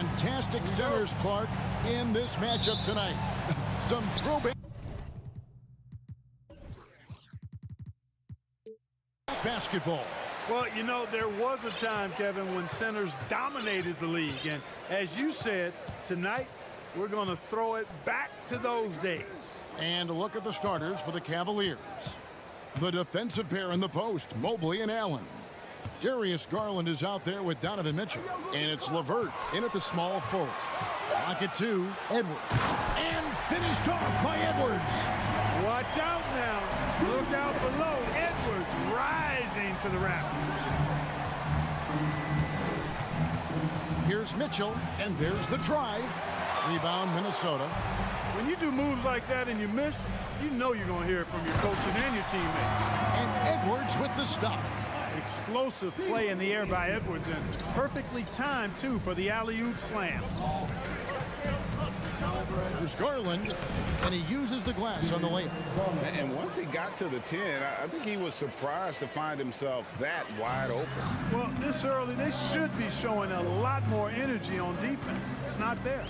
fantastic centers, Clark, in this matchup tonight. Some throwback basketball. Well, you know, there was a time, Kevin, when centers dominated the league. And as you said, tonight we're going to throw it back to those days. And look at the starters for the Cavaliers. The defensive pair in the post, Mobley and Allen. Darius Garland is out there with Donovan Mitchell. And it's LeVert in at the small forward. Pocket two, Edwards. And finished off by Edwards. Watch out now. Look out below. Edwards rising to the rafters. Here's Mitchell, and there's the drive. Rebound, Minnesota. When you do moves like that and you miss, you know you're going to hear it from your coaches and your teammates. And Edwards with the stuff. Explosive play in the air by Edwards, and perfectly timed, too, for the alley-oop slam. There's Garland, and he uses the glass on the layup. And once he got to the 10, I think he was surprised to find himself that wide open. Well, this early, they should be showing a lot more energy on defense. It's not there.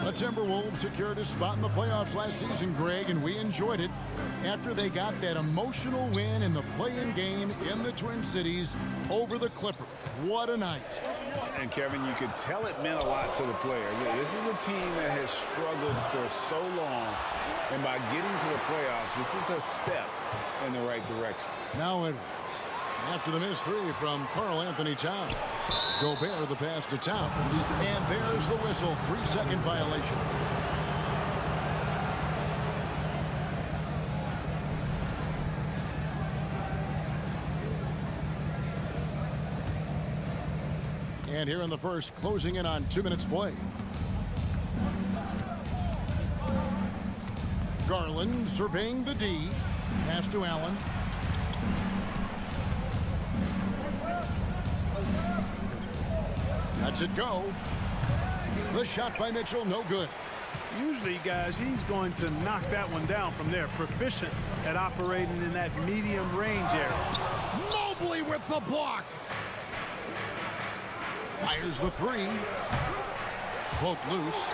The Timberwolves secured a spot in the playoffs last season, Greg, and we enjoyed it after they got that emotional win in the play-in game in the Twin Cities over the Clippers. What a night. And, Kevin, you could tell it meant a lot to the player. This is a team that has struggled for so long, and by getting to the playoffs, this is a step in the right direction. Now Edwards. After the missed three from Karl Anthony Towns. Gobert the pass to Towns. And there's the whistle. 3-second violation. And here in the first, closing in on 2 minutes play. Garland surveying the D. Pass to Allen. Lets it go. The shot by Mitchell, no good. Usually, guys, he's going to knock that one down from there. Proficient at operating in that medium range area. Mobley with the block. Fires the three. Poke loose.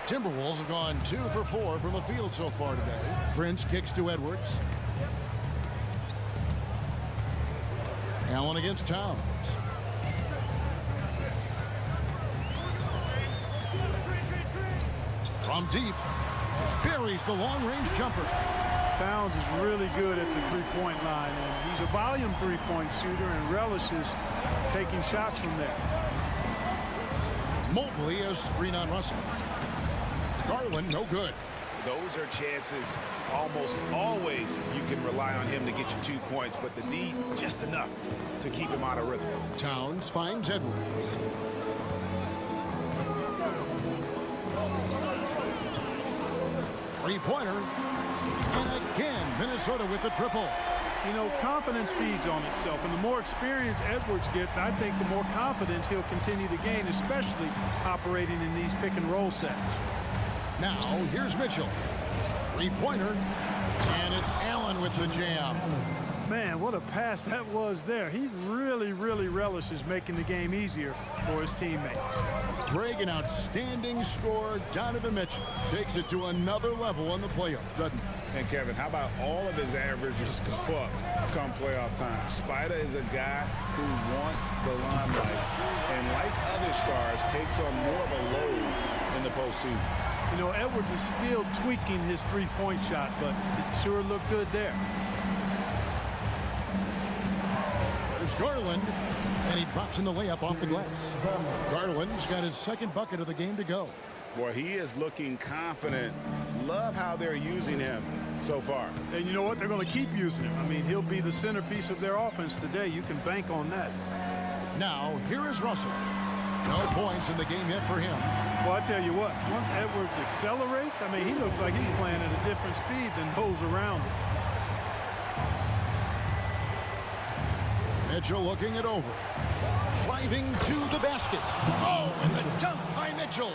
Timberwolves have gone 2 for 4 from the field so far today. Prince kicks to Edwards. Allen against Towns. From deep. Buries the long-range jumper. Towns is really good at the three-point line, and he's a volume three-point shooter and relishes taking shots from there. Mobley has screen on Russell. Garland, no good. Those are chances almost always you can rely on him to get you 2 points, but the D just enough to keep him out of rhythm. Towns finds Edwards. Three-pointer. And again, Minnesota with the triple. You know, confidence feeds on itself, and the more experience Edwards gets, I think the more confidence he'll continue to gain, especially operating in these pick-and-roll sets. Now, here's Mitchell. Three-pointer. And it's Allen with the jam. Man, what a pass that was there. He really, really relishes making the game easier for his teammates. Greg, an outstanding scorer. Donovan Mitchell takes it to another level in the playoffs, doesn't he? And, Kevin, how about all of his averages go up come playoff time? Spider is a guy who wants the limelight, and like other stars, takes on more of a load in the postseason. You know, Edwards is still tweaking his three-point shot, but it sure looked good there. There's Garland, and he drops in the layup off the glass. Garland's got his second bucket of the game to go. Boy, he is looking confident. Love how they're using him so far. And you know what? They're going to keep using him. I mean, he'll be the centerpiece of their offense today. You can bank on that. Now, here is Russell. No points in the game yet for him. Well, I tell you what, once Edwards accelerates, I mean, he looks like he's playing at a different speed than those around him. Mitchell looking it over. Driving to the basket. Oh, and the dunk by Mitchell.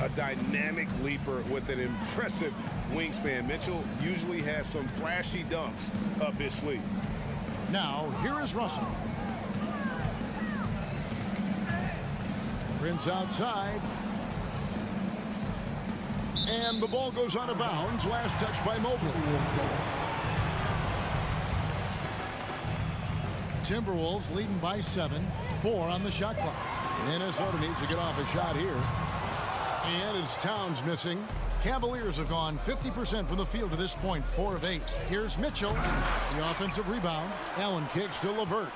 A dynamic leaper with an impressive wingspan. Mitchell usually has some flashy dunks up his sleeve. Now, here is Russell. Prince outside. And the ball goes out of bounds. Last touch by Mobley. Timberwolves leading by 7. 4 on the shot clock. Minnesota needs to get off a shot here. And it's Towns missing. Cavaliers have gone 50% from the field to this point, 4 of 8. Here's Mitchell. The offensive rebound. Allen kicks to LeVert.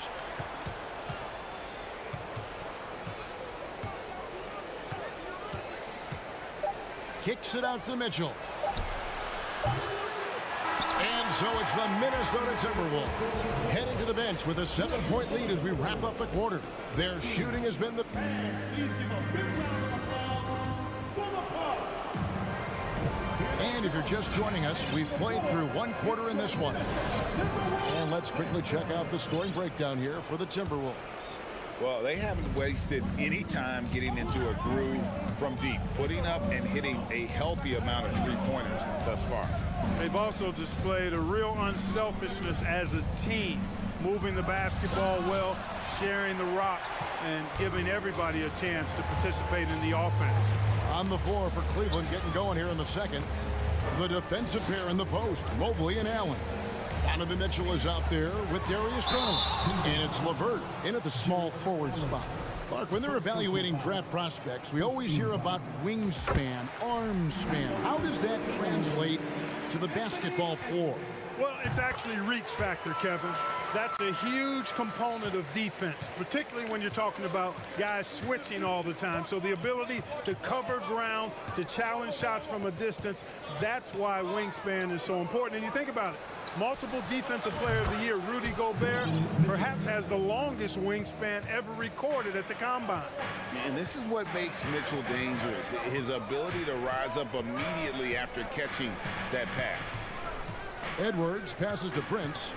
Kicks it out to Mitchell. And so it's the Minnesota Timberwolves heading to the bench with a 7-point lead as we wrap up the quarter. Their shooting has been the... And if you're just joining us, we've played through 1 quarter in this one. And let's quickly check out the scoring breakdown here for the Timberwolves. Well, they haven't wasted any time getting into a groove from deep, putting up and hitting a healthy amount of three-pointers thus far. They've also displayed a real unselfishness as a team, moving the basketball well, sharing the rock, and giving everybody a chance to participate in the offense. On the floor for Cleveland, getting going here in the second. The defensive pair in the post, Mobley and Allen. Donovan Mitchell is out there with Darius Garland. And it's LeVert in at the small forward spot. Clark, when they're evaluating draft prospects, we always hear about wingspan, arm span. How does that translate to the basketball floor? Well, it's actually reach factor, Kevin. That's a huge component of defense, particularly when you're talking about guys switching all the time. So the ability to cover ground, to challenge shots from a distance, that's why wingspan is so important. And you think about it. Multiple defensive player of the year, Rudy Gobert, perhaps has the longest wingspan ever recorded at the combine. And this is what makes Mitchell dangerous, his ability to rise up immediately after catching that pass. Edwards passes to Prince.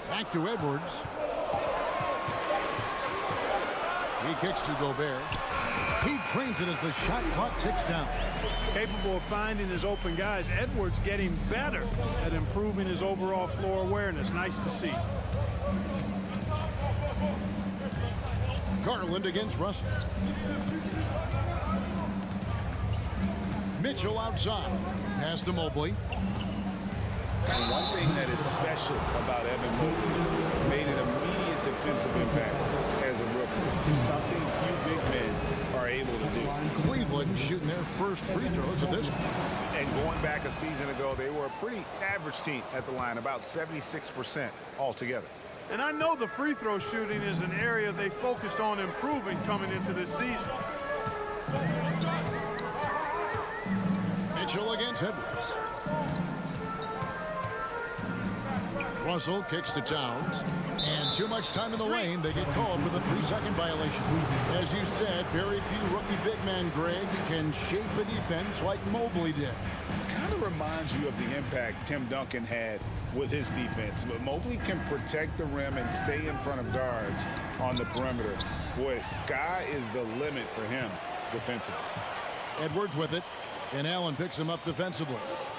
Back to Edwards. He kicks to Gobert. He trains it as the shot clock ticks down. Capable of finding his open guys. Edwards getting better at improving his overall floor awareness. Nice to see. Garland against Russell. Mitchell outside. Pass to Mobley. And one thing that is special about Evan Mobley, made an immediate defensive impact as a rookie. Something few big men are able to do. Cleveland shooting their first free throws of this. And going back a season ago, they were a pretty average team at the line, about 76% altogether. And I know the free throw shooting is an area they focused on improving coming into this season. Mitchell against Edwards. Russell kicks to Towns. And too much time in the lane. They get called for the 3-second violation. As you said, very few rookie big men, Greg, can shape a defense like Mobley did. Kind of reminds you of the impact Tim Duncan had with his defense. But Mobley can protect the rim and stay in front of guards on the perimeter. Boy, sky is the limit for him defensively. Edwards with it. And Allen picks him up defensively.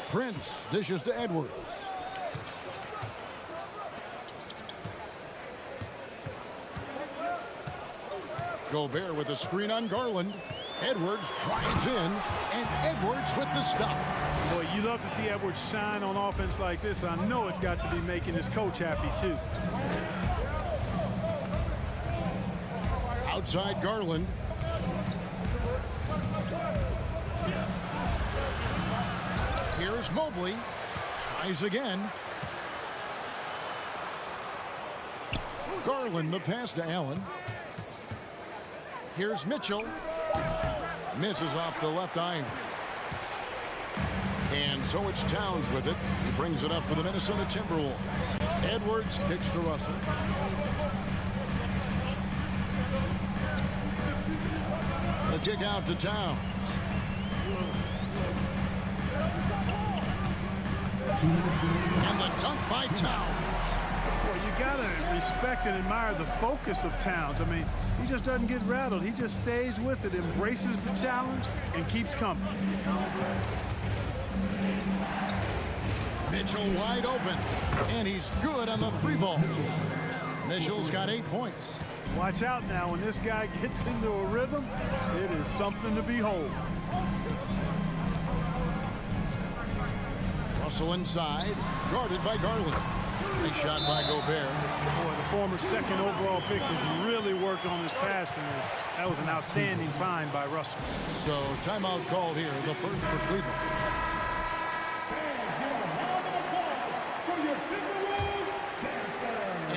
Prince dishes to Edwards. Gobert with a screen on Garland. Edwards drives in, and Edwards with the stuff. Boy, you love to see Edwards shine on offense like this. I know it's got to be making his coach happy, too. Outside Garland. Here's Mobley. Tries again. Garland, the pass to Allen. Here's Mitchell. Misses off the left iron. And so it's Towns with it. He brings it up for the Minnesota Timberwolves. Edwards kicks to Russell. The kick out to Towns. And the dunk by Towns. Well, you got to respect and admire the focus of Towns. I mean, he just doesn't get rattled. He just stays with it, embraces the challenge, and keeps coming. Mitchell wide open. And he's good on the 3-ball. Mitchell's got 8 points. Watch out now. When this guy gets into a rhythm, it is something to behold. Russell inside, guarded by Garland. Nice shot by Gobert. Boy, the former second overall pick has really worked on his passing. That was an outstanding find by Russell. So timeout called here, the first for Cleveland.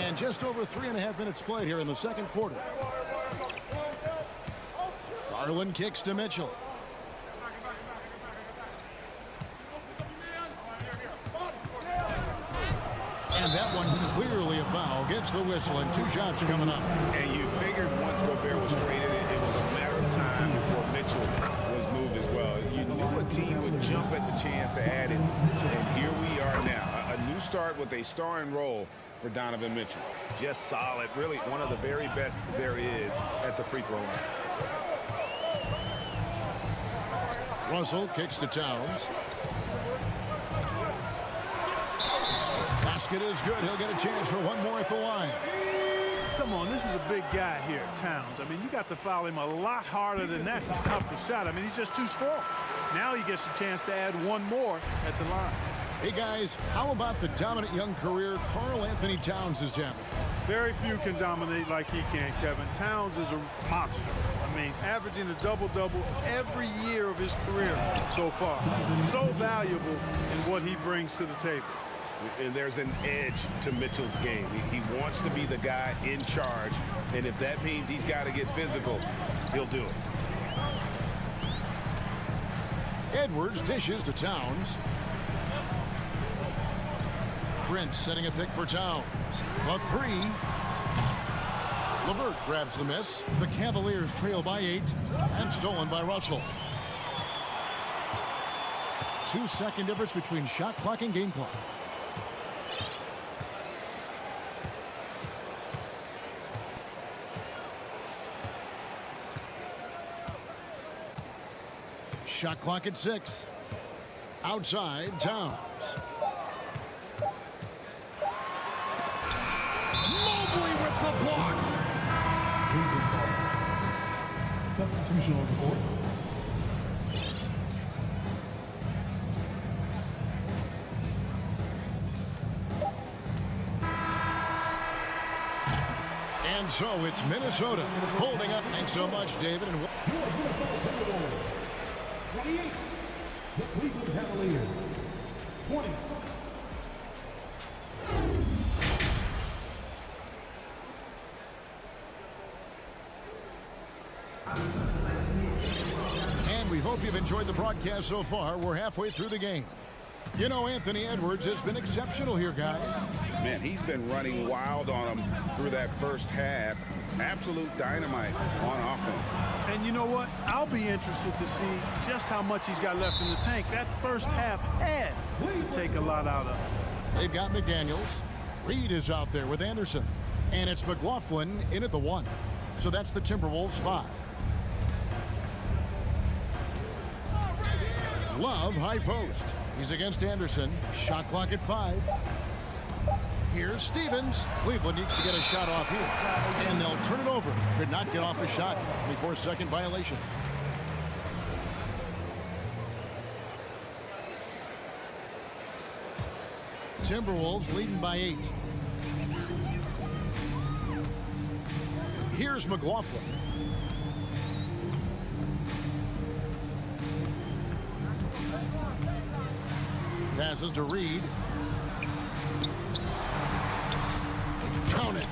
And just over 3.5 minutes played here in the second quarter. Garland kicks to Mitchell. And that one clearly a foul. Gets the whistle and 2 shots coming up. And you figured once Gobert was traded, it was a matter of time before Mitchell was moved as well. You knew a team would jump at the chance to add it. And here we are now. A new start with a starring role for Donovan Mitchell. Just solid. Really one of the very best there is at the free throw line. Russell kicks to Towns. Basket is good. He'll get a chance for one more at the line. Come on, this is a big guy here, Towns. I mean, you got to foul him a lot harder than that to stop the shot. I mean, he's just too strong. Now he gets a chance to add one more at the line. Hey, guys, how about the dominant young career Karl Anthony Towns is having? Very few can dominate like he can, Kevin. Towns is a monster. I mean, averaging a double-double every year of his career so far. So valuable in what he brings to the table. And there's an edge to Mitchell's game. He wants to be the guy in charge, and if that means he's got to get physical, he'll do it. Edwards dishes to Towns. Prince setting a pick for Towns. A 3. LeVert grabs the miss. The Cavaliers trail by 8 and stolen by Russell. 2-second difference between shot clock and game clock. Shot clock at 6. Outside, Towns. Mobley with the block. Substitution on the board. And so it's Minnesota holding up. Thanks so much, David. And 28, the Cleveland Cavaliers. 20. And we hope you've enjoyed the broadcast so far. We're halfway through the game. You know, Anthony Edwards has been exceptional here, guys. Man, he's been running wild on him through that first half. Absolute dynamite on offense. And you know what? I'll be interested to see just how much he's got left in the tank. That first half had to take a lot out of it. They've got McDaniels. Reed is out there with Anderson. And it's McLaughlin in at the 1. So that's the Timberwolves 5. Love high post. He's against Anderson. Shot clock at 5. Here's Stevens. Cleveland needs to get a shot off here. And they'll turn it over. Could not get off a shot. 24-second violation. Timberwolves leading by 8. Here's McLaughlin. Passes to Reed. Count it.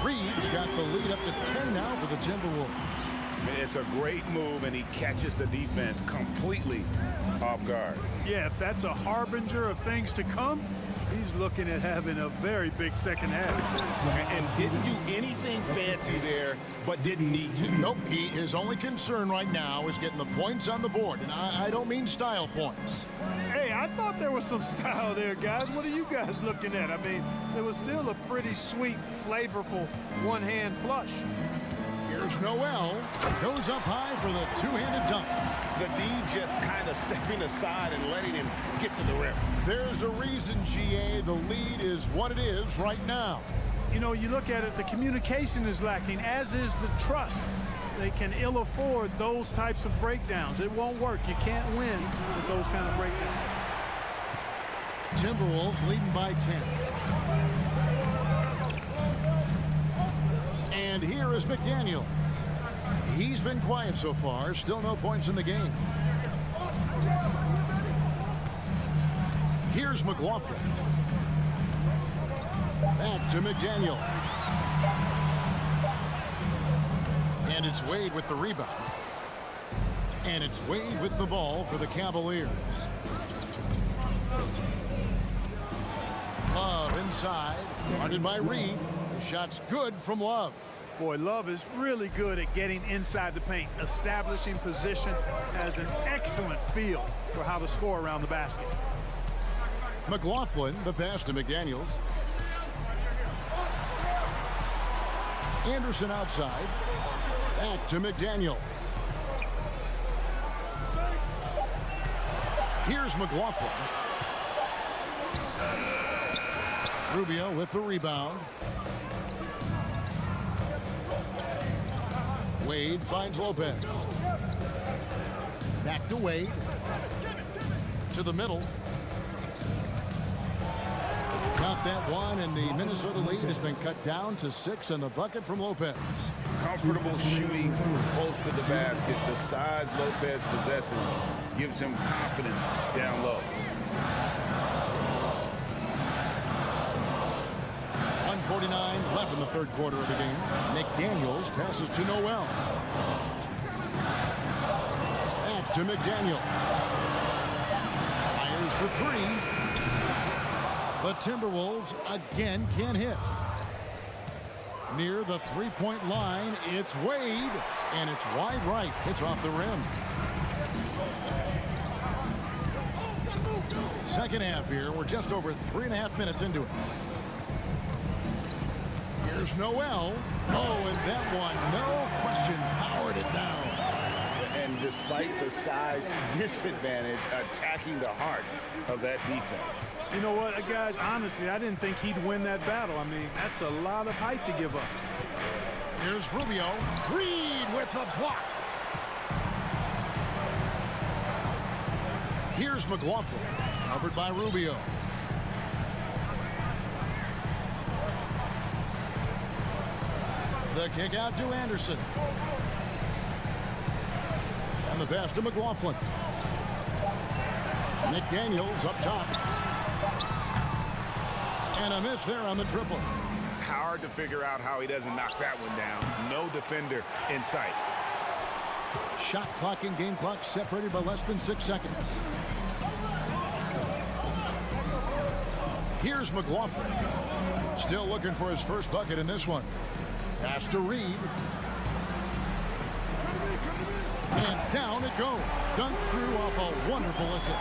Reed's got the lead up to 10 now for the Timberwolves. It's a great move, and he catches the defense completely off guard. Yeah, if that's a harbinger of things to come, he's looking at having a very big second half. And didn't do anything fancy there, but didn't need to. Nope, his only concern right now is getting the points on the board. And I don't mean style points. Hey, I thought there was some style there, guys. What are you guys looking at? I mean, it was still a pretty sweet, flavorful one-hand flush. Here's Noel. Goes up high for the two-handed dunk. The D just kind of stepping aside and letting him get to the rim. There's a reason, GA, the lead is what it is right now. You know, you look at it, the communication is lacking, as is the trust. They can ill afford those types of breakdowns. It won't work. You can't win with those kind of breakdowns. Timberwolves leading by 10. And here is McDaniel. He's been quiet so far. Still no points in the game. Here's McLaughlin. Back to McDaniel. And it's Wade with the rebound. And it's Wade with the ball for the Cavaliers. Love inside. Guarded by Reed. The shot's good from Love. Boy, Love is really good at getting inside the paint, establishing position, has an excellent feel for how to score around the basket. McLaughlin, the pass to McDaniels. Anderson outside. Back to McDaniel. Here's McLaughlin. Rubio with the rebound. Wade finds Lopez. Back to Wade. To the middle. Got that one, and the Minnesota lead has been cut down to 6, and the bucket from Lopez. Comfortable shooting close to the basket. The size Lopez possesses gives him confidence down low. 1:49 left in the third quarter of the game. McDaniels passes to Noel. Back to McDaniel. Fires for 3. The Timberwolves again can't hit. Near the three-point line, it's Wade, and it's wide right. It's off the rim. Second half here. We're just over 3.5 minutes into it. Here's Noel. Oh, and that one, no question, powered it down. And despite the size disadvantage, attacking the heart of that defense. You know what, guys, honestly, I didn't think he'd win that battle. I mean, that's a lot of height to give up. Here's Rubio. Reed with the block. Here's McLaughlin. Covered by Rubio. The kick out to Anderson. And the pass to McLaughlin. McDaniels up top. And a miss there on the triple. Hard to figure out how he doesn't knock that one down. No defender in sight. Shot clock and game clock separated by less than 6 seconds. Here's McLaughlin. Still looking for his first bucket in this one. Pass to Reed. And down it goes. Dunked through off a wonderful assist.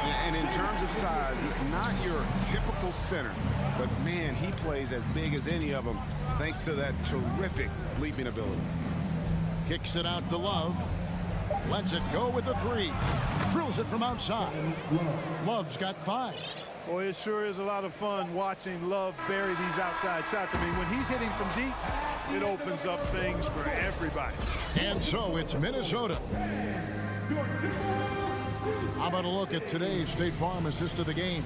And in terms of size, not your typical center, but man, he plays as big as any of them thanks to that terrific leaping ability. Kicks it out to Love. Lets it go with a 3. Drills it from outside. Love's got 5. Boy, it sure is a lot of fun watching Love bury these outside shots. I mean, when he's hitting from deep, it opens up things for everybody. And so it's Minnesota. How about a look at today's State Farm assist of the game?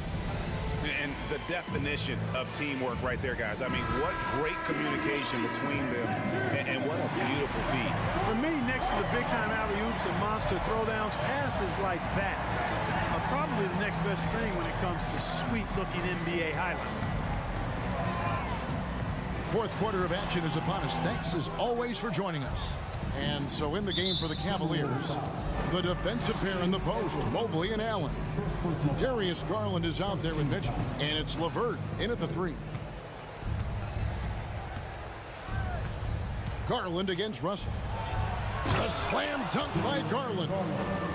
And the definition of teamwork right there, guys. I mean, what great communication between them, and what a beautiful feed. For me, next to the big-time alley-oops and monster throwdowns, passes like that are probably the next best thing when it comes to sweet-looking NBA highlights. Fourth quarter of action is upon us. Thanks, as always, for joining us. And so in the game for the Cavaliers, the defensive pair in the post, Mobley and Allen. Darius Garland is out there with Mitchell, and it's LeVert in at the 3. Garland against Russell. A slam dunk by Garland.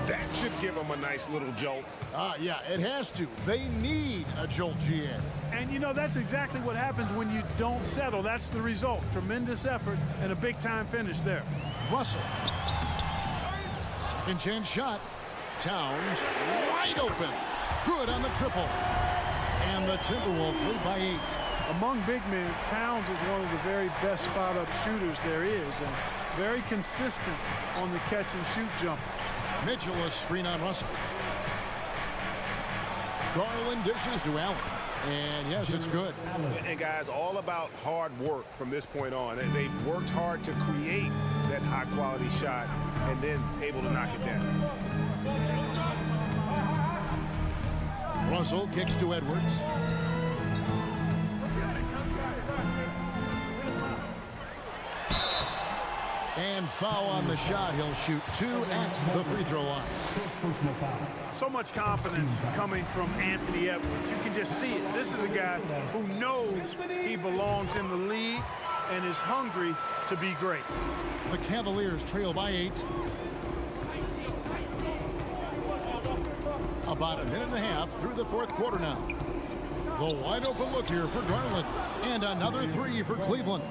That should give him a nice little jolt. Yeah, it has to. They need a jolt, GA. And, you know, that's exactly what happens when you don't settle. That's the result. Tremendous effort and a big-time finish there. Russell. Second chance shot. Towns wide open. Good on the triple. And the Timberwolves lead by 8. Among big men, Towns is one of the very best spot-up shooters there is, and very consistent on the catch-and-shoot jumper. Mitchell a screen on Russell. Garland dishes to Allen. And yes, it's good. And guys, all about hard work from this point on. They've worked hard to create that high-quality shot and then able to knock it down. Russell kicks to Edwards. And foul on the shot. He'll shoot 2 at the free throw line. So much confidence coming from Anthony Edwards. You can just see it. This is a guy who knows he belongs in the league and is hungry to be great. The Cavaliers trail by 8. About a minute and a half through the fourth quarter now. The wide open look here for Garland. And another 3 for Cleveland.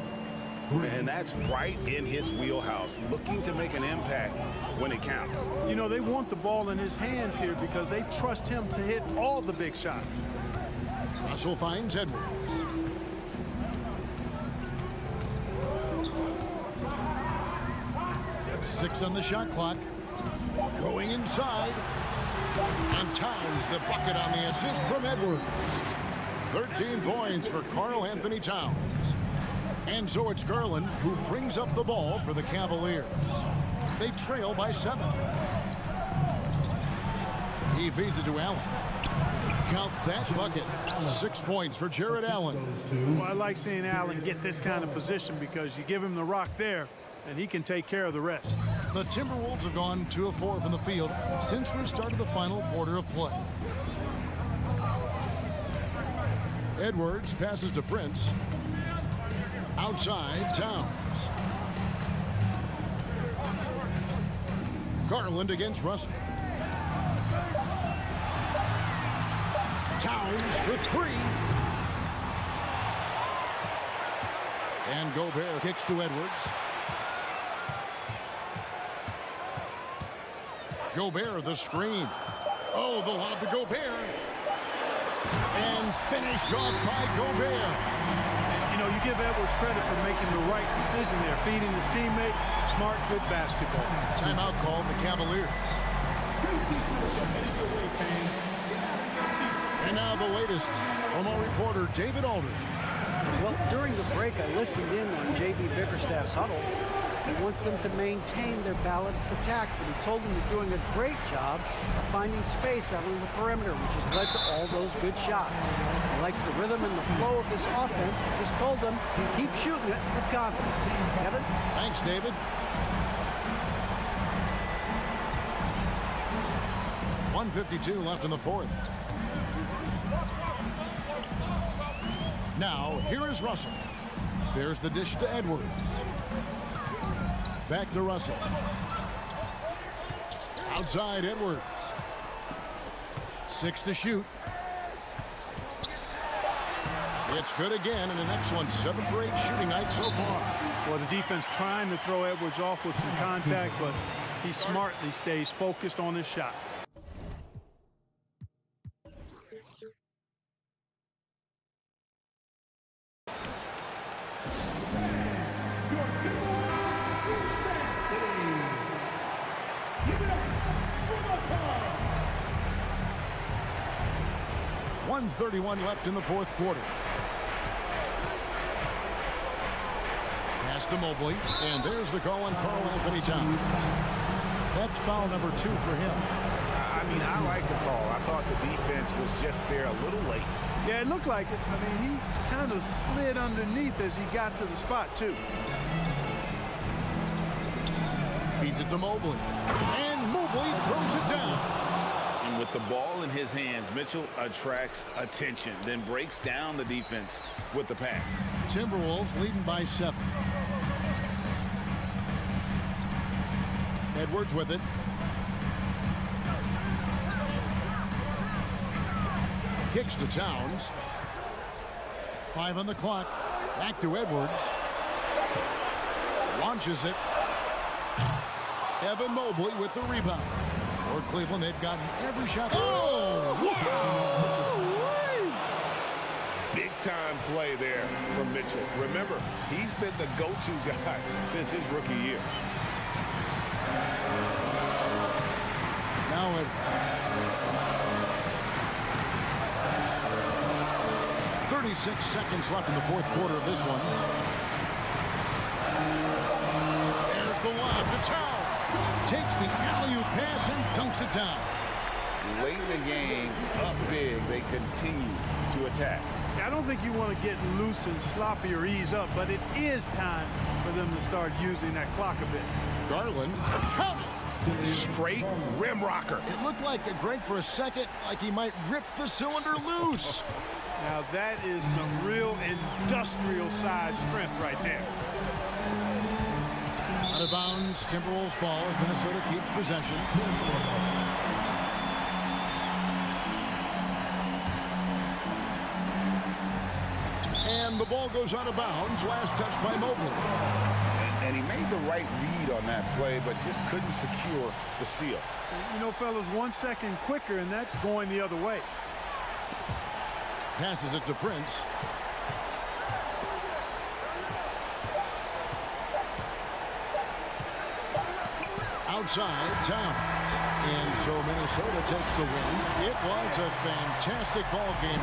And that's right in his wheelhouse, looking to make an impact when it counts. You know, they want the ball in his hands here because they trust him to hit all the big shots. Russell finds Edwards. Six on the shot clock. Going inside. And Towns the bucket on the assist from Edwards. 13 points for Karl Anthony Towns. And so it's Garland who brings up the ball for the Cavaliers. They trail by 7. He feeds it to Allen. Count that bucket. 6 points for Jared Allen. Well, I like seeing Allen get this kind of position because you give him the rock there and he can take care of the rest. The Timberwolves have gone 2 of 4 from the field since the start of the final quarter of play. Edwards passes to Prince. Outside, Towns. Garland against Russell. Towns for 3. And Gobert kicks to Edwards. Gobert the screen. Oh, the lob to Gobert. And finished off by Gobert. You know, you give Edwards credit for making the right decision there, feeding his teammate. Smart, good basketball. Timeout called the Cavaliers. And now the latest from our reporter, David Aldridge. Well, during the break, I listened in on J.B. Bickerstaff's huddle. He wants them to maintain their balanced attack, but he told them they're doing a great job of finding space out on the perimeter, which has led to all those good shots. He likes the rhythm and the flow of this offense. He just told them to keep shooting it with confidence. Kevin? Thanks, David. 1:52 left in the fourth. Now, here is Russell. There's the dish to Edwards. Back to Russell. Outside Edwards. 6 to shoot. It's good again, and an excellent 7 for 8 shooting night so far. Well, the defense trying to throw Edwards off with some contact, but he smartly stays focused on his shot. .31 left in the fourth quarter. Pass to Mobley, and there's the call on Karl Anthony Towns. That's foul number 2 for him. I mean, I like the call. I thought the defense was just there a little late. Yeah, it looked like it. I mean, he kind of slid underneath as he got to the spot, too. Feeds it to Mobley, and Mobley throws it down. And with the ball in his hands, Mitchell attracts attention, then breaks down the defense with the pass. Timberwolves leading by 7. Edwards with it. Kicks to Towns. 5 on the clock. Back to Edwards. Launches it. Evan Mobley with the rebound. For Cleveland, they've gotten every shot. Oh! Big-time play there from Mitchell. Remember, he's been the go-to guy since his rookie year. Now 36 seconds left in the fourth quarter of this one. There's the lob to Towns. Takes the alley-oop pass and dunks it down. Late in the game, up big, they continue to attack. I don't think you want to get loose and sloppy or ease up, but it is time for them to start using that clock a bit. Garland, count it. Straight rim rocker. It looked like Greg for a second, like he might rip the cylinder loose. Now that is some real industrial size strength right there. Out of bounds, Timberwolves ball as Minnesota keeps possession. And the ball goes out of bounds. Last touch by Mobley. And he made the right read on that play, but just couldn't secure the steal. You know, fellas, 1 second quicker, and that's going the other way. Passes it to Prince. Outside, Towns. And so Minnesota takes the win. It was a fantastic ball game.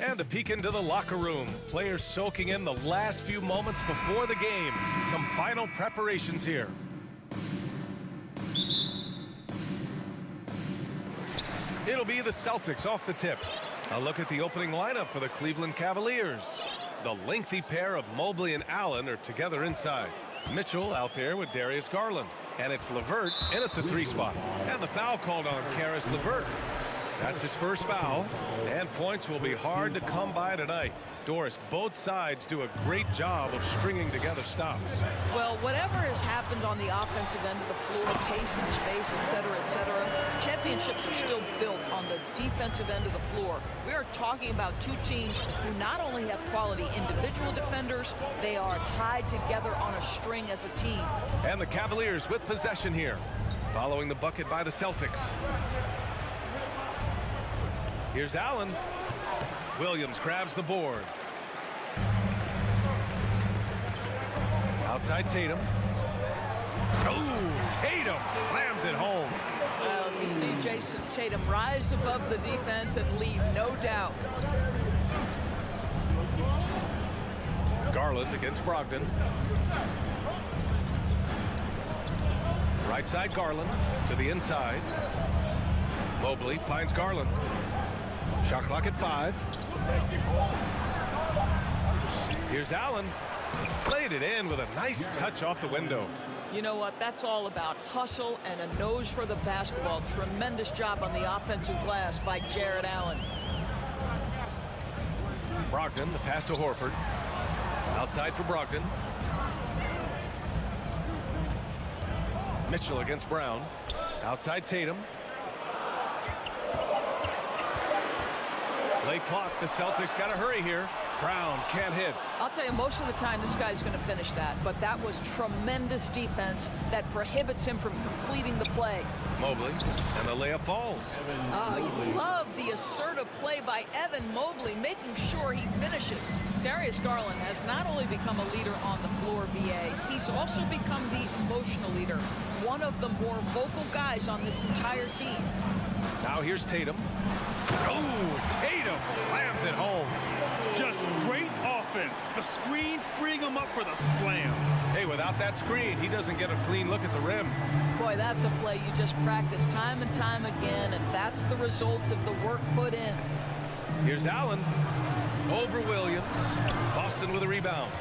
And a peek into the locker room. Players soaking in the last few moments before the game. Some final preparations here. It'll be the Celtics off the tip. A look at the opening lineup for the Cleveland Cavaliers. The lengthy pair of Mobley and Allen are together inside. Mitchell out there with Darius Garland. And it's LeVert in at the 3 spot. And the foul called on Karis LeVert. That's his first foul. And points will be hard to come by tonight. Doris, both sides do a great job of stringing together stops. Well, whatever has happened on the offensive end of the floor, pace and space, et cetera, championships are still built on the defensive end of the floor. We are talking about two teams who not only have quality individual defenders, they are tied together on a string as a team. And the Cavaliers with possession here, following the bucket by the Celtics. Here's Allen. Williams grabs the board. Outside Tatum. Oh, Tatum slams it home. Well, you see Jason Tatum rise above the defense and leave no doubt. Garland against Brogdon. Right side Garland to the inside. Mobley finds Garland. Shot clock at 5. Here's Allen. Played it in with a nice touch off the window. You know what? That's all about hustle and a nose for the basketball. Tremendous job on the offensive glass by Jared Allen. Brogdon, the pass to Horford. Outside for Brogdon. Mitchell against Brown. Outside Tatum. Late clock. The Celtics got to hurry here. Brown can't hit. I'll tell you, most of the time this guy's going to finish that, but that was tremendous defense that prohibits him from completing the play. Mobley, and the layup falls. Oh, you love the assertive play by Evan Mobley, making sure he finishes. Darius Garland has not only become a leader on the floor, BA, he's also become the emotional leader, one of the more vocal guys on this entire team. Now here's Tatum. Oh, Tatum slams it home. Just great offense. The screen freeing him up for the slam. Hey, without that screen, he doesn't get a clean look at the rim. Boy, that's a play you just practice time and time again, and that's the result of the work put in. Here's Allen over Williams. Boston with a rebound.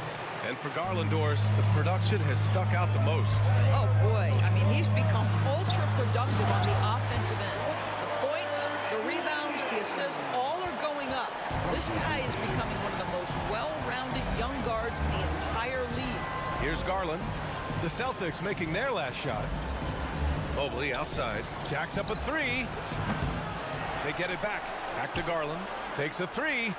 And for Garland, Doris, the production has stuck out the most. Oh, boy. I mean, he's become ultra productive on the offensive end. The points, the rebounds, the assists, all are going up. This guy is becoming one of the most well-rounded young guards in the entire league. Here's Garland. The Celtics making their last shot. Mobley outside. Jacks up a 3. They get it back. Back to Garland. Takes a 3.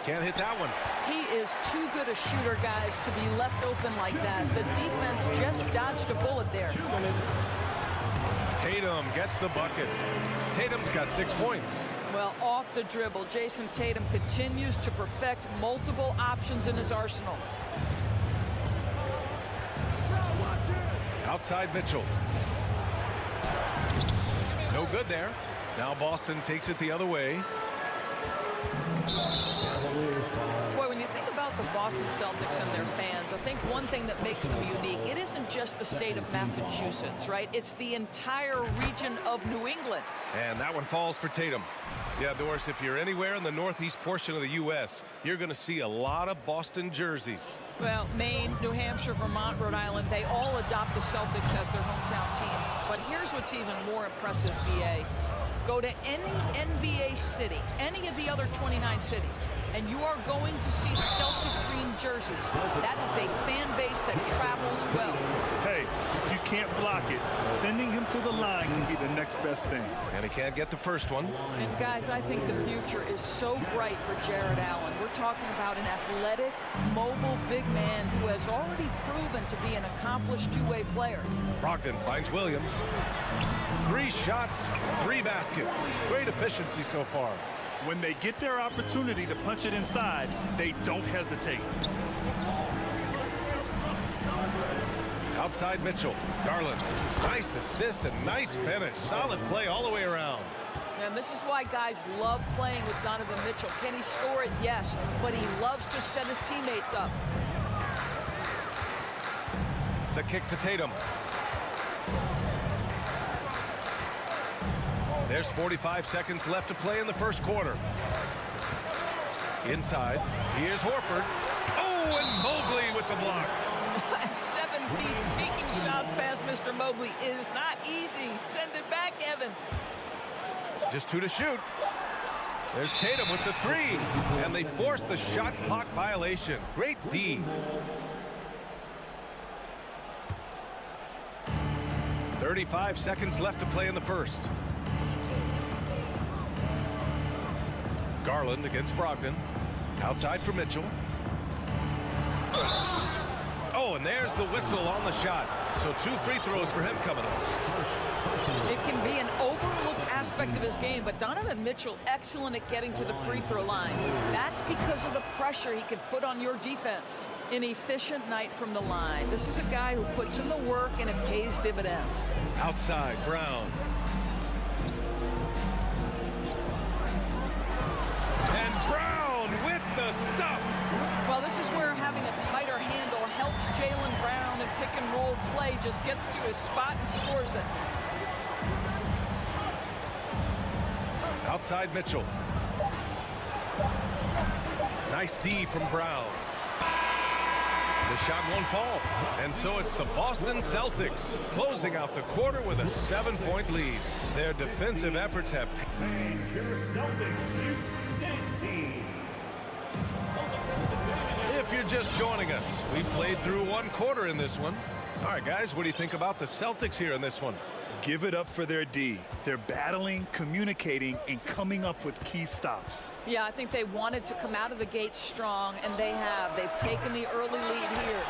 Can't hit that one. He is too good a shooter, guys, to be left open like that. The defense just dodged a bullet there. Tatum gets the bucket. Tatum's got 6 points. Well, off the dribble, Jason Tatum continues to perfect multiple options in his arsenal. Outside Mitchell. No good there. Now Boston takes it the other way. Boy, when you think about the Boston Celtics and their fans, I think one thing that makes them unique, it isn't just the state of Massachusetts, right? It's the entire region of New England. And that one falls for Tatum. Yeah, Doris, if you're anywhere in the northeast portion of the U.S., you're going to see a lot of Boston jerseys. Well, Maine, New Hampshire, Vermont, Rhode Island, they all adopt the Celtics as their hometown team. But here's what's even more impressive, BA. Go to any NBA city, any of the other 29 cities, and you are going to see Celtic green jerseys. That is a fan base that travels well. Hey, if you can't block it, sending him to the line can be the next best thing. And he can't get the first one. And guys, I think the future is so bright for Jared Allen. We're talking about an athletic, mobile big man who has already proven to be an accomplished two-way player. Brogdon finds Williams. 3 shots, 3 baskets. Great efficiency so far. When they get their opportunity to punch it inside, they don't hesitate. Outside Mitchell. Garland. Nice assist and nice finish. Solid play all the way around. And this is why guys love playing with Donovan Mitchell. Can he score it? Yes, but he loves to set his teammates up. The kick to Tatum. There's 45 seconds left to play in the first quarter. Inside, here's Horford. Oh, and Mobley with the block. At 7 feet, sneaking shots past Mr. Mobley is not easy. Send it back, Evan. Just 2 to shoot. There's Tatum with the 3. And they forced the shot clock violation. Great D. 35 seconds left to play in the first. Garland against Brogdon. Outside for Mitchell. Oh, and there's the whistle on the shot. So 2 free throws for him coming up. It can be an overlooked aspect of his game, but Donovan Mitchell excellent at getting to the free throw line. That's because of the pressure he can put on your defense. An efficient night from the line. This is a guy who puts in the work and it pays dividends. Outside, Brown. And Brown with the stuff. Well, this is where having a tighter handle helps Jaylen Brown in pick and roll play. Just gets to his spot and scores it. Outside Mitchell. Nice D from Brown. The shot won't fall. And so it's the Boston Celtics closing out the quarter with a 7-point lead. Their defensive efforts have If you're just joining us, we played through 1 quarter in this one. All right, guys, what do you think about the Celtics here in this one? Give it up for their D. They're battling, communicating, and coming up with key stops. Yeah, I think they wanted to come out of the gate strong, and they have. They've taken the early lead here.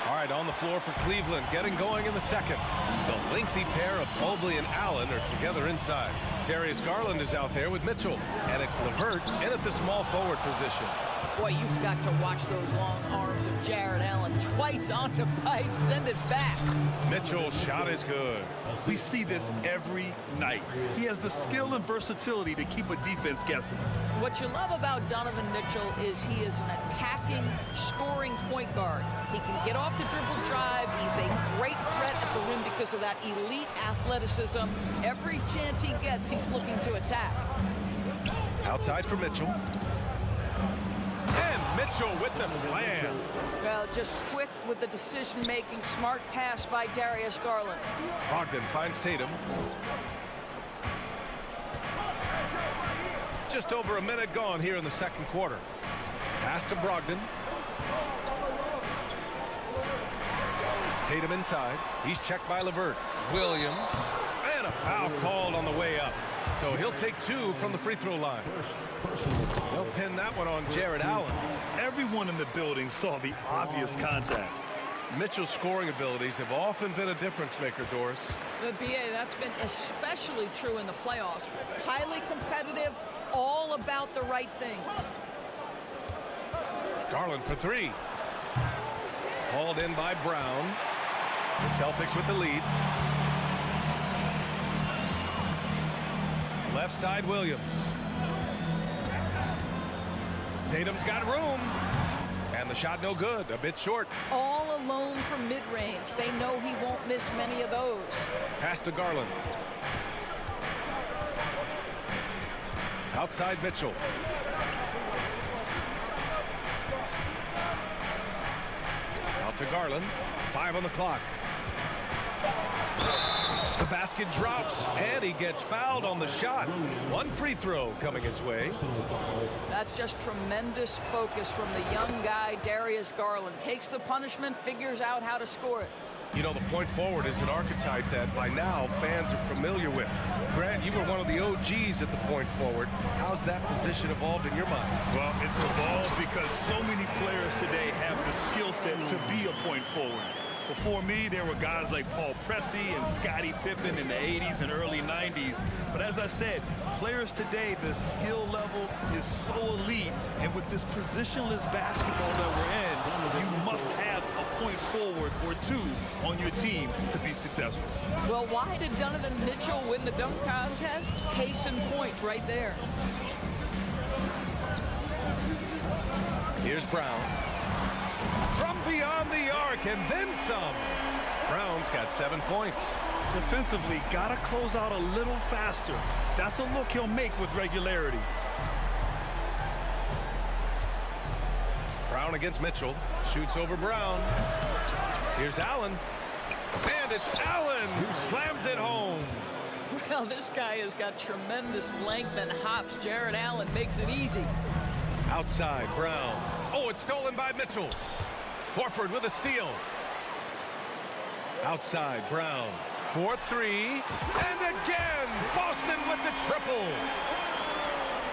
All right, on the floor for Cleveland, getting going in the second. The lengthy pair of Mobley and Allen are together inside. Darius Garland is out there with Mitchell, and it's LeVert in at the small forward position. Boy, you've got to watch those long arms of Jared Allen. Twice on the pipe, send it back. Mitchell's shot is good. We see this every night. He has the skill and versatility to keep a defense guessing. What you love about Donovan Mitchell is he is an attacking, scoring point guard. He can get off the dribble drive. He's a great threat at the rim because of that elite athleticism. Every chance he gets, he's looking to attack. Outside for Mitchell. And Mitchell with the slam. Well, just quick with the decision-making, smart pass by Darius Garland. Brogdon finds Tatum. Just over a minute gone here in the second quarter. Pass to Brogdon. Tatum inside. He's checked by LeVert. Williams. And a foul called on the way up. So he'll take 2 from the free throw line. They'll pin that one on Jared Allen. Everyone in the building saw the obvious contact. Mitchell's scoring abilities have often been a difference maker, Doris. The BA, that's been especially true in the playoffs. Highly competitive, all about the right things. Garland for 3. Hauled in by Brown. The Celtics with the lead. Left side, Williams. Tatum's got room. And the shot no good, a bit short. All alone from mid-range. They know he won't miss many of those. Pass to Garland. Outside Mitchell. Out to Garland. 5 on the clock. The basket drops, and he gets fouled on the shot. 1 free throw coming his way. That's just tremendous focus from the young guy, Darius Garland. Takes the punishment, figures out how to score it. You know, the point forward is an archetype that by now fans are familiar with. Grant, you were one of the OGs at the point forward. How's that position evolved in your mind? Well, it's evolved because so many players today have the skill set to be a point forward. Before me, there were guys like Paul Pressey and Scottie Pippen in the 80s and early 90s. But as I said, players today, the skill level is so elite. And with this positionless basketball that we're in, you must have a point forward or two on your team to be successful. Well, why did Donovan Mitchell win the dunk contest? Case in point right there. Here's Brown. From beyond the arc and then some. Brown's got 7 points. Defensively, got to close out a little faster. That's a look he'll make with regularity. Brown against Mitchell. Shoots over Brown. Here's Allen. And it's Allen who slams it home. Well, this guy has got tremendous length and hops. Jared Allen makes it easy. Outside, Brown. Oh, it's stolen by Mitchell. Horford with a steal. Outside, Brown. 4-3. And again, Boston with the triple.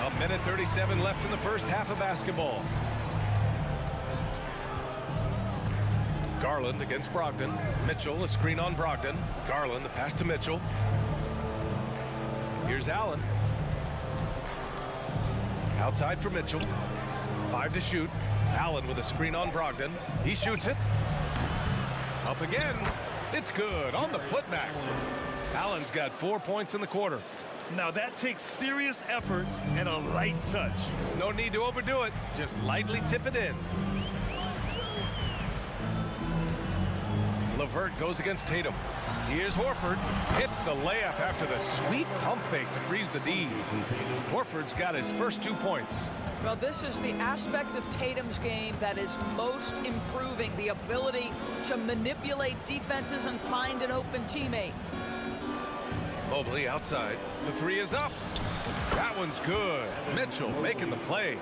1:37 left in the first half of basketball. Garland against Brogdon. Mitchell, a screen on Brogdon. Garland, the pass to Mitchell. Here's Allen. Outside for Mitchell. 5 to shoot. Allen with a screen on Brogdon. He shoots it. Up again. It's good on the putback. Allen's got 4 points in the quarter. Now that takes serious effort and a light touch. No need to overdo it. Just lightly tip it in. LeVert goes against Tatum. Here's Horford. Hits the layup after the sweet pump fake to freeze the D. Horford's got his first 2 points. Well, this is the aspect of Tatum's game that is most improving, the ability to manipulate defenses and find an open teammate. Mobley outside. The 3 is up. That one's good. Mitchell making the play.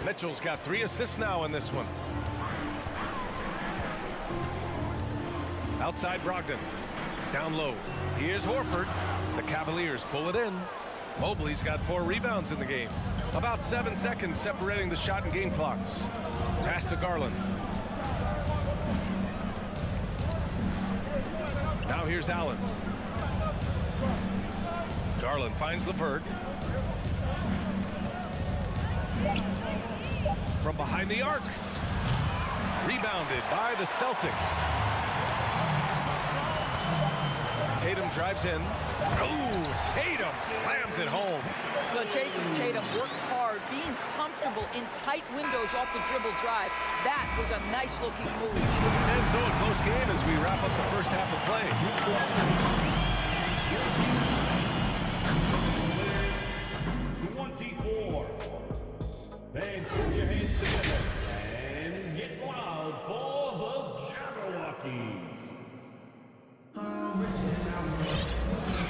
Mitchell's got 3 assists now in this one. Outside Brogdon. Down low. Here's Horford. The Cavaliers pull it in. Mobley's got 4 rebounds in the game. About 7 seconds separating the shot and game clocks. Pass to Garland. Now here's Allen. Garland finds LeVert. From behind the arc. Rebounded by the Celtics. Tatum drives in. Oh, Tatum slams it home. But Jason Tatum worked hard, being comfortable in tight windows off the dribble drive. That was a nice-looking move. And so a close game as we wrap up the first half of play. 24. Thanks for your hands together. And get loud for the Jabberwockies.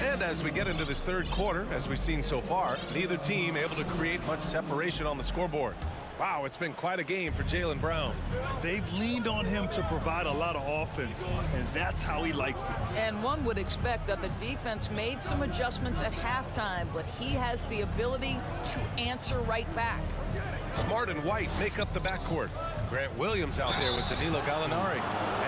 And as we get into this third quarter, as we've seen so far, neither team able to create much separation on the scoreboard. Wow, it's been quite a game for Jaylen Brown. They've leaned on him to provide a lot of offense, and that's how he likes it. And one would expect that the defense made some adjustments at halftime, but he has the ability to answer right back. Smart and White make up the backcourt. Grant Williams out there with Danilo Gallinari.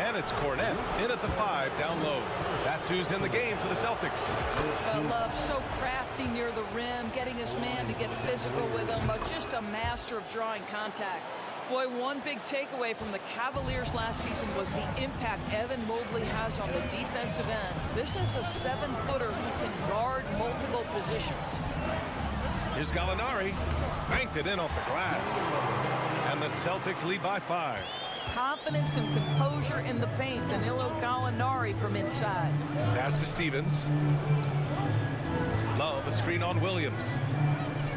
And it's Cornette in at the 5 down low. That's who's in the game for the Celtics. Love so crafty near the rim, getting his man to get physical with him, but just a master of drawing contact. Boy, one big takeaway from the Cavaliers last season was the impact Evan Mobley has on the defensive end. This is a 7-footer who can guard multiple positions. Here's Gallinari. Banked it in off the glass. And the Celtics lead by 5. Confidence and composure in the paint. Danilo Gallinari from inside. Pass to Stevens. Love, a screen on Williams.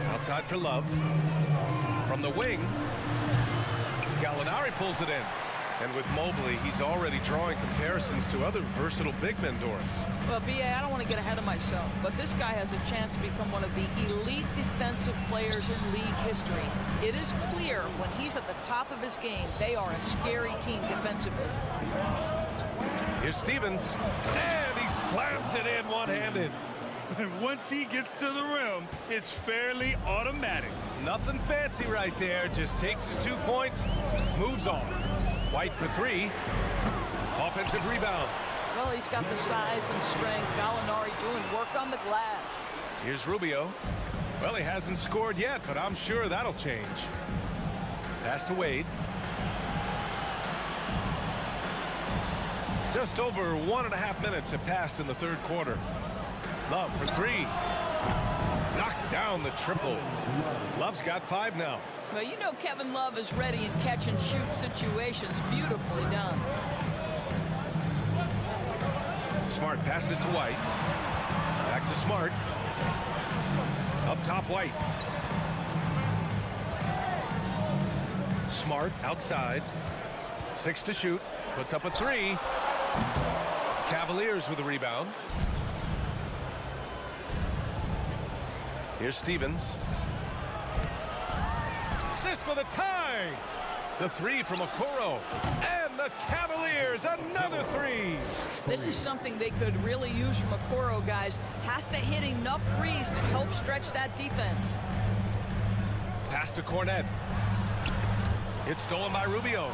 Outside for Love. From the wing. Gallinari pulls it in. And with Mobley, he's already drawing comparisons to other versatile big men, Doris. Well, B.A., I don't want to get ahead of myself, but this guy has a chance to become one of the elite defensive players in league history. It is clear when he's at the top of his game, they are a scary team defensively. Here's Stevens, and he slams it in one-handed. And once he gets to the rim, it's fairly automatic. Nothing fancy right there, just takes his 2 points, moves on. White for 3. Offensive rebound. Well, he's got the size and strength. Gallinari doing work on the glass. Here's Rubio. Well, he hasn't scored yet, but I'm sure that'll change. Pass to Wade. Just over 1.5 minutes have passed in the third quarter. Love for three. Knocks down the triple. Love's got 5 now. Well, you know Kevin Love is ready in catch-and-shoot situations. Beautifully done. Smart passes to White. Back to Smart. Up top, White. Smart outside. 6 to shoot. Puts up a 3. Cavaliers with a rebound. Here's Stevens. This for the tie. The 3 from Okoro. And the Cavaliers, another 3. This is something they could really use from Okoro, guys. Has to hit enough threes to help stretch that defense. Pass to Cornet. It's stolen by Rubio.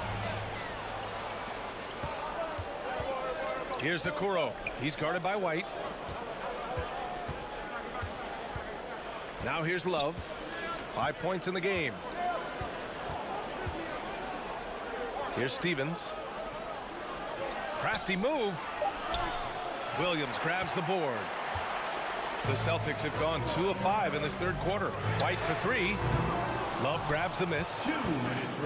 Here's Okoro. He's guarded by White. Now here's Love. 5 points in the game. Here's Stevens. Crafty move. Williams grabs the board. The Celtics have gone 2 of 5 in this third quarter. White for 3. Love grabs the miss.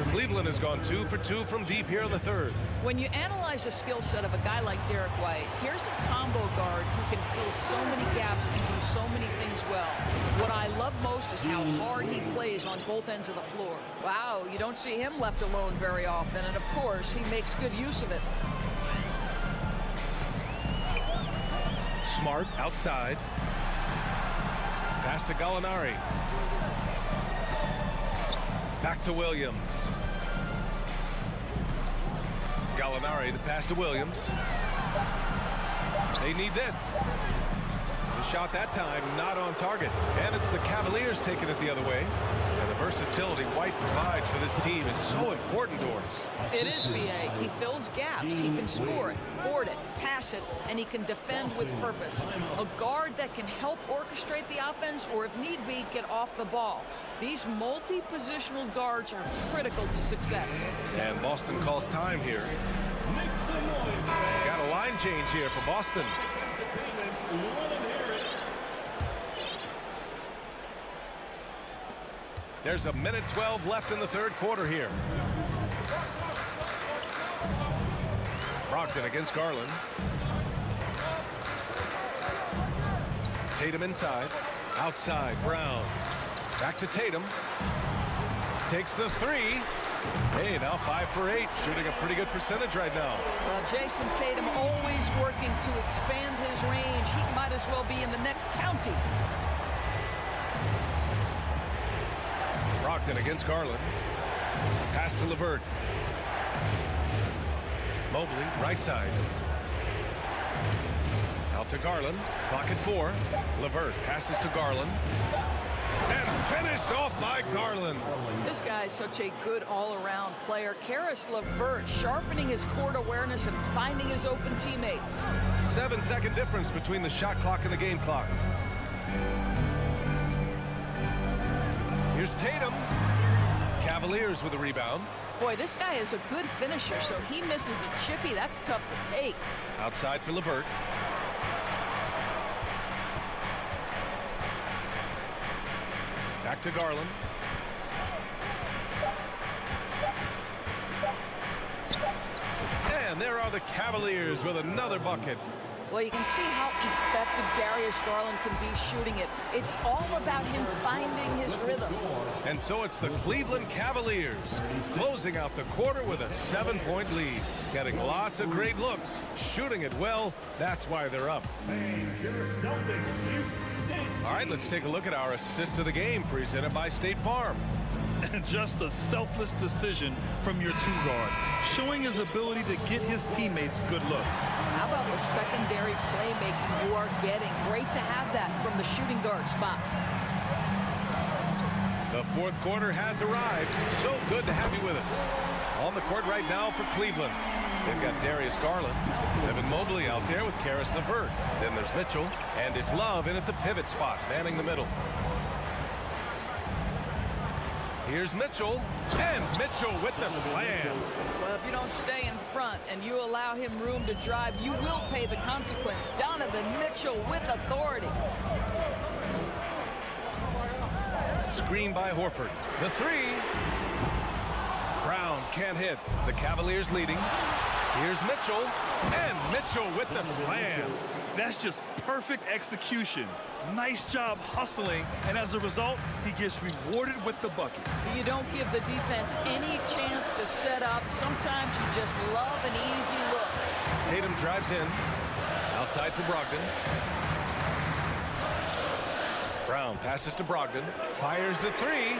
Cleveland has gone 2 for 2 from deep here in the third. When you analyze the skill set of a guy like Derek White, here's a combo guard who can fill so many gaps and do so many things well. What I love most is how hard he plays on both ends of the floor. Wow, you don't see him left alone very often, and of course, he makes good use of it. Smart outside. Pass to Gallinari. Back to Williams. Gallinari, the pass to Williams. They need this. The shot that time, not on target. And it's the Cavaliers taking it the other way. And the versatility White provides for this team is so important to us. It is, B.A. He fills gaps. He can score it, board it, pass it, and he can defend with purpose. A guard that can help orchestrate the offense or, if need be, get off the ball. These multi-positional guards are critical to success. And Boston calls time here. Got a line change here for Boston. There's a minute 12 left in the third quarter here. Brogdon against Garland. Tatum inside. Outside, Brown. Back to Tatum. Takes the 3. Hey, now 5 for 8. Shooting a pretty good percentage right now. Well, Jason Tatum always working to expand his range. He might as well be in the next county. Brogdon against Garland. Pass to LeVert. Mobley, right side. Out to Garland. Clock at 4. LeVert passes to Garland. And finished off by Garland. This guy is such a good all-around player. Karis LeVert sharpening his court awareness and finding his open teammates. 7-second difference between the shot clock and the game clock. Here's Tatum. Cavaliers with a rebound. Boy, this guy is a good finisher, so he misses a chippy. That's tough to take. Outside for LeVert. Back to Garland. And there are the Cavaliers with another bucket. Well, you can see how effective Darius Garland can be shooting it. It's all about him finding his rhythm. And so it's the Cleveland Cavaliers closing out the quarter with a 7-point lead. Getting lots of great looks, shooting it well. That's why they're up. All right, let's take a look at our assist of the game presented by State Farm. Just a selfless decision from your 2-guard, showing his ability to get his teammates good looks. How about the secondary playmaking you are getting? Great to have that from the shooting guard spot. The fourth quarter has arrived. So good to have you with us. On the court right now for Cleveland. They've got Darius Garland, Evan Mobley out there with Karis LeVert. Then there's Mitchell, and it's Love in at the pivot spot, manning the middle. Here's Mitchell, and Mitchell with the slam. Well, if you don't stay in front and you allow him room to drive, you will pay the consequence. Donovan Mitchell with authority. Screen by Horford. The three. Brown can't hit. The Cavaliers leading. Here's Mitchell, and Mitchell with the slam. That's just perfect execution. Nice job hustling, and as a result, he gets rewarded with the bucket. You don't give the defense any chance to set up. Sometimes you just love an easy look. Tatum drives in. Outside for Brogdon. Brown passes to Brogdon. Fires the three.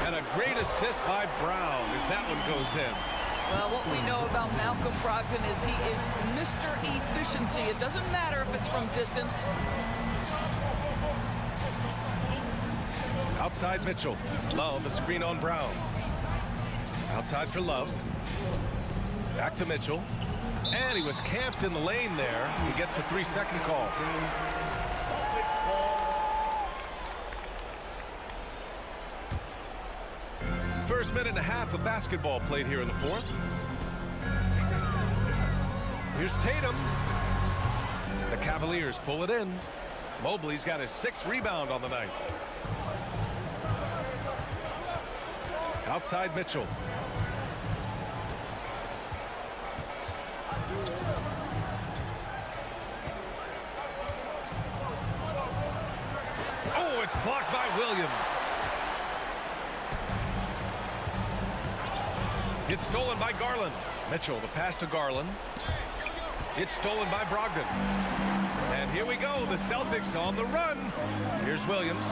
And a great assist by Brown as that one goes in. Well, what we know about Malcolm Brogdon is he is Mr. Efficiency. It doesn't matter if it's from distance. Outside Mitchell. Love, a screen on Brown. Outside for Love. Back to Mitchell. And he was camped in the lane there. He gets a 3-second call. First minute and a half of basketball played here in the fourth. Here's Tatum. The Cavaliers pull it in. Mobley's got his 6th rebound on the night. Outside Mitchell. Oh, it's blocked by Williams. It's stolen by Garland. Mitchell, the pass to Garland. It's stolen by Brogdon. And here we go, the Celtics on the run. Here's Williams.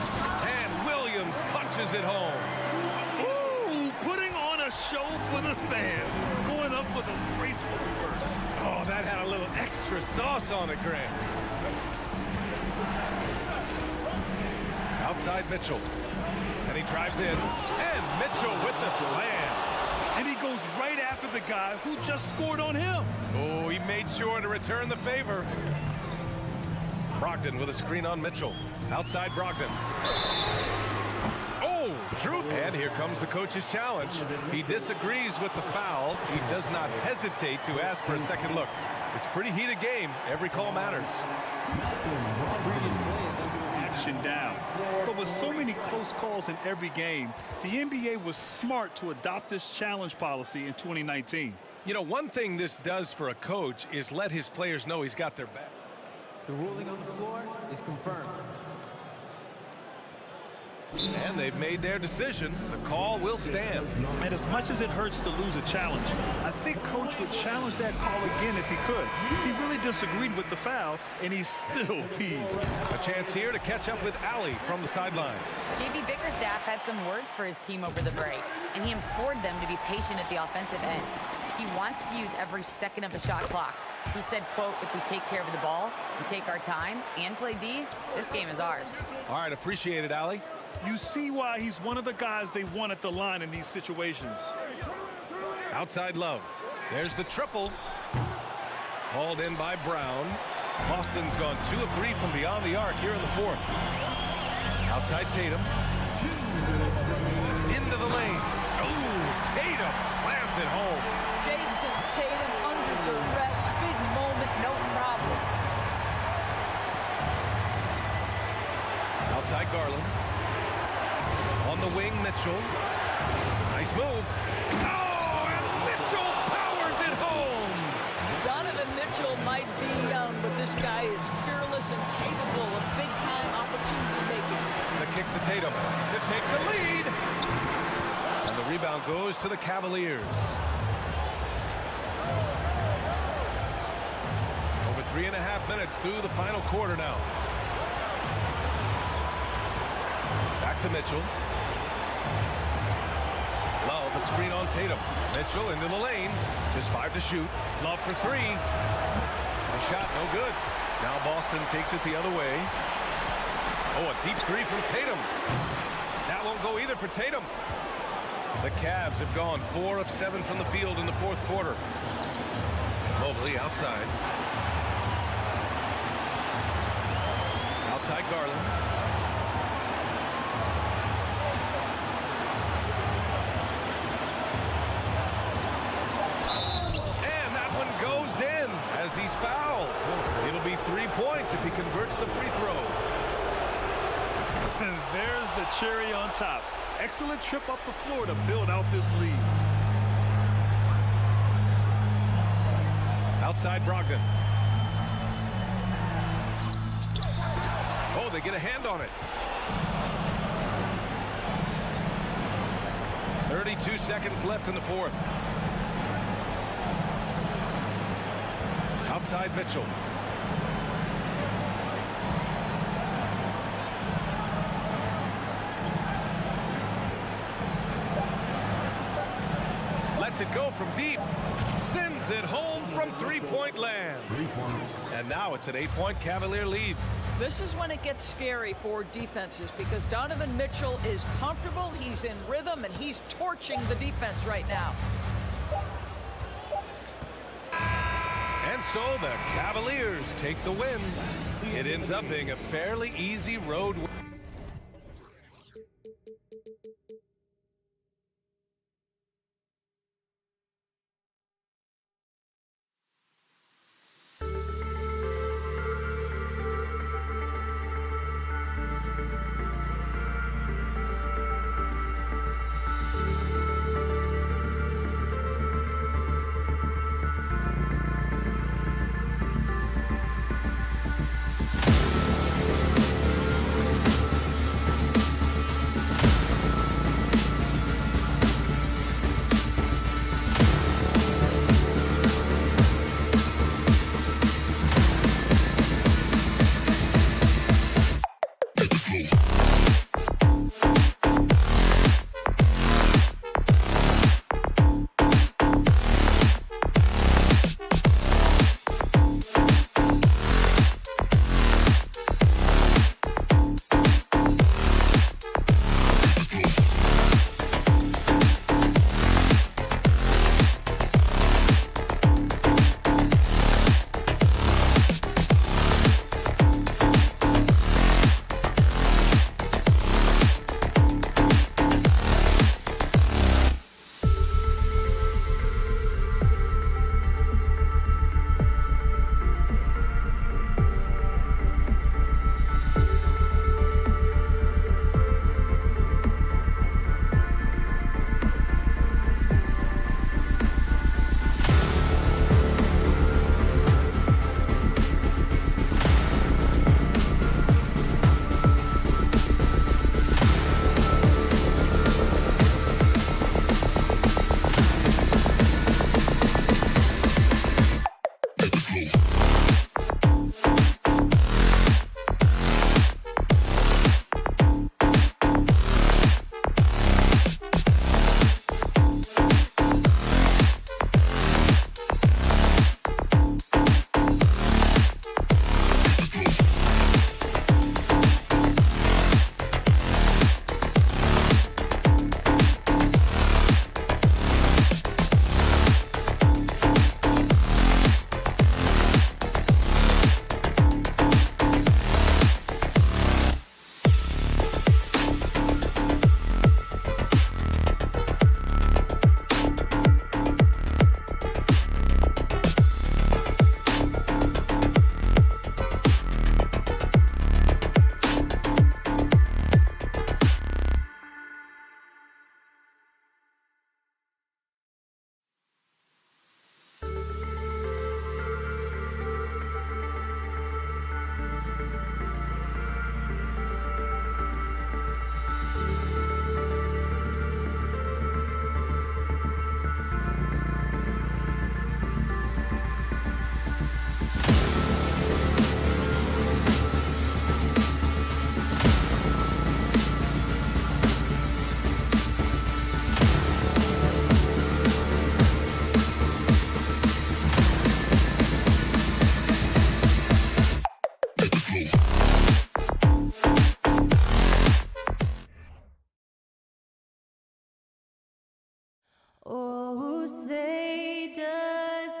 And Williams punches it home. Ooh, putting on a show for the fans. Going up with a graceful reverse. Oh, that had a little extra sauce on it, Grant. Outside Mitchell. And he drives in. And Mitchell with the slam. And he goes right after the guy who just scored on him. Oh, he made sure to return the favor. Brogdon with a screen on Mitchell. Outside Brogdon. Oh, Drew. And here comes the coach's challenge. He disagrees with the foul. He does not hesitate to ask for a second look. It's a pretty heated game. Every call matters. Action down. But with so many close calls in every game, the NBA was smart to adopt this challenge policy in 2019. You know, one thing this does for a coach is let his players know he's got their back. The ruling on the floor is confirmed. And they've made their decision. The call will stand. And as much as it hurts to lose a challenge, I think Coach would challenge that call again if he could. He really disagreed with the foul, and he's still peeved. A chance here to catch up with Allie from the sideline. JB Bickerstaff had some words for his team over the break, and he implored them to be patient at the offensive end. He wants to use every second of the shot clock. He said, quote, if we take care of the ball, we take our time, and play D, this game is ours. All right, appreciate it, Allie. You see why he's one of the guys they want at the line in these situations. Outside Love. There's the triple. Hauled in by Brown. Boston's gone 2 of 3 from beyond the arc here in the fourth. Outside Tatum. Into the lane. Oh, Tatum slams it home. Jason Tatum under duress. Big moment, no problem. Outside Garland. On the wing, Mitchell. Nice move. Oh, and Mitchell powers it home. Donovan Mitchell might be young, but this guy is fearless and capable of big-time opportunity making. The kick to Tatum to take the lead. And the rebound goes to the Cavaliers. Over 3.5 minutes through the final quarter now. Back to Mitchell. Love, a screen on Tatum. Mitchell into the lane. Just 5 to shoot. Love for 3. A shot, no good. Now Boston takes it the other way. Oh, a deep 3 from Tatum. That won't go either for Tatum. The Cavs have gone 4 of 7 from the field in the fourth quarter. Mobley outside. Outside Garland. as he's fouled. It'll be 3 points if he converts the free throw. And there's the cherry on top. Excellent trip up the floor to build out this lead. Outside Brogdon. Oh, they get a hand on it. 32 seconds left in the fourth. Outside Mitchell. Lets it go from deep. Sends it home from three-point land. 3 points. And now it's an 8-point Cavalier lead. This is when it gets scary for defenses because Donovan Mitchell is comfortable, he's in rhythm, and he's torching the defense right now. And so the Cavaliers take the win. It ends up being a fairly easy road win. Oh, say does.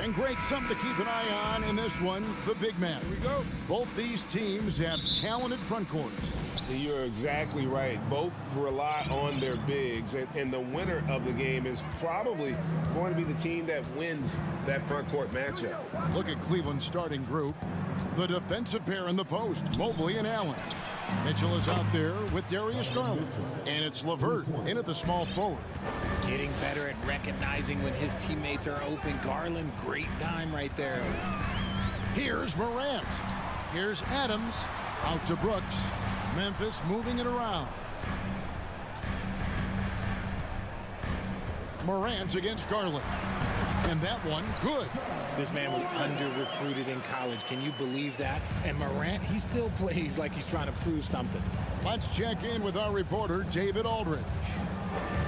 And Greg, something to keep an eye on in this one, the big man. Here we go. Both these teams have talented front courts. You're exactly right. Both rely on their bigs, and the winner of the game is probably going to be the team that wins that front court matchup. Look at Cleveland's starting group. The defensive pair in the post, Mobley and Allen. Mitchell is out there with Darius Garland. And it's LeVert in at the small forward. Getting better at recognizing when his teammates are open. Garland, great time right there. Here's Morant. Here's Adams. Out to Brooks. Memphis moving it around. Morant against Garland. And that one, good. This man was under-recruited in college. Can you believe that? And Morant, he still plays like he's trying to prove something. Let's check in with our reporter, David Aldridge.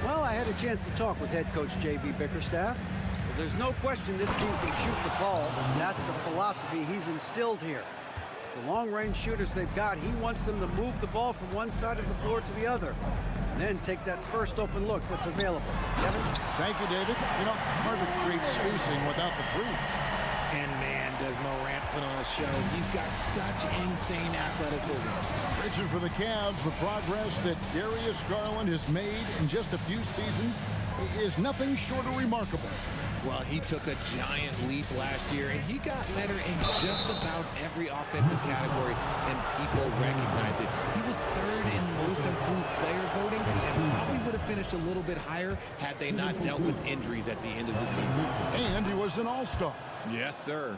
Well, I had a chance to talk with head coach J.B. Bickerstaff. Well, there's no question this team can shoot the ball. That's the philosophy he's instilled here. The long-range shooters they've got, he wants them to move the ball from one side of the floor to the other. And then take that first open look that's available. Kevin? Thank you, David. You know, hard to create spacing without the threes. And man, does Morant put on a show. He's got such insane athleticism. Richard, for the Cavs, the progress that Darius Garland has made in just a few seasons is nothing short of remarkable. Well, he took a giant leap last year, and he got better in just about every offensive category, and people recognized it. He was third in most improved player voting, and probably would have finished a little bit higher had they not dealt with injuries at the end of the season. And he was an all-star. Yes, sir.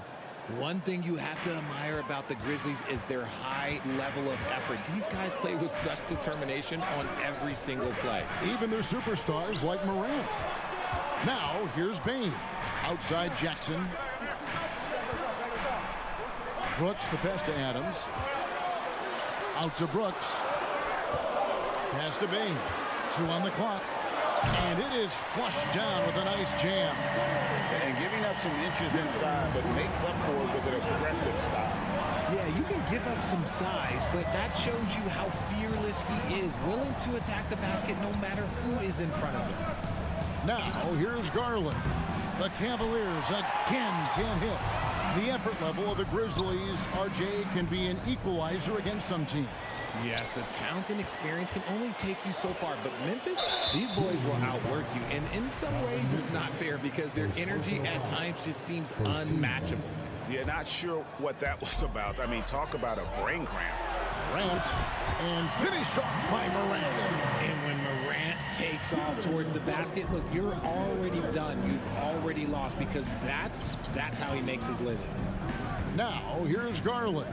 One thing you have to admire about the Grizzlies is their high level of effort. These guys play with such determination on every single play. Even their superstars like Morant. Now, here's Bain. Outside Jackson. Brooks, the pass to Adams. Out to Brooks. Pass to Bain. 2 on the clock. And it is flushed down with a nice jam. And giving up some inches inside, but makes up for it with an aggressive style. Yeah, you can give up some size, but that shows you how fearless he is, willing to attack the basket no matter who is in front of him. Now, here's Garland. The Cavaliers again can't hit. The effort level of the Grizzlies, RJ, can be an equalizer against some teams. Yes, the talent and experience can only take you so far, but Memphis, these boys will outwork you, and in some ways it's not fair because their energy at times just seems unmatchable. Yeah, not sure what that was about. I mean, talk about a brain cramp. Morant, and finished off by Morant. And when Morant takes off towards the basket, look, you're already done. You've already lost because that's how he makes his living. Now, here's Garland.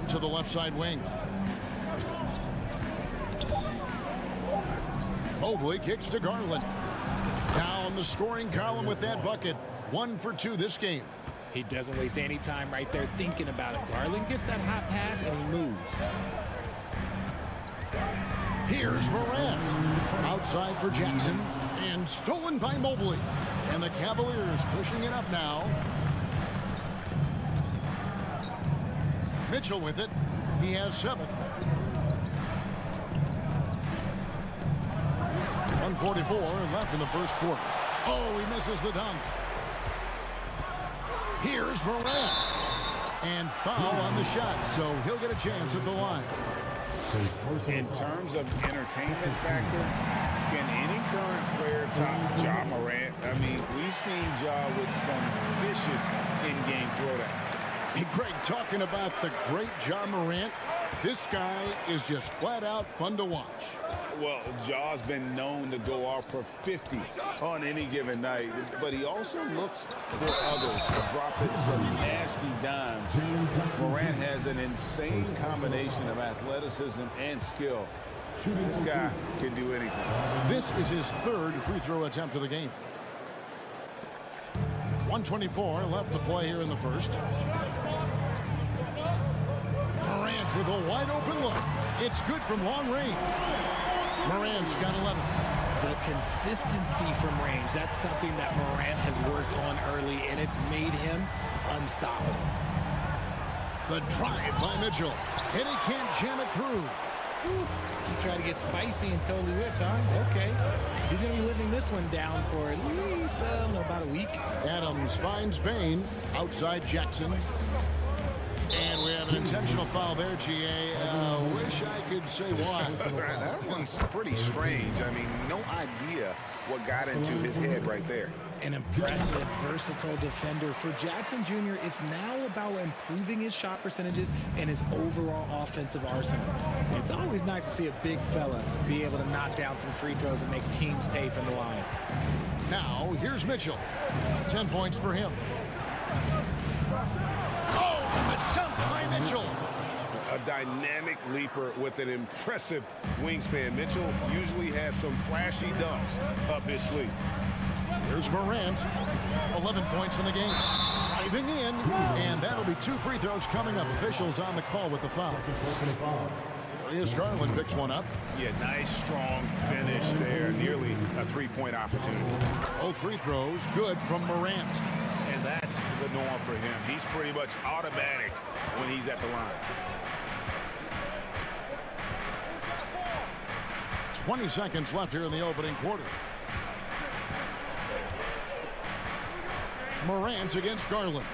To the left side wing. Mobley kicks to Garland. Down the scoring column with that bucket. 1 for 2 this game. He doesn't waste any time right there thinking about it. Garland gets that hot pass and he moves. Here's Morant. Outside for Jackson. And stolen by Mobley. And the Cavaliers pushing it up now. Mitchell with it. He has 7. 1:44 left in the first quarter. Oh, he misses the dunk. Here's Morant. And foul on the shot, so he'll get a chance at the line. In terms of entertainment factor, can any current player top Ja Morant? I mean, we've seen Ja with some vicious in-game throwdown. Hey, Greg, talking about the great Ja Morant, this guy is just flat out fun to watch. Well, Ja's been known to go off for 50 on any given night, but he also looks for others to drop in some nasty dimes. Morant has an insane combination of athleticism and skill. This guy can do anything. This is his 3rd free throw attempt of the game. 1:24 left to play here in the first. Morant with a wide open look. It's good from long range. Morant's got 11. The consistency from range, that's something that Morant has worked on early, and it's made him unstoppable. The drive by Mitchell. And he can't jam it through. He tried to get spicy and totally whipped, huh? Okay. He's going to be living this one down for at least, about a week. Adams Adams finds Bain. Outside Jackson. And we have an intentional foul there, GA. Wish I could say why. That one's pretty strange. I mean, no idea what got into his head right there. An impressive, versatile defender. For Jackson Jr., it's now about improving his shot percentages and his overall offensive arsenal. It's always nice to see a big fella be able to knock down some free throws and make teams pay from the line. Now, here's Mitchell. 10 points for him. Oh, and the dunk by Mitchell. A dynamic leaper with an impressive wingspan. Mitchell usually has some flashy dunks up his sleeve. Here's Morant. 11 points in the game. Driving in, and that'll be 2 free throws coming up. Officials on the call with the foul. Darius Garland picks one up. Yeah, nice, strong finish there. Nearly a three-point opportunity. Both free throws good from Morant. And that's the norm for him. He's pretty much automatic when he's at the line. 20 seconds left here in the opening quarter. Morant against Garland.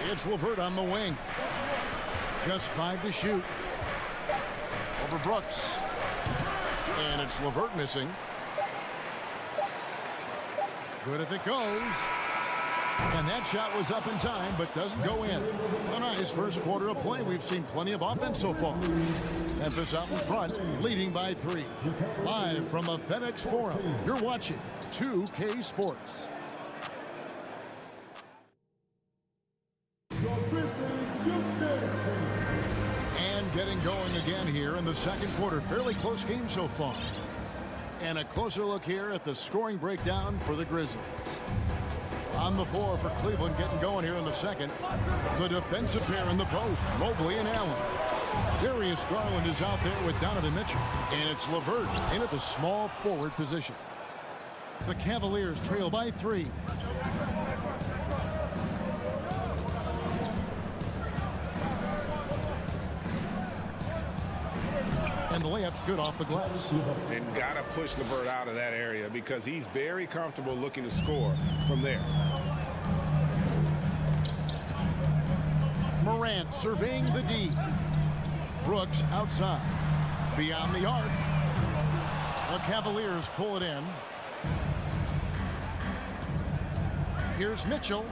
It's LeVert on the wing. Just 5 to shoot. Over Brooks. And it's LeVert missing. Good if it goes. And that shot was up in time, but doesn't go in. A nice first quarter of play. We've seen plenty of offense so far. Memphis out in front, leading by 3. Live from the FedEx Forum, you're watching 2K Sports. And getting going again here in the second quarter. Fairly close game so far. And a closer look here at the scoring breakdown for the Grizzlies. On the floor for Cleveland, getting going here in the second. The defensive pair in the post, Mobley and Allen. Darius Garland is out there with Donovan Mitchell. And it's LeVert in at the small forward position. The Cavaliers trail by 3. And the layup's good off the glass. And got to push LeVert out of that area because he's very comfortable looking to score from there. Morant surveying the D. Brooks outside. Beyond the arc. The Cavaliers pull it in. Here's Mitchell.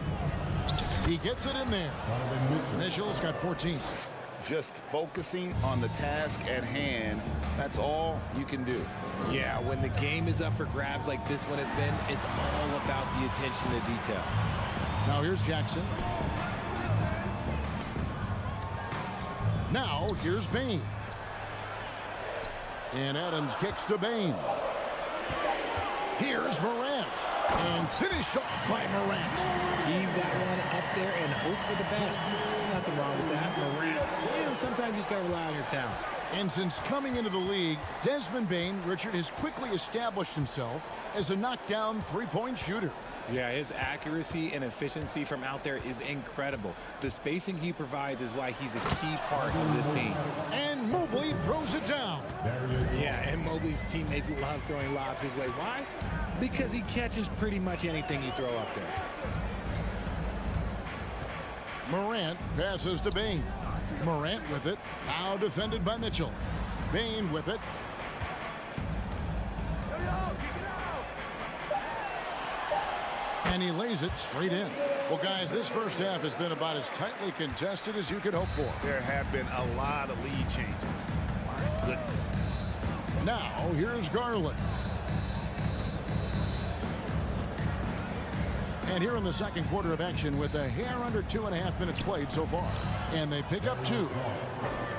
He gets it in there. Mitchell's got 14. Just focusing on the task at hand, that's all you can do. Yeah, when the game is up for grabs like this one has been, it's all about the attention to detail. Now here's Jackson. Now here's Bain. And Adams kicks to Bain. Here's Morant. And finished off by Morant. Heave that one up there and hope for the best. Nothing wrong with that. Morant, sometimes you just got to rely on your talent. And since coming into the league, Desmond Bain, Richard, has quickly established himself as a knockdown three-point shooter. Yeah, his accuracy and efficiency from out there is incredible. The spacing he provides is why he's a key part of this team. And Mobley throws it down. Yeah, and Mobley's teammates love throwing lobs his way. Why? Because he catches pretty much anything you throw up there. Morant passes to Bain. Morant with it. Now defended by Mitchell. Bain with it. And he lays it straight in. Well, guys, this first half has been about as tightly contested as you could hope for. There have been a lot of lead changes. My goodness. Now, here's Garland. And here in the second quarter of action with a hair under 2.5 minutes played so far. And they pick up 2.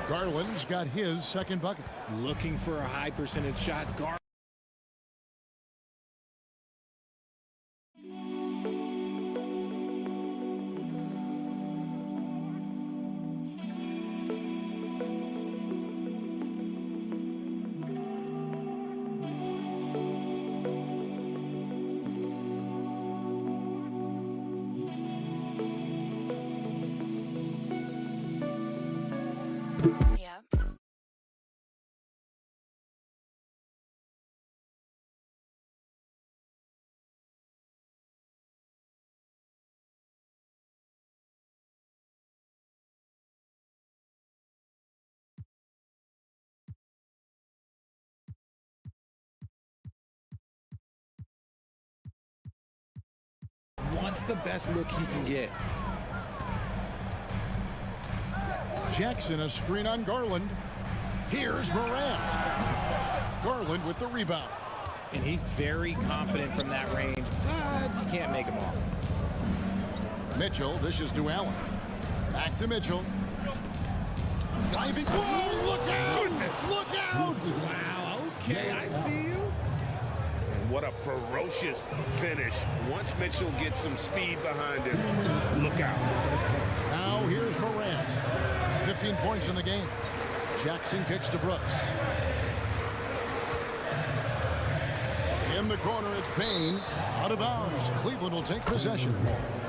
Garland's got his second bucket. Looking for a high percentage shot. That's the best look he can get. Jackson, a screen on Garland. Here's Morant. Garland with the rebound. And he's very confident from that range, but you can't make him all. Mitchell dishes to Allen. Back to Mitchell. Driving. Oh, look out! Goodness. Look out! Wow, okay, I see you. And what a ferocious finish. Once Mitchell gets some speed behind him, look out. Now here's Morant. 15 points in the game. Jackson kicks to Brooks. In the corner, it's Payne. Out of bounds. Cleveland will take possession.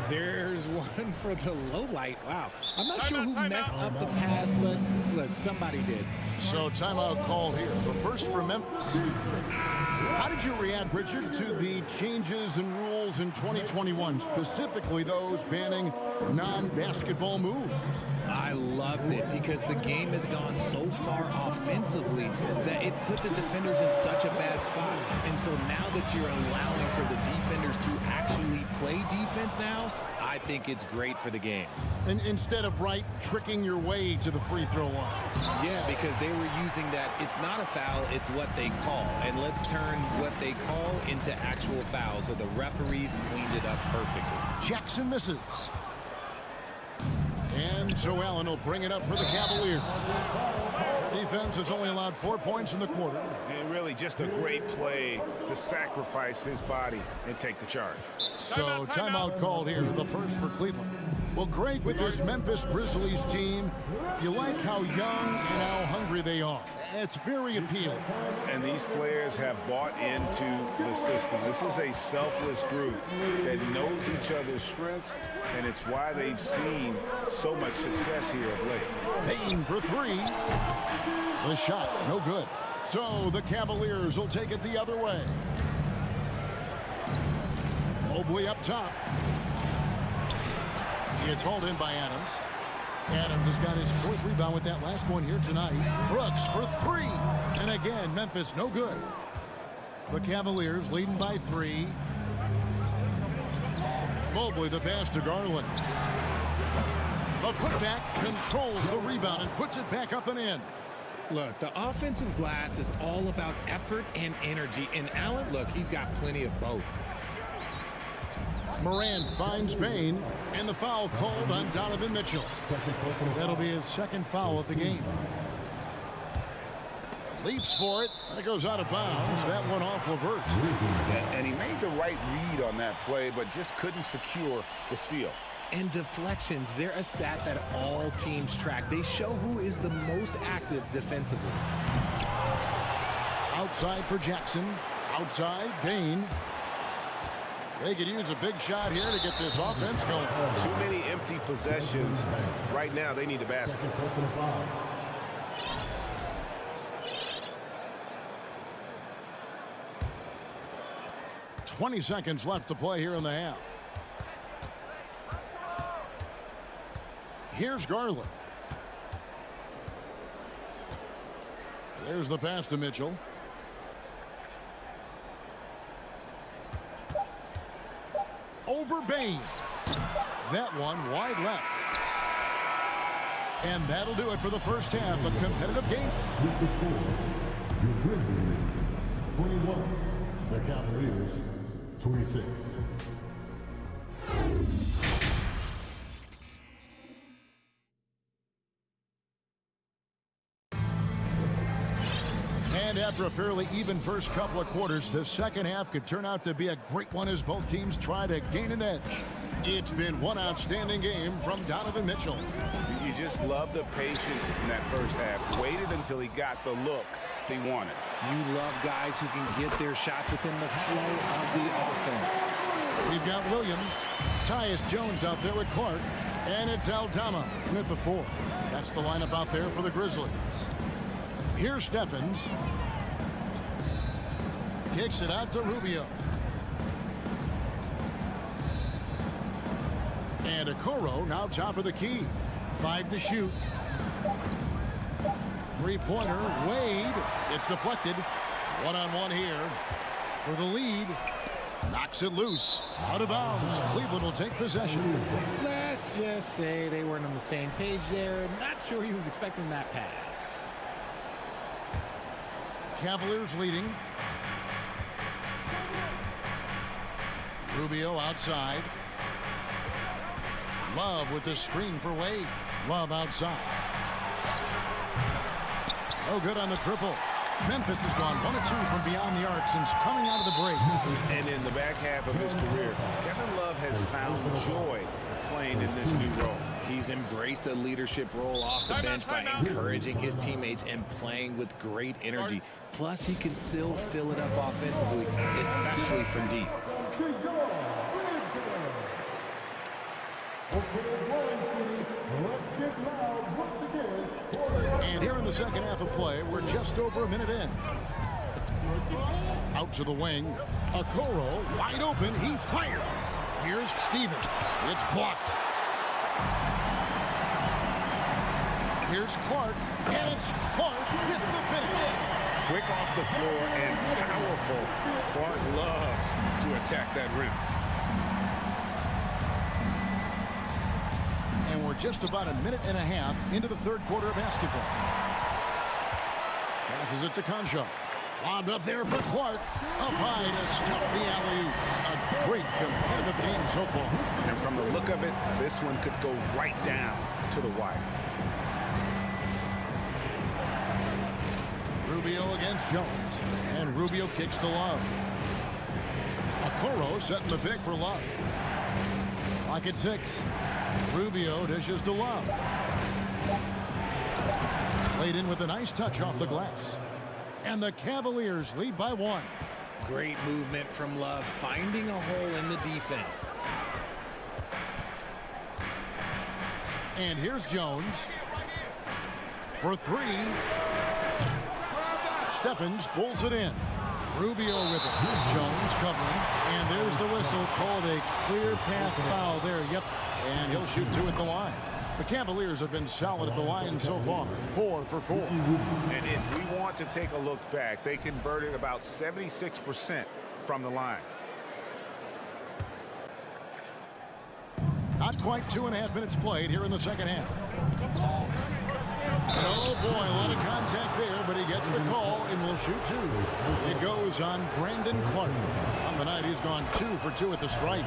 There's one for the low light. Wow. I'm not sure who messed up the pass, but look, somebody did. So timeout called here. The first for Memphis. How did you react, Richard, to the changes in rules in 2021, specifically those banning non-basketball moves? I loved it because the game has gone so far offensively that it put the defenders in such a bad spot. And so now that you're allowing for the defenders to actually play defense now, I think it's great for the game. And instead of tricking your way to the free throw line. Yeah, because they were using that it's not a foul, it's what they call. And let's turn what they call into actual fouls. So the referees cleaned it up perfectly. Jackson misses. And so Allen will bring it up for the Cavaliers. Defense has only allowed 4 points in the quarter. And really just a great play to sacrifice his body and take the charge. So timeout called here, the first for Cleveland. Well, Greg, with this Memphis Grizzlies team, you like how young and how hungry they are. It's very appealing. And these players have bought into the system. This is a selfless group that knows each other's strengths, and it's why they've seen so much success here of late. Payne for three. The shot, no good. So the Cavaliers will take it the other way. Mobley up top. It's hauled in by Adams. Adams has got his fourth rebound with that last one here tonight. Brooks for three. And again, Memphis no good. The Cavaliers leading by 3. Mobley the pass to Garland. The putback controls the rebound and puts it back up and in. Look, the offensive glass is all about effort and energy. And Allen, look, he's got plenty of both. Morant finds Payne, and the foul called on Donovan Mitchell. That'll be his second foul of the game. Leaps for it, and it goes out of bounds. That one off Levert. And he made the right read on that play, but just couldn't secure the steal. And deflections, they're a stat that all teams track. They show who is the most active defensively. Outside for Jackson. Outside, Payne. They could use a big shot here to get this offense going. Too many empty possessions. Right now, they need a basket. 20 seconds left to play here in the half. Here's Garland. There's the pass to Mitchell. Over Payne. That one wide left. And that'll do it for the first half. A competitive game. With the score, your Grizzlies 21, the Cavaliers 26. And after a fairly even first couple of quarters, the second half could turn out to be a great one as both teams try to gain an edge. It's been one outstanding game from Donovan Mitchell. You just love the patience in that first half. Waited until he got the look he wanted. You love guys who can get their shot within the flow of the offense. We've got Williams, Tyus Jones out there with Clark, and it's Aldama at the 4. That's the lineup out there for the Grizzlies. Here's Stephens. Kicks it out to Rubio. And Okoro now top of the key. 5 to shoot. Three-pointer, Wade. It's deflected. One-on-one here for the lead. Knocks it loose. Out of bounds. Cleveland will take possession. Let's just say they weren't on the same page there. Not sure he was expecting that pass. Cavaliers leading. Rubio outside. Love with the screen for Wade. Love outside. No good on the triple. Memphis has gone 1 of 2 from beyond the arc since coming out of the break. And in the back half of his career, Kevin Love has found joy playing in this new role. He's embraced a leadership role off the bench by encouraging his teammates and playing with great energy. Plus, he can still fill it up offensively, especially from deep. And here in the second half of play, we're just over a minute in. Out to the wing. Okoro wide open. He fires. Here's Stevens. It's blocked. Here's Clark. And it's Clark with the finish. Quick off the floor and powerful. Clark loves to attack that rim. And we're just about a minute and a half into the third quarter of basketball. Passes it to Concho. Lobbed up there for Clark. Up high to stuff the alley-oop. A great competitive game so far. And from the look of it, this one could go right down to the wire. Rubio against Jones. And Rubio kicks to Love. Okoro setting the pick for Love. Clock at 6. Rubio dishes to Love. Played in with a nice touch off the glass. And the Cavaliers lead by 1. Great movement from Love, finding a hole in the defense. And here's Jones for 3. Stephens pulls it in. Rubio with it. Jones covering. And there's the whistle. Called a clear path foul there. Yep. And he'll shoot 2 at the line. The Cavaliers have been solid at the line so far. 4 for 4. And if we want to take a look back, they converted about 76% from the line. Not quite 2.5 minutes played here in the second half. Oh boy, a lot of contact there, but he gets the call and will shoot 2. It goes on Brandon Clark. On the night, he's gone 2 for 2 at the stripe.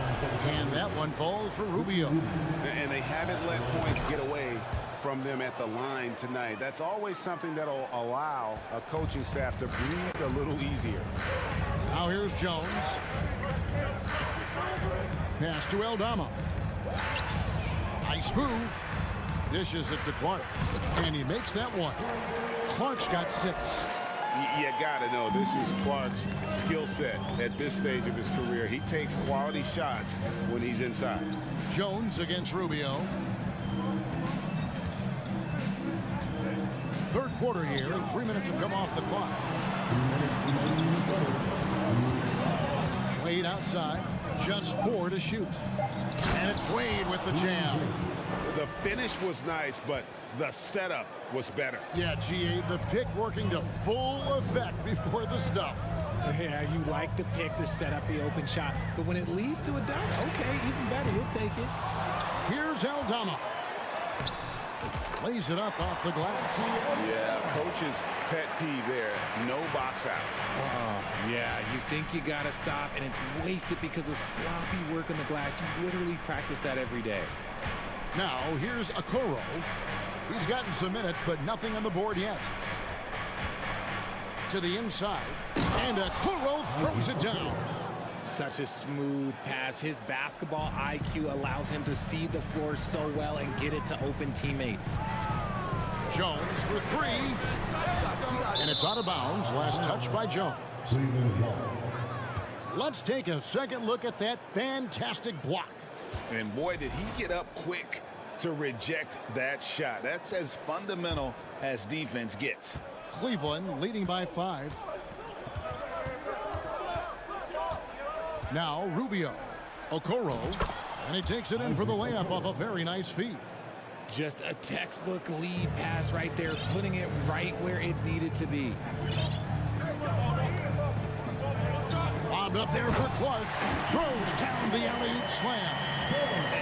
And that one falls for Rubio. And they haven't let points get away from them at the line tonight. That's always something that'll allow a coaching staff to breathe a little easier. Now here's Jones. Pass to Aldama. Nice move. Dishes it to Clark. And he makes that one. Clark's got 6. You gotta know, this is Clark's skill set at this stage of his career. He takes quality shots when he's inside. Jones against Rubio. Third quarter here, and 3 minutes have come off the clock. Wade outside, just 4 to shoot. And it's Wade with the jam. The finish was nice, but the setup was better. Yeah, GA, the pick working to full effect before the stuff. Yeah, you like the pick to set up the open shot, but when it leads to a dunk, okay, even better, you'll take it. Here's Aldama. Lays it up off the glass. Yeah, coach's pet peeve there. No box out. Yeah, you think you got to stop, and it's wasted because of sloppy work on the glass. You literally practice that every day. Now, here's Okoro. He's gotten some minutes, but nothing on the board yet. To the inside, and Okoro throws it down. Such a smooth pass. His basketball IQ allows him to see the floor so well and get it to open teammates. Jones for 3. And it's out of bounds. Last touch by Jones. Let's take a second look at that fantastic block. And boy, did he get up quick to reject that shot. That's as fundamental as defense gets. Cleveland leading by 5. Now Rubio. Okoro. And he takes it in for the layup off a very nice feed. Just a textbook lead pass right there, putting it right where it needed to be. Lob Rebound up there for Clark. Throws down the alley-oop slam.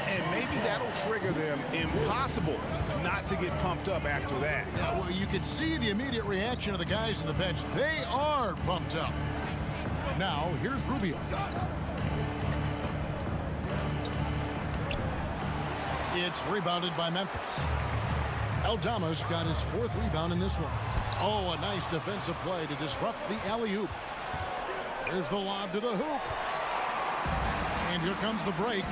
And maybe that'll trigger them. Impossible not to get pumped up after that. Yeah, well, you can see the immediate reaction of the guys on the bench. They are pumped up. Now, here's Rubio. It's rebounded by Memphis. Aldama's got his 4th rebound in this one. Oh, a nice defensive play to disrupt the alley-oop. There's the lob to the hoop. And here comes the break.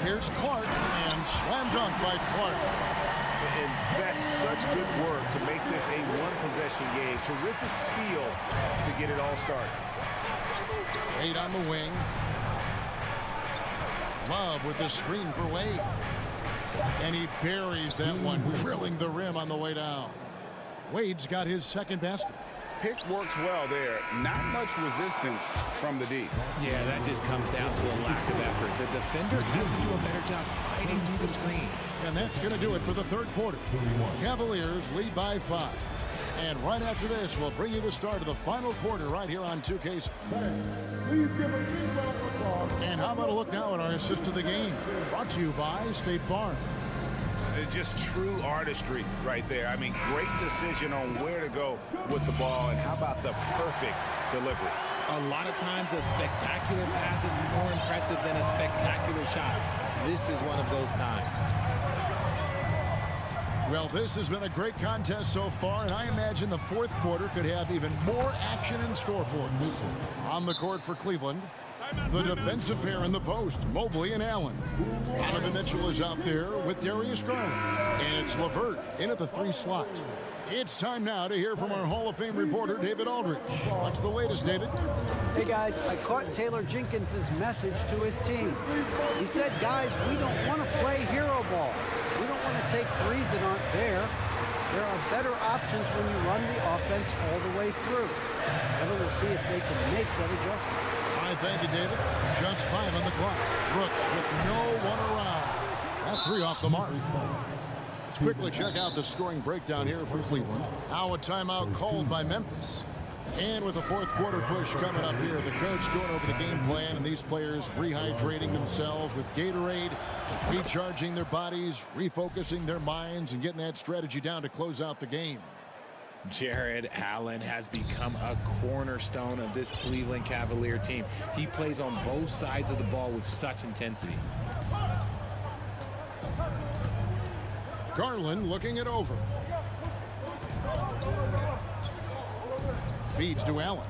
Here's Clark, and slam dunk by Clark. And that's such good work to make this a one-possession game. Terrific steal to get it all started. 8 on the wing. Love with the screen for Wade. And he buries that one, drilling the rim on the way down. Wade's got his 2nd basket. Pick works well there. Not much resistance from the D. Yeah, that just comes down to a lack of effort. The defender has to do a better job fighting through the screen. And that's going to do it for the 3rd quarter. Cavaliers lead by 5. And right after this, we'll bring you the start of the final quarter right here on 2K. Please give a big round of applause. And how about a look now at our assist of the game? Brought to you by State Farm. Just true artistry right there. I mean, great decision on where to go with the ball, and how about the perfect delivery? A lot of times a spectacular pass is more impressive than a spectacular shot. This is one of those times. Well, this has been a great contest so far, and I imagine the 4th quarter could have even more action in store for us. On the court for Cleveland, the defensive pair in the post, Mobley and Allen. Donovan Mitchell is out there with Darius Garland. And it's LeVert in at the 3 slot. It's time now to hear from our Hall of Fame reporter, David Aldridge. What's the latest, David? Hey guys, I caught Taylor Jenkins' message to his team. He said, guys, we don't want to play hero ball. We don't want to take threes that aren't there. There are better options when you run the offense all the way through. And we'll see if they can make that adjustment. All right, thank you, David. Just 5 on the clock. Brooks with no one around. That 3 off the mark. Let's quickly check out the scoring breakdown here for Cleveland. Now a timeout called by Memphis. And with the 4th quarter push coming up here, the coach going over the game plan, and these players rehydrating themselves with Gatorade, recharging their bodies, refocusing their minds, and getting that strategy down to close out the game. Jared Allen has become a cornerstone of this Cleveland Cavalier team. He plays on both sides of the ball with such intensity. Garland looking it over. Feeds to Allen.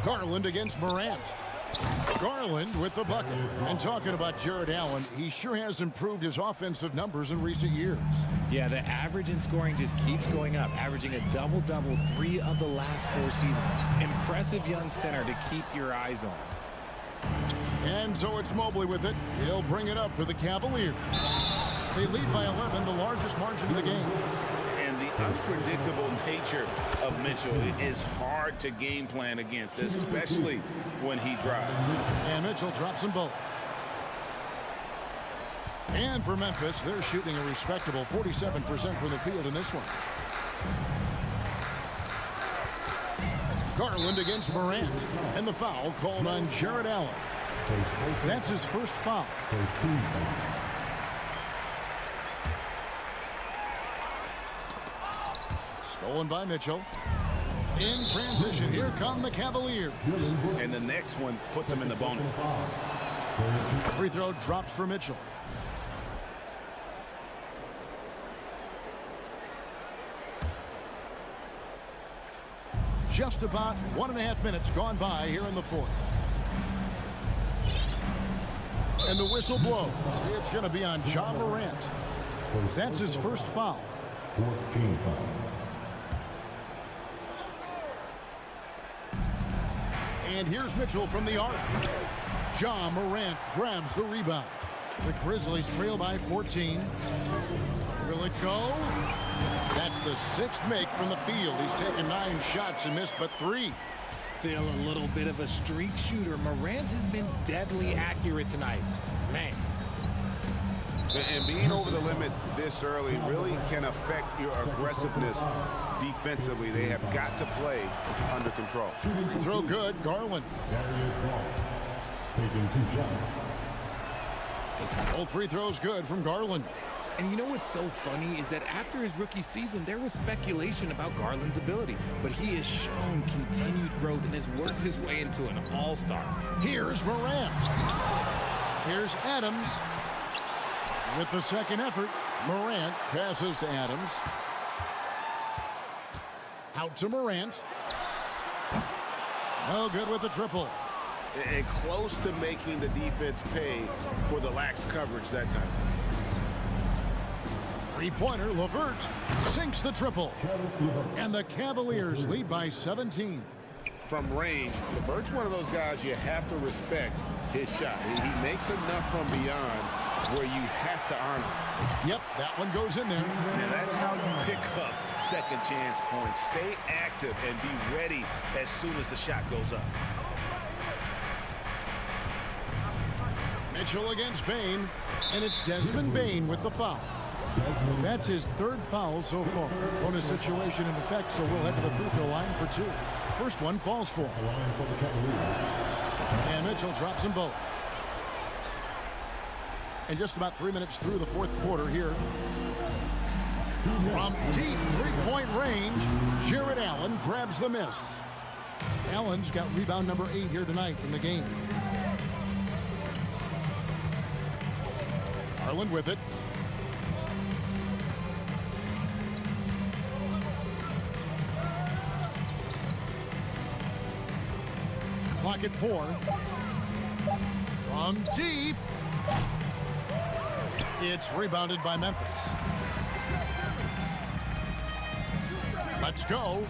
Garland against Morant. Garland with the bucket. And talking about Jared Allen, he sure has improved his offensive numbers in recent years. Yeah, the average in scoring just keeps going up, averaging a double-double 3 of the last 4 seasons. Impressive young center to keep your eyes on. And so it's Mobley with it. He'll bring it up for the Cavaliers. They lead by 11, the largest margin of the game. And the unpredictable nature of Mitchell is hard to game plan against, especially when he drives. And Mitchell drops them both. And for Memphis, they're shooting a respectable 47% from the field in this one. Garland against Morant. And the foul called on Jared Allen. That's his first foul. Stolen by Mitchell. In transition, here come the Cavaliers. And the next one puts him in the bonus. Free throw drops for Mitchell. Just about 1.5 minutes gone by here in the 4th. And the whistle blows. It's going to be on Ja Morant. That's his first foul. 14 foul. And here's Mitchell from the arc. Ja Morant grabs the rebound. The Grizzlies trail by 14. Will it go? That's the 6th make from the field. He's taken 9 shots and missed but 3. Still a little bit of a streak shooter. Morant has been deadly accurate tonight. Man. And being over the limit this early really can affect your aggressiveness defensively. They have got to play under control. Free throw good, Garland. Darius Garland taking 2 shots. Both free throws good from Garland. And you know what's so funny is that after his rookie season, there was speculation about Garland's ability, but he has shown continued growth and has worked his way into an all-star. Here's Morant. Here's Adams. With the second effort, Morant passes to Adams. Out to Morant. No good with the triple. And close to making the defense pay for the lax coverage that time. Three-pointer, LeVert sinks the triple. And the Cavaliers lead by 17. From range, LeVert's one of those guys you have to respect his shot. He makes enough from beyond where you have to honor him. Yep, that one goes in there. And that's how you pick up second chance points. Stay active and be ready as soon as the shot goes up. Mitchell against Bane, and it's Desmond Bane with the foul. That's his 3rd foul so far. Bonus situation in effect, so we'll head to the free throw line for 2. First one falls for. And Mitchell drops them both. And just about 3 minutes through the 4th quarter here. From deep 3-point range, Jared Allen grabs the miss. Allen's got rebound number 8 here tonight in the game. Garland with it. Clock at 4. From deep. It's rebounded by Memphis. Let's go.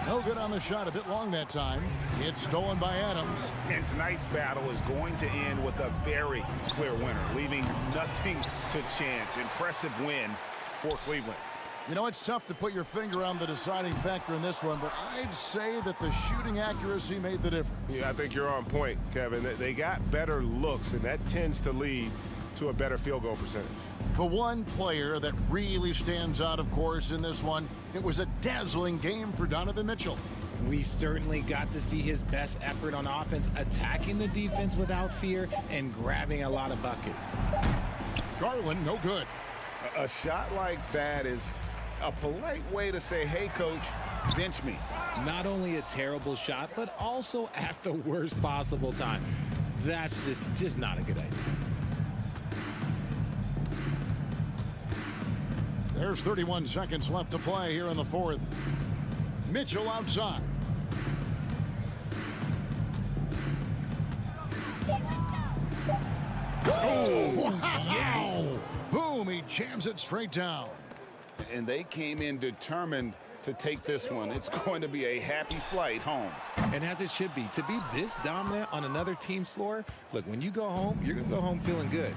No good on the shot. A bit long that time. It's stolen by Adams. And tonight's battle is going to end with a very clear winner, leaving nothing to chance. Impressive win for Cleveland. You know, it's tough to put your finger on the deciding factor in this one, but I'd say that the shooting accuracy made the difference. Yeah, I think you're on point, Kevin. They got better looks, and that tends to lead to a better field goal percentage. The one player that really stands out, of course, in this one, it was a dazzling game for Donovan Mitchell. We certainly got to see his best effort on offense, attacking the defense without fear and grabbing a lot of buckets. Garland, no good. A shot like that is a polite way to say, hey, coach, bench me. Not only a terrible shot, but also at the worst possible time. That's just not a good idea. There's 31 seconds left to play here in the 4th. Mitchell outside. Oh, wow. Yes! Boom, he jams it straight down. And they came in determined to take this one. It's going to be a happy flight home. And as it should be, to be this dominant on another team's floor, look, when you go home, you're going to go home feeling good.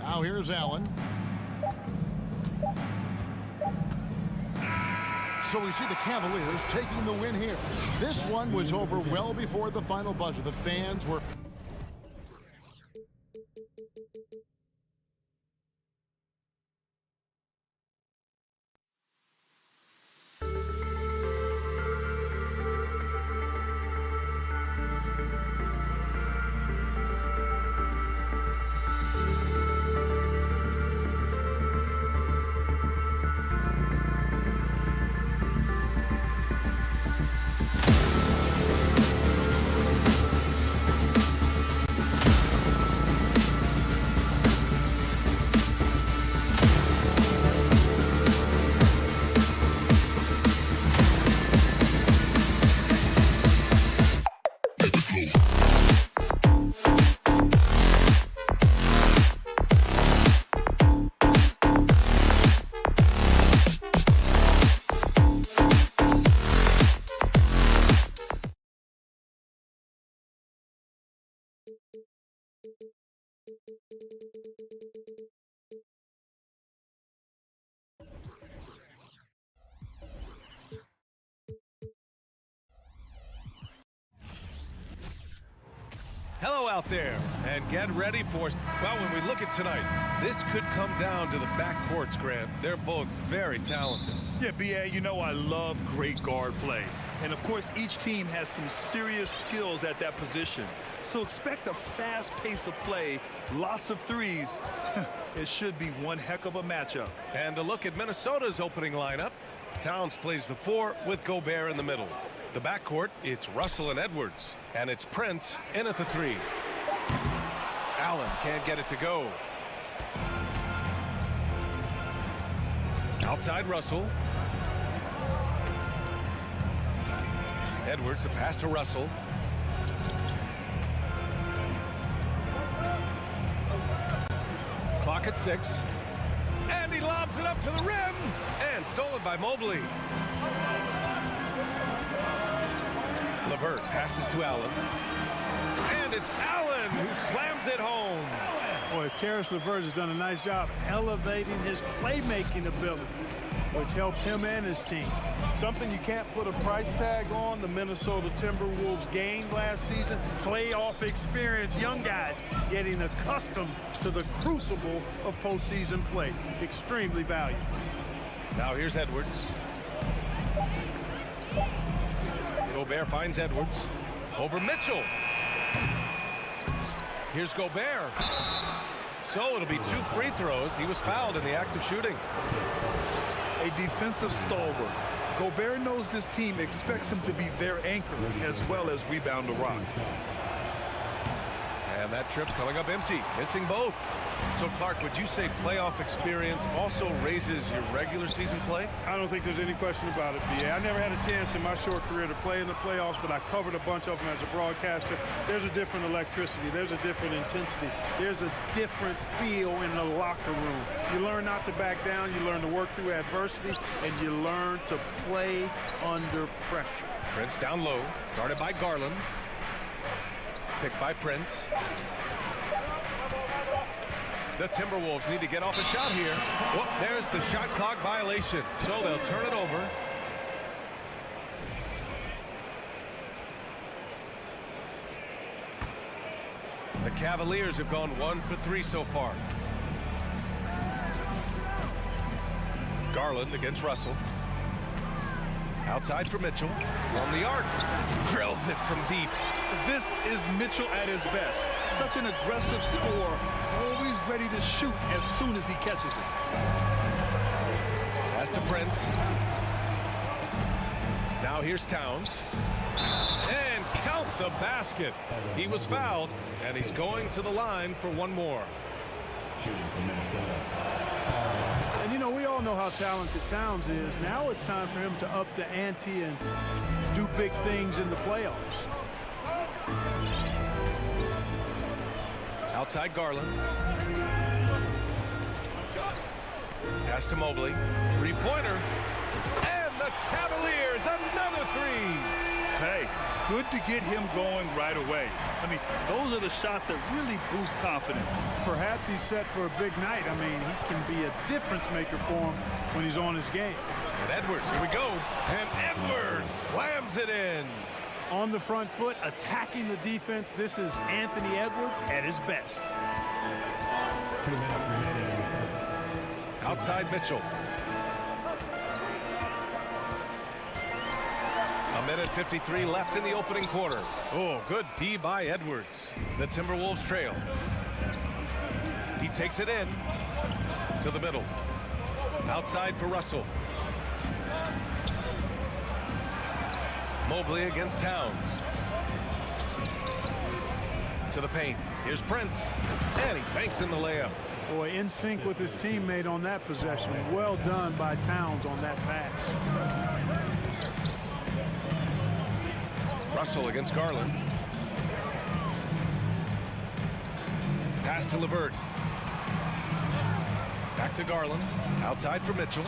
Now here's Allen. So we see the Cavaliers taking the win here. This one was over well before the final buzzer. The fans were... Hello out there, and get ready for, well, when we look at tonight, this could come down to the backcourts, Grant. They're both very talented. Yeah, B.A., you know I love great guard play. And, of course, each team has some serious skills at that position. So expect a fast pace of play, lots of threes. It should be one heck of a matchup. And a look at Minnesota's opening lineup. Towns plays the 4 with Gobert in the middle. The backcourt, it's Russell and Edwards. And it's Prince in at the 3. Allen can't get it to go. Outside Russell. Edwards, the pass to Russell. Clock at 6. And he lobs it up to the rim. And stolen by Mobley. LeVert passes to Allen. And it's Allen who slams it home. Boy, Karis LeVert has done a nice job elevating his playmaking ability, which helps him and his team. Something you can't put a price tag on. The Minnesota Timberwolves gained last season. Playoff experience, young guys getting accustomed to the crucible of postseason play. Extremely valuable. Now here's Edwards. Gobert finds Edwards. Over Mitchell. Here's Gobert. So it'll be 2 free throws. He was fouled in the act of shooting. A defensive stalwart. Gobert knows this team expects him to be their anchor as well as rebound the rock. And that trip coming up empty, missing both. So, Clark, would you say playoff experience also raises your regular season play? I don't think there's any question about it, B.A. I never had a chance in my short career to play in the playoffs, but I covered a bunch of them as a broadcaster. There's a different electricity. There's a different intensity. There's a different feel in the locker room. You learn not to back down. You learn to work through adversity, and you learn to play under pressure. Prince down low, guarded by Garland. Picked by Prince. The Timberwolves need to get off a shot here. Well, there's the shot clock violation. So they'll turn it over. The Cavaliers have gone 1 for 3 so far. Garland against Russell. Outside for Mitchell. From the arc. Drills it from deep. This is Mitchell at his best. Such an aggressive scorer. Always ready to shoot as soon as he catches it. Pass to Prince. Now here's Towns. And count the basket. He was fouled, and he's going to the line for one more. And, you know, we all know how talented Towns is. Now it's time for him to up the ante and do big things in the playoffs. Outside Garland. Pass to Mobley. Three-pointer. And the Cavaliers, another 3. Hey, good to get him going right away. I mean, those are the shots that really boost confidence. Perhaps he's set for a big night. I mean, he can be a difference maker for him when he's on his game. And Edwards, here we go. And Edwards slams it in. On the front foot, attacking the defense. This is Anthony Edwards at his best. 2 minutes remaining. Outside Mitchell. A minute 53 left in the opening quarter. Oh, good D by Edwards. The Timberwolves trail. He takes it in to the middle. Outside for Russell. Mobley against Towns. To the paint. Here's Prince. And he banks in the layup. Boy, in sync with his teammate on that possession. Well done by Towns on that pass. Russell against Garland. Pass to LeVert. Back to Garland. Outside for Mitchell.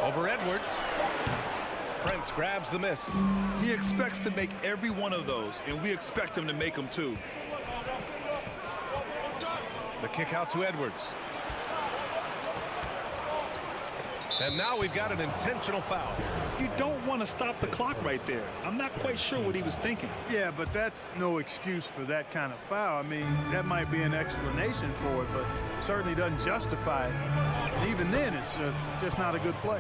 Over Edwards. Prince grabs the miss. He expects to make every one of those, and we expect him to make them too. The kick out to Edwards. And now we've got an intentional foul. You don't want to stop the clock right there. I'm not quite sure what he was thinking. Yeah, but that's no excuse for that kind of foul. I mean, that might be an explanation for it, but certainly doesn't justify it. And even then, it's just not a good play.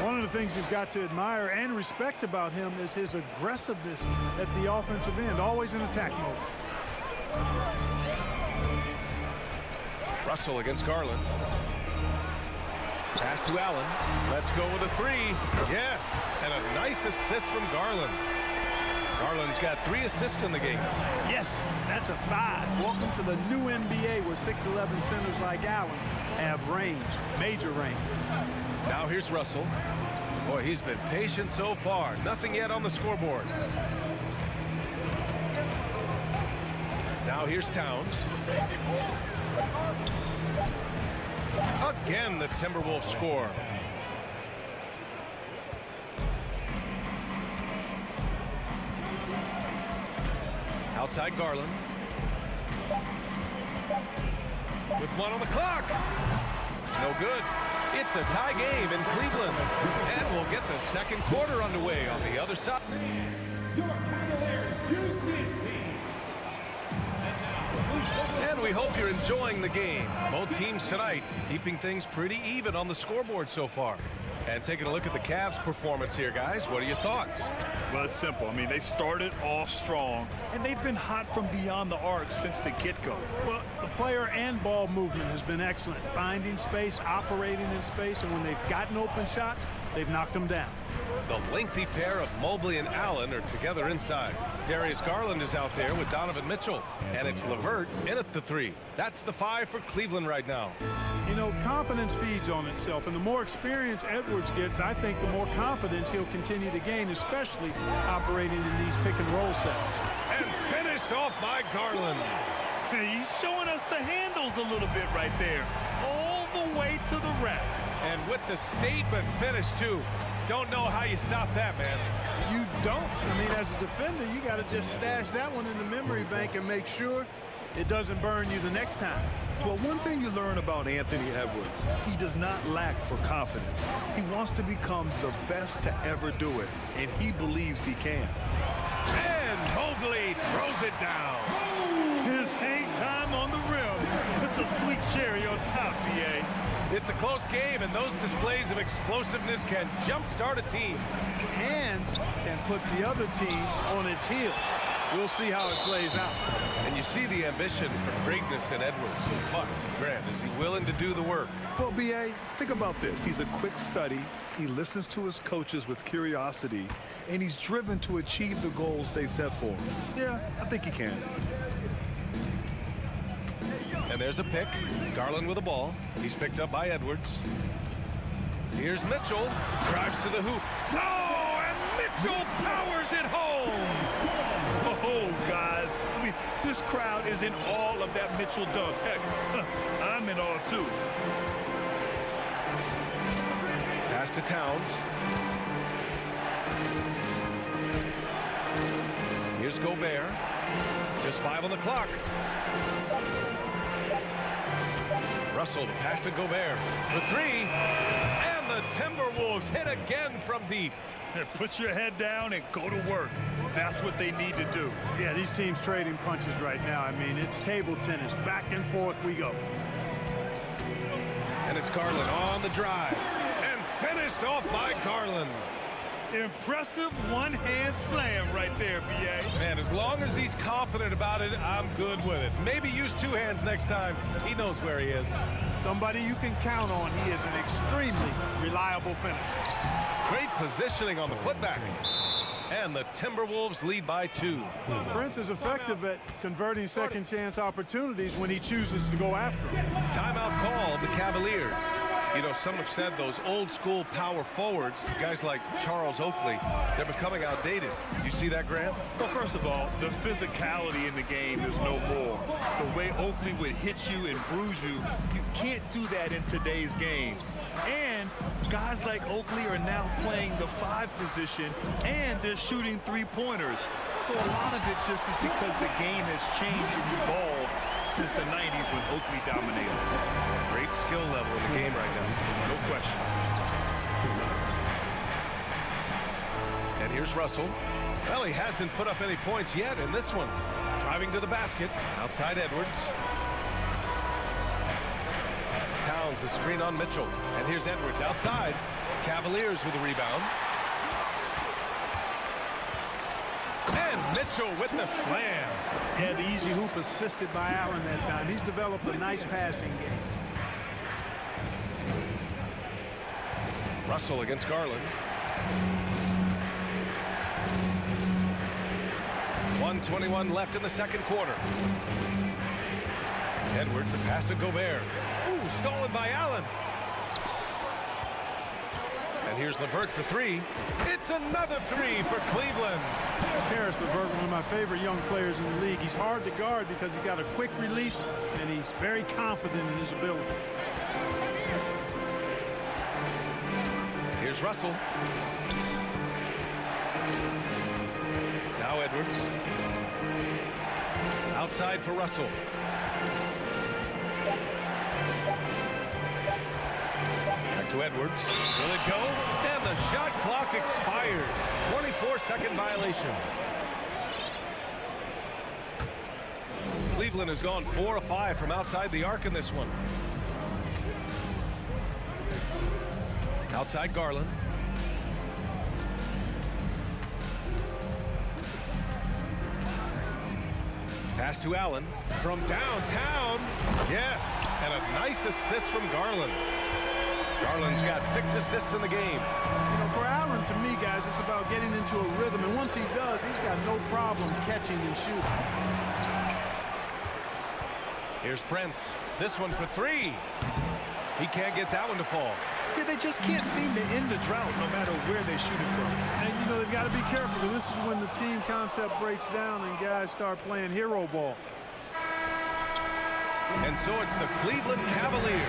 One of the things you've got to admire and respect about him is his aggressiveness at the offensive end, always in attack mode. Russell against Garland. Pass to Allen. Let's go with a three. Yes, and a nice assist from Garland. Garland's got 3 assists in the game. Yes, that's a 5. Welcome to the new NBA where 6'11" centers like Allen have range, major range. Now here's Russell. Boy, he's been patient so far. Nothing yet on the scoreboard. Now here's Towns. Again, the Timberwolves score. Outside Garland. With 1 on the clock. No good. It's a tie game in Cleveland. And we'll get the second quarter underway on the other side. And we hope you're enjoying the game. Both teams tonight keeping things pretty even on the scoreboard so far. And taking a look at the Cavs' performance here, guys. What are your thoughts? Well, it's simple. I mean, they started off strong, and they've been hot from beyond the arc since the get-go. Well, the player and ball movement has been excellent. Finding space, operating in space, and when they've gotten open shots, they've knocked them down. The lengthy pair of Mobley and Allen are together inside. Darius Garland is out there with Donovan Mitchell. And it's LeVert in at the 3. That's the 5 for Cleveland right now. You know, confidence feeds on itself, and the more experience Edwards gets, I think the more confidence he'll continue to gain, especially operating in these pick-and-roll sets. And finished off by Garland. He's showing us the handles a little bit right there. All the way to the rack. And with the statement finish, too. Don't know how you stop that, man. You don't. I mean, as a defender, you got to just stash that one in the memory bank and make sure it doesn't burn you the next time. Well, one thing you learn about Anthony Edwards, he does not lack for confidence. He wants to become the best to ever do it, and he believes he can. And Mobley throws it down. His hang time on the rim. It's a sweet cherry on top, BA. It's a close game, and those displays of explosiveness can jumpstart a team. And can put the other team on its heels. We'll see how it plays out. And you see the ambition for greatness in Edwards. But, Grant, is he willing to do the work? Well, BA, think about this. He's a quick study. He listens to his coaches with curiosity, and he's driven to achieve the goals they set for him. Yeah, I think he can. And there's a pick. Garland with the ball. He's picked up by Edwards. Here's Mitchell. Drives to the hoop. Oh, and Mitchell powers it home. Oh, guys. I mean, this crowd is in awe of that Mitchell dunk. Heck, I'm in awe, too. Pass to Towns. Here's Gobert. Just 5 on the clock. Russell, the pass to Gobert. The 3. And the Timberwolves hit again from deep. Put your head down and go to work. That's what they need to do. Yeah, these teams trading punches right now. I mean, it's table tennis. Back and forth we go. And it's Garland on the drive. And finished off by Garland. Impressive one-hand slam right there, B.A. Man, as long as he's confident about it, I'm good with it. Maybe use 2 hands next time. He knows where he is. Somebody you can count on. He is an extremely reliable finisher. Great positioning on the putback. And the Timberwolves lead by 2. Prince is effective at converting second-chance opportunities when he chooses to go after them. Timeout called the Cavaliers. You know, some have said those old-school power forwards, guys like Charles Oakley, they're becoming outdated. You see that, Grant? Well, first of all, the physicality in the game is no more. The way Oakley would hit you and bruise you, you can't do that in today's game. And guys like Oakley are now playing the 5 position, and they're shooting 3-pointers. So a lot of it just is because the game has changed and evolved since the 90s when Oakley dominated. Great skill level in the game right now. No question. here's Russell. Well, he hasn't put up any points yet in this one. Driving to the basket. Outside Edwards. Towns a screen on Mitchell. And here's Edwards outside. Cavaliers with a rebound. And Mitchell with the slam. Yeah, the easy hoop assisted by Allen that time. He's developed a nice passing game. Russell against Garland. 1:21 left in the second quarter. Edwards, a pass to Gobert. Ooh, stolen by Allen. And here's LeVert for three. It's another three for Cleveland. Harris LeVert, one of my favorite young players in the league. He's hard to guard because he's got a quick release, and he's very confident in his ability. Here's Russell. Now Edwards. Outside for Russell. Back to Edwards. Will it go? And the shot clock expires. 24-second violation. Cleveland has gone 4 of 5 from outside the arc in this one. Outside Garland. Pass to Allen from downtown. Yes, and a nice assist from Garland. Garland's got 6 assists in the game. You know, for Allen, to me, guys, it's about getting into a rhythm. And once he does, he's got no problem catching and shooting. Here's Prince. This one for three. He can't get that one to fall. Yeah, they just can't seem to end the drought no matter where they shoot it from. And, you know, they've got to be careful because this is when the team concept breaks down and guys start playing hero ball. And so it's the Cleveland Cavaliers.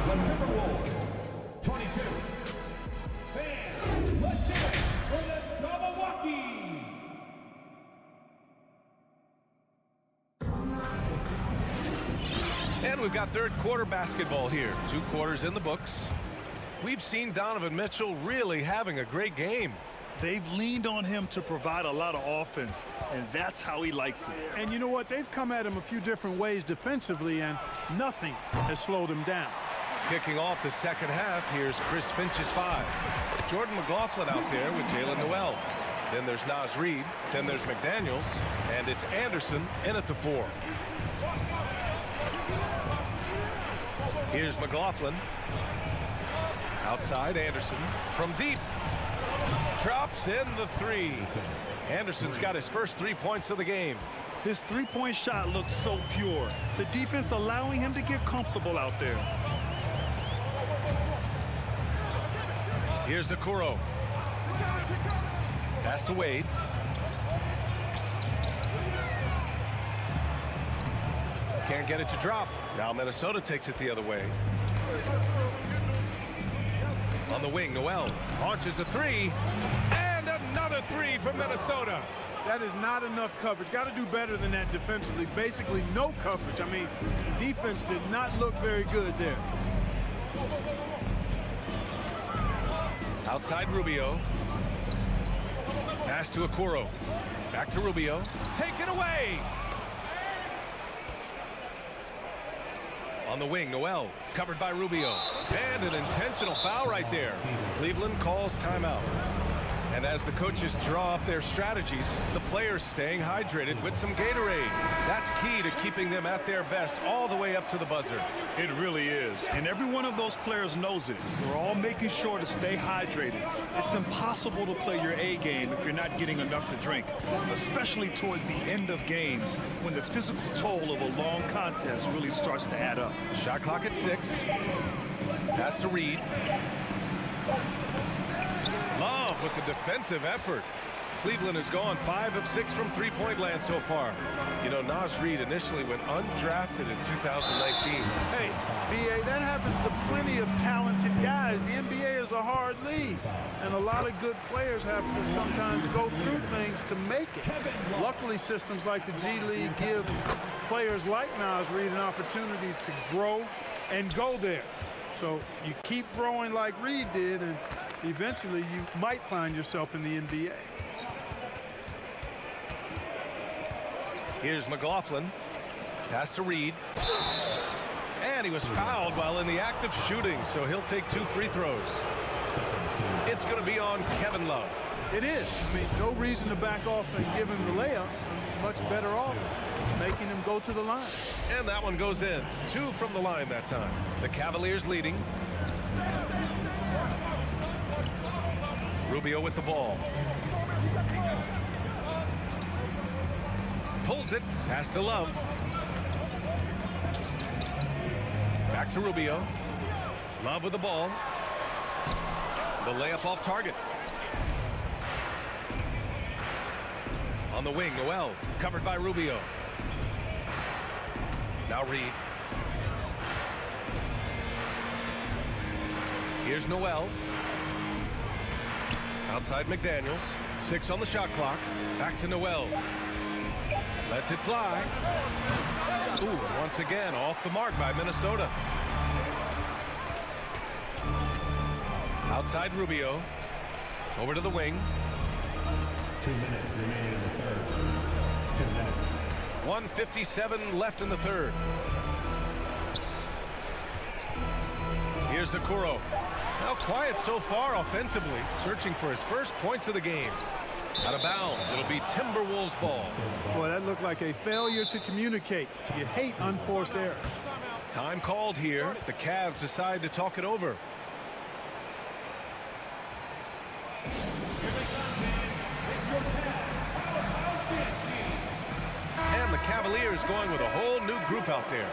The Timberwolves, 22. Fans, let's do it for the Cavaliers. And we've got third quarter basketball here. 2 quarters in the books. We've seen Donovan Mitchell really having a great game. They've leaned on him to provide a lot of offense, and that's how he likes it. And you know what? They've come at him a few different ways defensively, and nothing has slowed him down. Kicking off the second half, here's Chris Finch's 5. Jordan McLaughlin out there with Jalen Noel. Then there's Naz Reid. Then there's McDaniels. And it's Anderson in at the 4. Here's McLaughlin. Outside Anderson. From deep. Drops in the 3. Anderson's got his first 3 points of the game. His three-point shot looks so pure. The defense allowing him to get comfortable out there. Here's Okoro. Pass to Wade. Can't get it to drop. Now Minnesota takes it the other way. On the wing, Noel launches a 3. And another 3 from Minnesota. That is not enough coverage. Got to do better than that defensively. Basically no coverage. I mean, defense did not look very good there. Outside Rubio. Pass to Okoro. Back to Rubio. Take it away. On the wing, Noel. Covered by Rubio. And an intentional foul right there. Cleveland calls timeout. And as the coaches draw up their strategies, the players staying hydrated with some Gatorade. That's key to keeping them at their best all the way up to the buzzer. It really is. And every one of those players knows it. We're all making sure to stay hydrated. It's impossible to play your A game if you're not getting enough to drink, especially towards the end of games when the physical toll of a long contest really starts to add up. Shot clock at 6. Pass to Reed. Love with the defensive effort. Cleveland has gone 5 of 6 from three-point land so far. You know, Naz Reid initially went undrafted in 2019. Hey, B.A., that happens to plenty of talented guys. The NBA is a hard league, and a lot of good players have to sometimes go through things to make it. Luckily, systems like the G League give players like Naz Reid an opportunity to grow and go there. So you keep growing like Reed did, and eventually you might find yourself in the NBA. Here's McLaughlin. Pass to Reed. And he was fouled while in the act of shooting, so he'll take 2 free throws. It's going to be on Kevin Love. It is. I mean, no reason to back off and give him the layup. Much better off making him go to the line. And that one goes in. 2 from the line that time. The Cavaliers leading. Rubio with the ball. Pulls it. Pass to Love. Back to Rubio. Love with the ball. The layup off target. On the wing, Noel. Covered by Rubio. Now Reed. Here's Noel. Outside McDaniels. 6 on the shot clock. Back to Noel. Lets it fly. Ooh, once again off the mark by Minnesota. Outside Rubio. Over to the wing. 2 minutes remaining in the third. 2 minutes. 1:57 left in the third. Here's Okoro. Now quiet so far offensively, searching for his first points of the game. Out of bounds. It'll be Timberwolves ball. Boy, that looked like a failure to communicate. You hate unforced errors. Time called here. The Cavs decide to talk it over. And the Cavaliers going with a whole new group out there.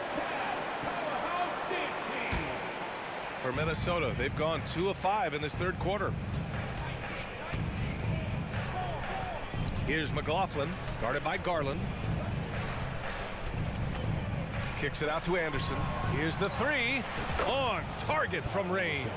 For Minnesota, they've gone 2 of 5 in this third quarter. Here's McLaughlin, guarded by Garland. Kicks it out to Anderson. Here's the 3. On target from range.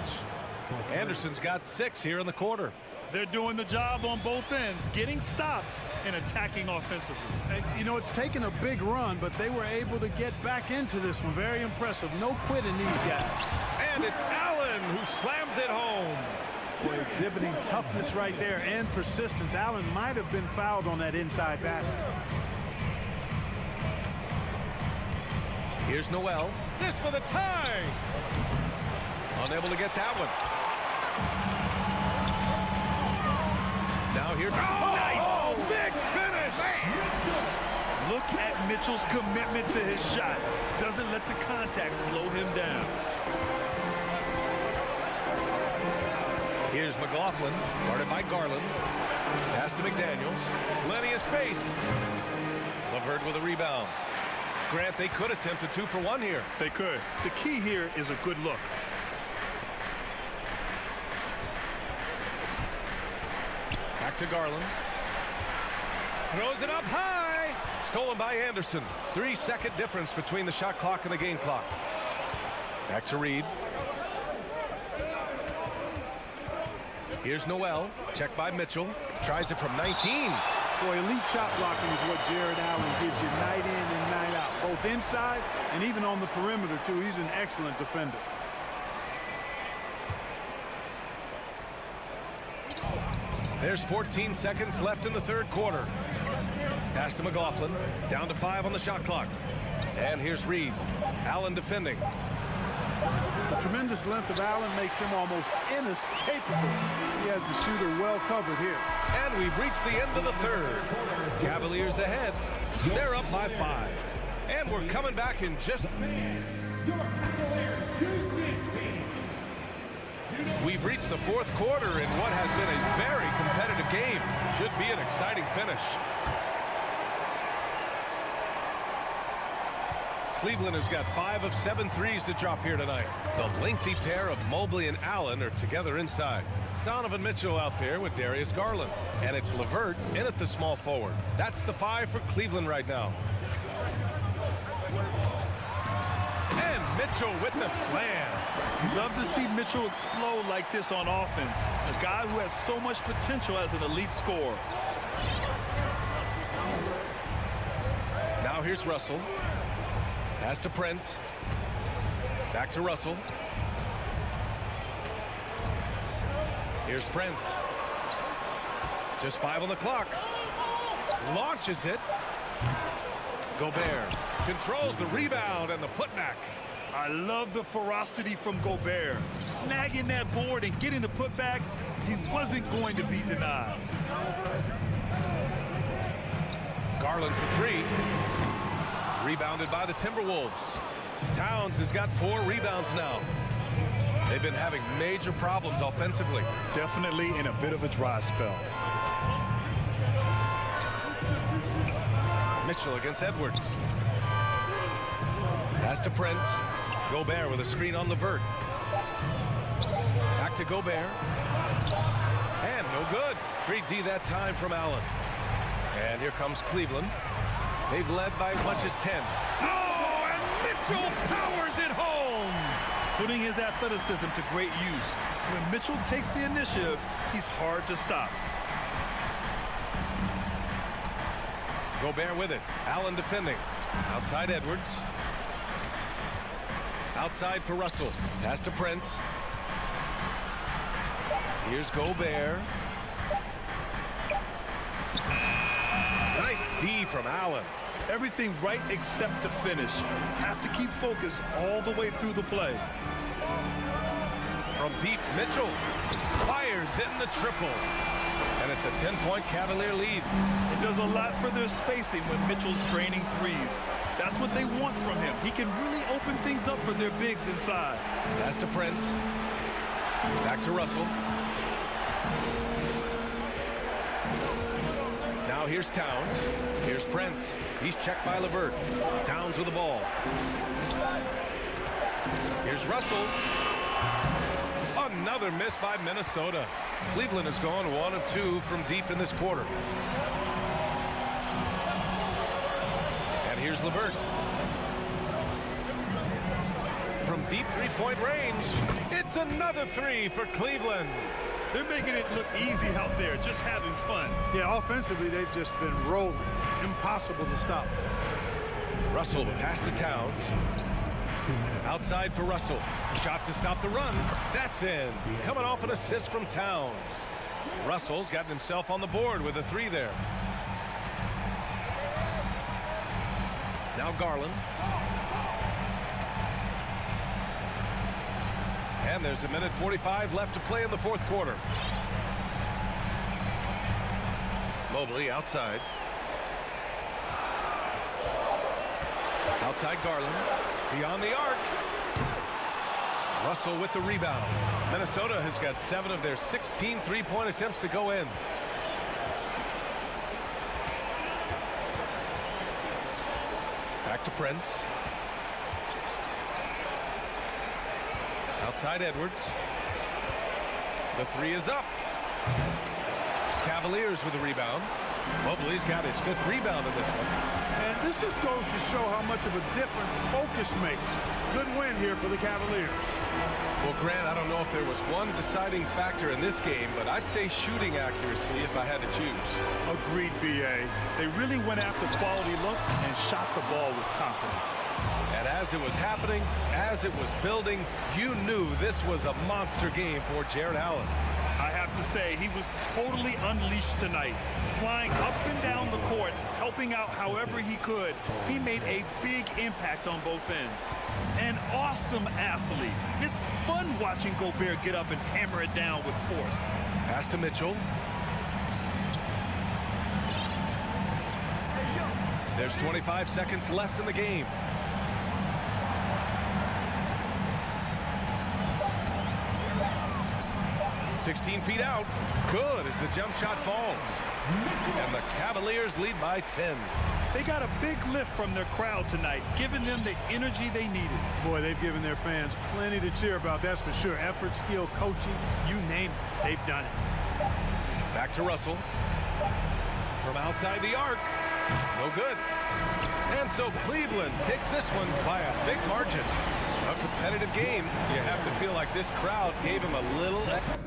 Anderson's got 6 here in the quarter. They're doing the job on both ends, getting stops and attacking offensively. And, you know, it's taken a big run, but they were able to get back into this one. Very impressive. No quitting these guys. And it's Allen who slams it home. Boy, exhibiting toughness right there and persistence. Allen might have been fouled on that inside basket. Here's Noel. This for the tie. Unable to get that one. Now here. Oh, nice. Big finish. Look at Mitchell's commitment to his shot. Doesn't let the contact slow him down. Here's McLaughlin, guarded by Garland. Pass to McDaniels. Plenty of space. LeVert with a rebound. Grant, they could attempt a 2 for 1 here. They could. The key here is a good look. Back to Garland. Throws it up high. Stolen by Anderson. 3-second difference between the shot clock and the game clock. Back to Reed. Here's Noel. Checked by Mitchell. Tries it from 19. Boy, elite shot blocking is what Jared Allen gives you night in and night out. Both inside and even on the perimeter, too. He's an excellent defender. There's 14 seconds left in the third quarter. Pass to McLaughlin. Down to 5 on the shot clock. And here's Reed. Allen defending. The tremendous length of Allen makes him almost inescapable. He has the shooter well covered here. And we've reached the end of the third. Cavaliers ahead. They're up by 5. And we're coming back in just... We've reached the fourth quarter in what has been a very competitive game. Should be an exciting finish. Cleveland has got 5 of 7 threes to drop here tonight. The lengthy pair of Mobley and Allen are together inside. Donovan Mitchell out there with Darius Garland. And it's LeVert in at the small forward. That's the 5 for Cleveland right now. And Mitchell with the slam. Love to see Mitchell explode like this on offense. A guy who has so much potential as an elite scorer. Now here's Russell. Pass to Prince. Back to Russell. Here's Prince. Just 5 on the clock. Launches it. Gobert controls the rebound and the putback. I love the ferocity from Gobert. Snagging that board and getting the putback, he wasn't going to be denied. Garland for 3. Rebounded by the Timberwolves. Towns has got 4 rebounds now. They've been having major problems offensively. Definitely in a bit of a dry spell. Mitchell against Edwards. Pass to Prince. Gobert with a screen on Levert. Back to Gobert. And no good. 3D that time from Allen. And here comes Cleveland. They've led by as much as 10. Oh, and Mitchell powers it home. Putting his athleticism to great use. When Mitchell takes the initiative, he's hard to stop. Gobert with it. Allen defending. Outside Edwards. Outside for Russell. Pass to Prince. Here's Gobert. Nice D from Allen. Everything right except the finish. Have to keep focus all the way through the play. From deep, Mitchell fires in the triple. And it's a 10-point Cavalier lead. It does a lot for their spacing when Mitchell's draining threes. That's what they want from him. He can really open things up for their bigs inside. Pass to Prince. Back to Russell. Now here's Towns. Here's Prince. He's checked by Levert. Towns with the ball. Here's Russell. Another miss by Minnesota. Cleveland has gone 1 of 2 from deep in this quarter. And here's Levert. From deep three-point range, it's another 3 for Cleveland. They're making it look easy out there, just having fun. Yeah, offensively, they've just been rolling. Impossible to stop. Russell pass to Towns. Outside for Russell. Shot to stop the run. That's in. Coming off an assist from Towns. Russell's gotten himself on the board with a 3 there. Now Garland. And there's 1:45 left to play in the 4th quarter. Mobley outside. Outside Garland. Beyond the arc. Russell with the rebound. Minnesota has got 7 of their 16 three-point attempts to go in. Back to Prince. Outside Edwards. The 3 is up. Cavaliers with the rebound. Mobley's got his 5th rebound in this one. And this just goes to show how much of a difference focus makes. Good win here for the Cavaliers. Well, Grant, I don't know if there was one deciding factor in this game, but I'd say shooting accuracy if I had to choose. Agreed, B.A. They really went after quality looks and shot the ball with confidence. And as it was happening, as it was building, you knew this was a monster game for Jared Allen. I have to say, he was totally unleashed tonight. Flying up and down the court, helping out however he could. He made a big impact on both ends. An awesome athlete. It's fun watching Gobert get up and hammer it down with force. Pass to Mitchell. There's 25 seconds left in the game. "16 feet out. Good as the jump shot falls. And the Cavaliers lead by 10. They got a big lift from their crowd tonight, giving them the energy they needed. Boy, they've given their fans plenty to cheer about, that's for sure. Effort, skill, coaching, you name it, they've done it. Back to Russell. From outside the arc. No good. And so Cleveland takes this one by a big margin. A competitive game. You have to feel like this crowd gave him a little extra.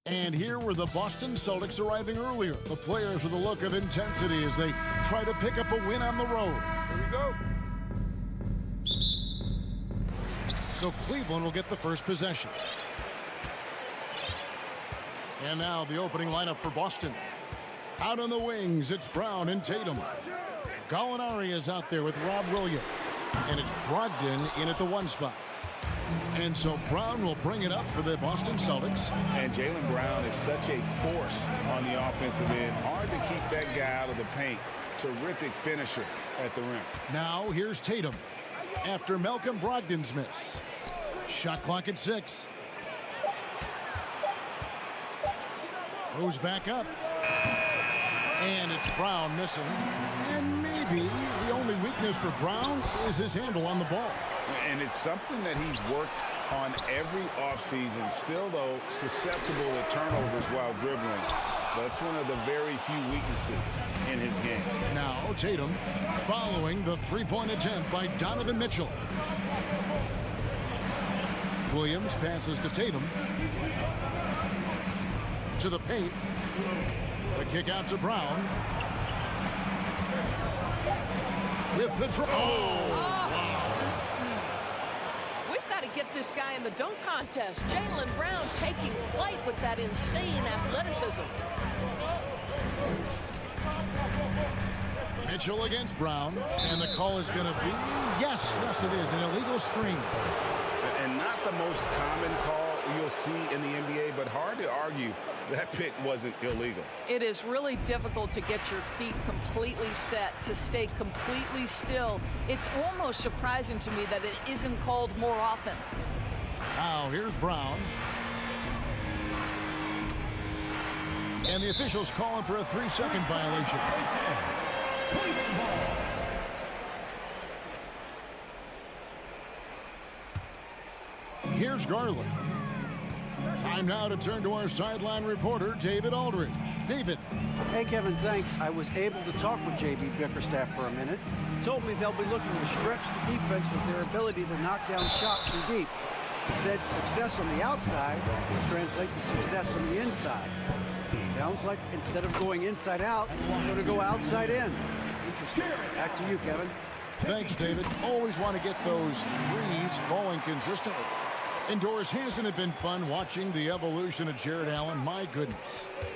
And here were the Boston Celtics arriving earlier. The players with a look of intensity as they try to pick up a win on the road. Here we go. So Cleveland will get the first possession. And now the opening lineup for Boston. Out on the wings, it's Brown and Tatum. Gallinari is out there with Rob Williams. And it's Brogdon in at the 1 spot. And so Brown will bring it up for the Boston Celtics. And Jaylen Brown is such a force on the offensive end. Hard to keep that guy out of the paint. Terrific finisher at the rim. Now here's Tatum after Malcolm Brogdon's miss. Shot clock at 6. Goes back up. And it's Brown missing. And maybe the only weakness for Brown is his handle on the ball. And it's something that he's worked on every offseason. Still, though, susceptible to turnovers while dribbling. That's one of the very few weaknesses in his game. Now Tatum following the three-point attempt by Donovan Mitchell. Williams passes to Tatum. To the paint. The kick out to Brown. With the draw. We've got to get this guy in the dunk contest. Jaylen Brown taking flight with that insane athleticism. Mitchell against Brown, and the call is going to be, yes, it is, an illegal screen. And not the most common call you'll see in the NBA, but hard to argue that pick wasn't illegal. It is really difficult to get your feet completely set, to stay completely still. It's almost surprising to me that it isn't called more often. Now here's Brown. And the officials calling for a 3-second violation. Here's Garland. Time now to turn to our sideline reporter, David Aldridge. David. Hey, Kevin, thanks. I was able to talk with J.B. Bickerstaff for a minute. He told me they'll be looking to stretch the defense with their ability to knock down shots from deep. He said success on the outside will translate to success on the inside. Sounds like instead of going inside out, we're going to go outside in. Interesting. Back to you, Kevin. Thanks, David. Always want to get those threes falling consistently. Indoors, hasn't it been fun watching the evolution of Jared Allen? My goodness.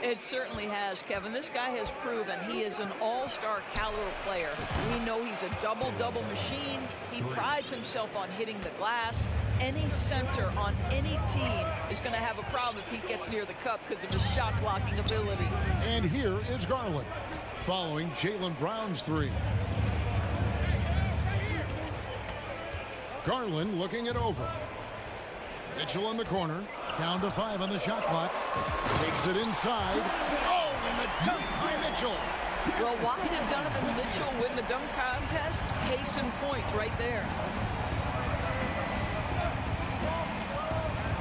It certainly has, Kevin. This guy has proven he is an all-star caliber player. We know he's a double-double machine. He prides himself on hitting the glass. Any center on any team is going to have a problem if he gets near the cup because of his shot-blocking ability. And here is Garland, following Jaylen Brown's three. Garland looking it over. Mitchell in the corner. Down to 5 on the shot clock. Takes it inside. Oh, and the dunk by Mitchell. Well, why did Donovan Mitchell win the dunk contest? Case in point right there.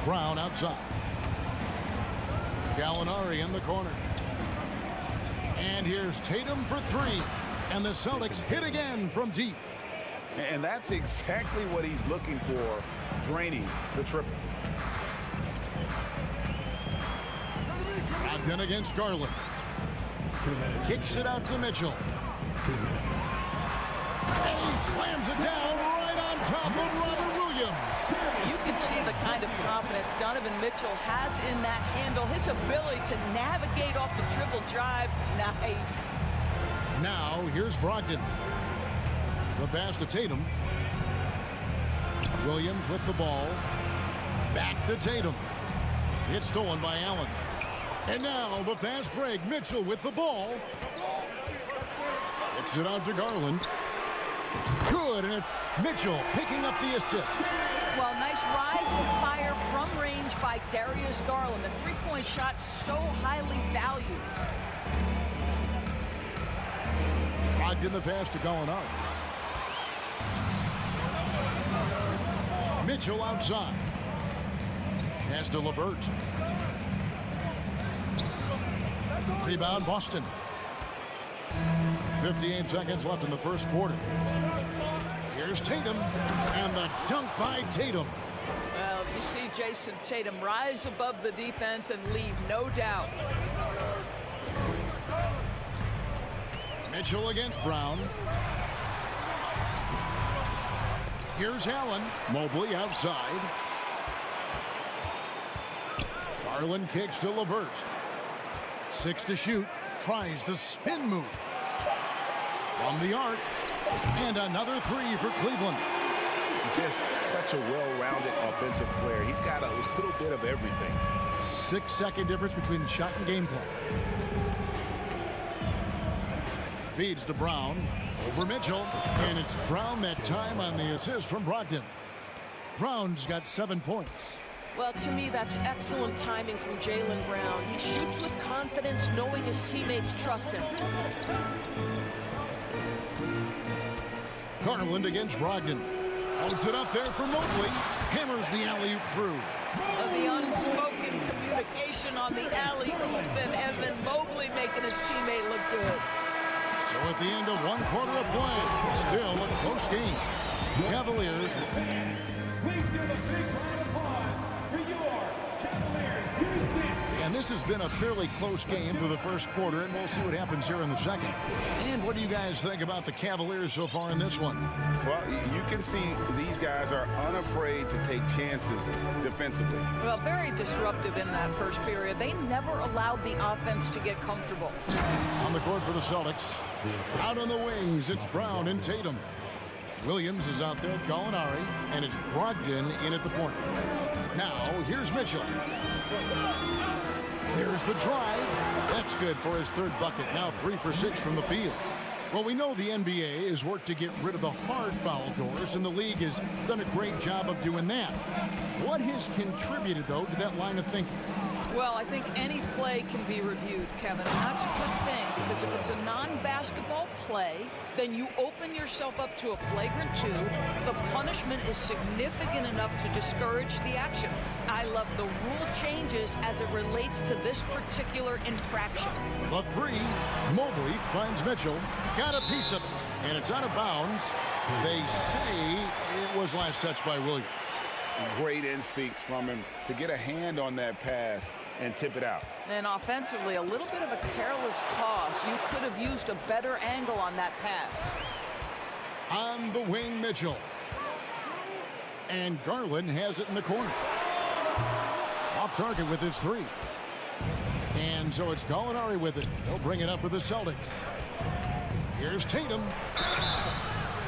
Brown outside. Gallinari in the corner. And here's Tatum for 3. And the Celtics hit again from deep. And that's exactly what he's looking for, draining the triple. Brogdon against Garland. Kicks it out to Mitchell. And he slams it down right on top of Robert Williams. You can see the kind of confidence Donovan Mitchell has in that handle. His ability to navigate off the dribble drive. Nice. Now, here's Brogdon. The pass to Tatum. Williams with the ball. Back to Tatum. It's stolen by Allen. And now the fast break. Mitchell with the ball. Kicks it out to Garland. Good, and it's Mitchell picking up the assist. Well, nice rise and fire from range by Darius Garland. The three-point shot so highly valued. Brogdon the pass to Gallinari. Mitchell outside. Pass to LeVert. Rebound Boston. 58 seconds left in the first quarter. Here's Tatum, and the dunk by Tatum. Well, you see Jason Tatum rise above the defense and leave, no doubt. Mitchell against Brown. Here's Allen. Mobley outside. Garland kicks to LeVert. 6 to shoot. Tries the spin move. From the arc. And another 3 for Cleveland. Just such a well-rounded offensive player. He's got a little bit of everything. 6-second difference between the shot and game clock. Feeds to Brown. Over Mitchell. And it's Brown that time on the assist from Brogdon. Brown's got 7 points. Well, to me, that's excellent timing from Jaylen Brown. He shoots with confidence, knowing his teammates trust him. Garland against Brogdon. Holds it up there for Mobley. Hammers the alley-oop through. The unspoken communication on the alley-oop and Evan Mobley making his teammate look good. So at the end of 1 quarter of play, still a close game. Cavaliers. Please give a big round of applause for your Cavaliers. And this has been a fairly close game through the first quarter, and we'll see what happens here in the second. And what do you guys think about the Cavaliers so far in this one? Well, you can see these guys are unafraid to take chances defensively. Well, very disruptive in that first period. They never allowed the offense to get comfortable. On the court for the Celtics. Out on the wings, it's Brown and Tatum. Williams is out there with Gallinari, and it's Brogdon in at the point. Now, here's Mitchell. There's the drive. That's good for his 3rd bucket. Now 3 for 6 from the field. Well, we know the NBA has worked to get rid of the hard foul doors, and the league has done a great job of doing that. What has contributed, though, to that line of thinking? Well, I think any play can be reviewed, Kevin, and that's a good thing, because if it's a non-basketball play, then you open yourself up to a flagrant 2. The punishment is significant enough to discourage the action. I love the rule changes as it relates to this particular infraction. The 3, Mobley finds Mitchell, got a piece of it, and it's out of bounds. They say it was last touched by Williams. Great instincts from him to get a hand on that pass and tip it out. And offensively, a little bit of a careless toss. You could have used a better angle on that pass. On the wing, Mitchell. And Garland has it in the corner. Off target with his 3. And so it's Gallinari with it. He'll bring it up for the Celtics. Here's Tatum.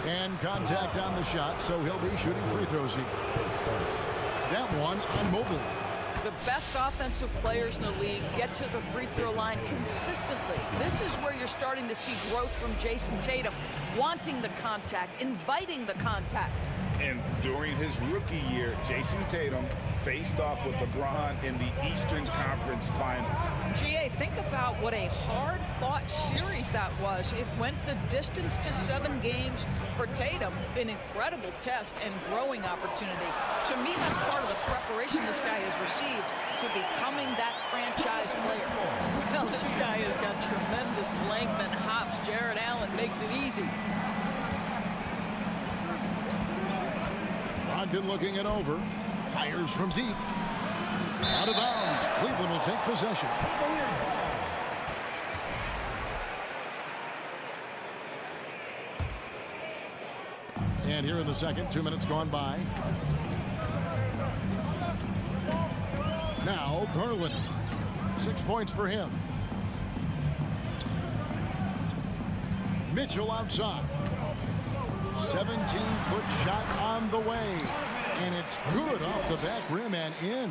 And contact on the shot, so he'll be shooting free throws here. That one on Mobley. The best offensive players in the league get to the free throw line consistently. This is where you're starting to see growth from Jason Tatum, wanting the contact, inviting the contact. And during his rookie year, Jason Tatum faced off with LeBron in the Eastern Conference Final. GA, think about what a hard-fought series that was. It went the distance to 7 games for Tatum, an incredible test and growing opportunity. To me, that's part of the preparation this guy has received to becoming that franchise player. Well, this guy has got tremendous length and hops. Jared Allen makes it easy. Brogdon looking it over. Fires from deep. Out of bounds. Cleveland will take possession. And here in the second, 2 minutes gone by. Now Garland. 6 points for him. Mitchell outside. 17-foot shot on the way. And it's good off the back rim and in.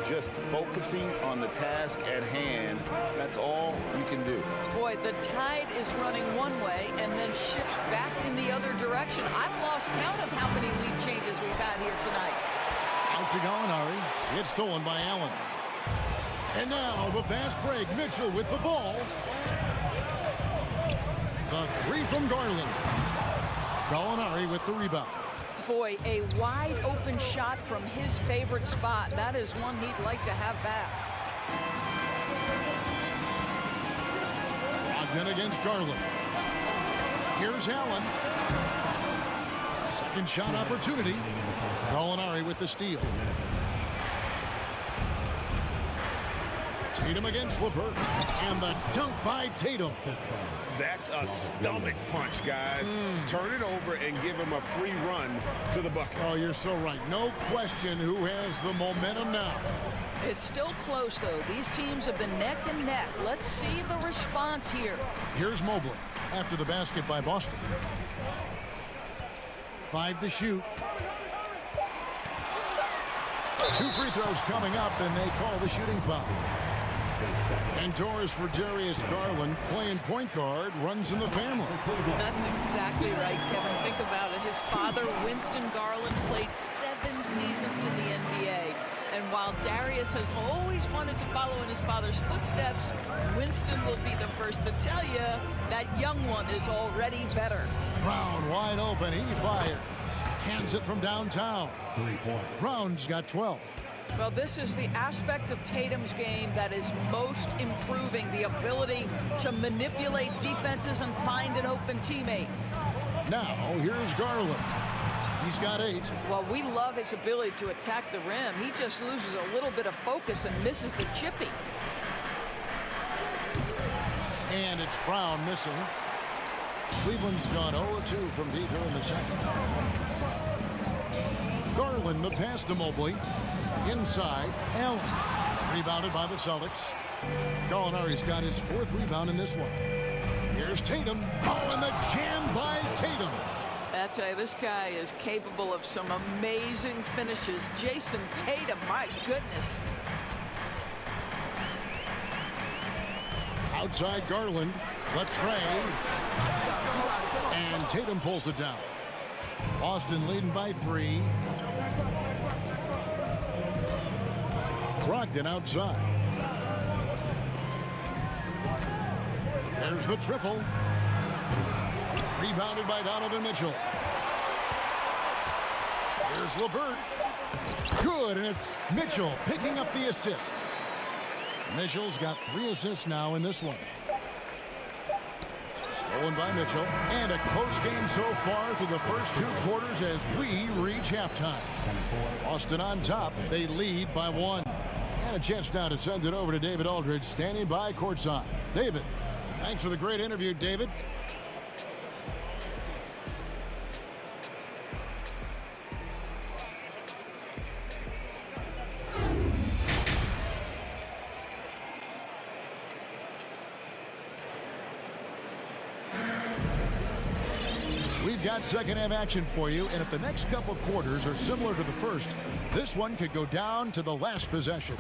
Just focusing on the task at hand, that's all you can do. Boy, the tide is running one way and then shifts back in the other direction. I've lost count of how many lead changes we've had here tonight. Out to Gallinari. It's stolen by Allen. And now the fast break. Mitchell with the ball. The three from Garland. Gallinari with the rebound. Boy, a wide open shot from his favorite spot. That is one he'd like to have back. Brogdon against Garland. Here's Allen. Second shot opportunity. Gallinari with the steal. Tatum against LeVert. And the dunk by Tatum. That's a stomach punch, guys. Turn it over and give him a free run to the bucket. Oh, you're so right. No question who has the momentum now. It's still close, though. These teams have been neck and neck. Let's see the response here. Here's Mobley after the basket by Boston. 5 to shoot. 2 free throws coming up, and they call the shooting foul. Indoors for Darius Garland, playing point guard, runs in the family. That's exactly right, Kevin. Think about it. His father, Winston Garland, played 7 seasons in the NBA. And while Darius has always wanted to follow in his father's footsteps, Winston will be the first to tell you that young one is already better. Brown wide open. He fires. Cans it from downtown. 3 points. Brown's got 12. Well, this is the aspect of Tatum's game that is most improving, the ability to manipulate defenses and find an open teammate. Now, here's Garland. He's got 8. Well, we love his ability to attack the rim. He just loses a little bit of focus and misses the chippy. And it's Brown missing. Cleveland's gone 0-2 from deep here in the second. Garland, the pass to Mobley. Inside, Allen. Rebounded by the Celtics. Gallinari's got his 4th rebound in this one. Here's Tatum. Oh, and the jam by Tatum. I tell you, this guy is capable of some amazing finishes. Jason Tatum, my goodness. Outside Garland. The tray. And Tatum pulls it down. Boston leading by 3. Brogdon outside. There's the triple. Rebounded by Donovan Mitchell. Here's LeVert. Good, and it's Mitchell picking up the assist. Mitchell's got 3 assists now in this one. Stolen by Mitchell. And a close game so far through the first 2 quarters as we reach halftime. Boston on top. They lead by 1. And a chance now to send it over to David Aldridge, standing by courtside. David, thanks for the great interview, David. We've got second half action for you, and if the next couple quarters are similar to the first, this one could go down to the last possession.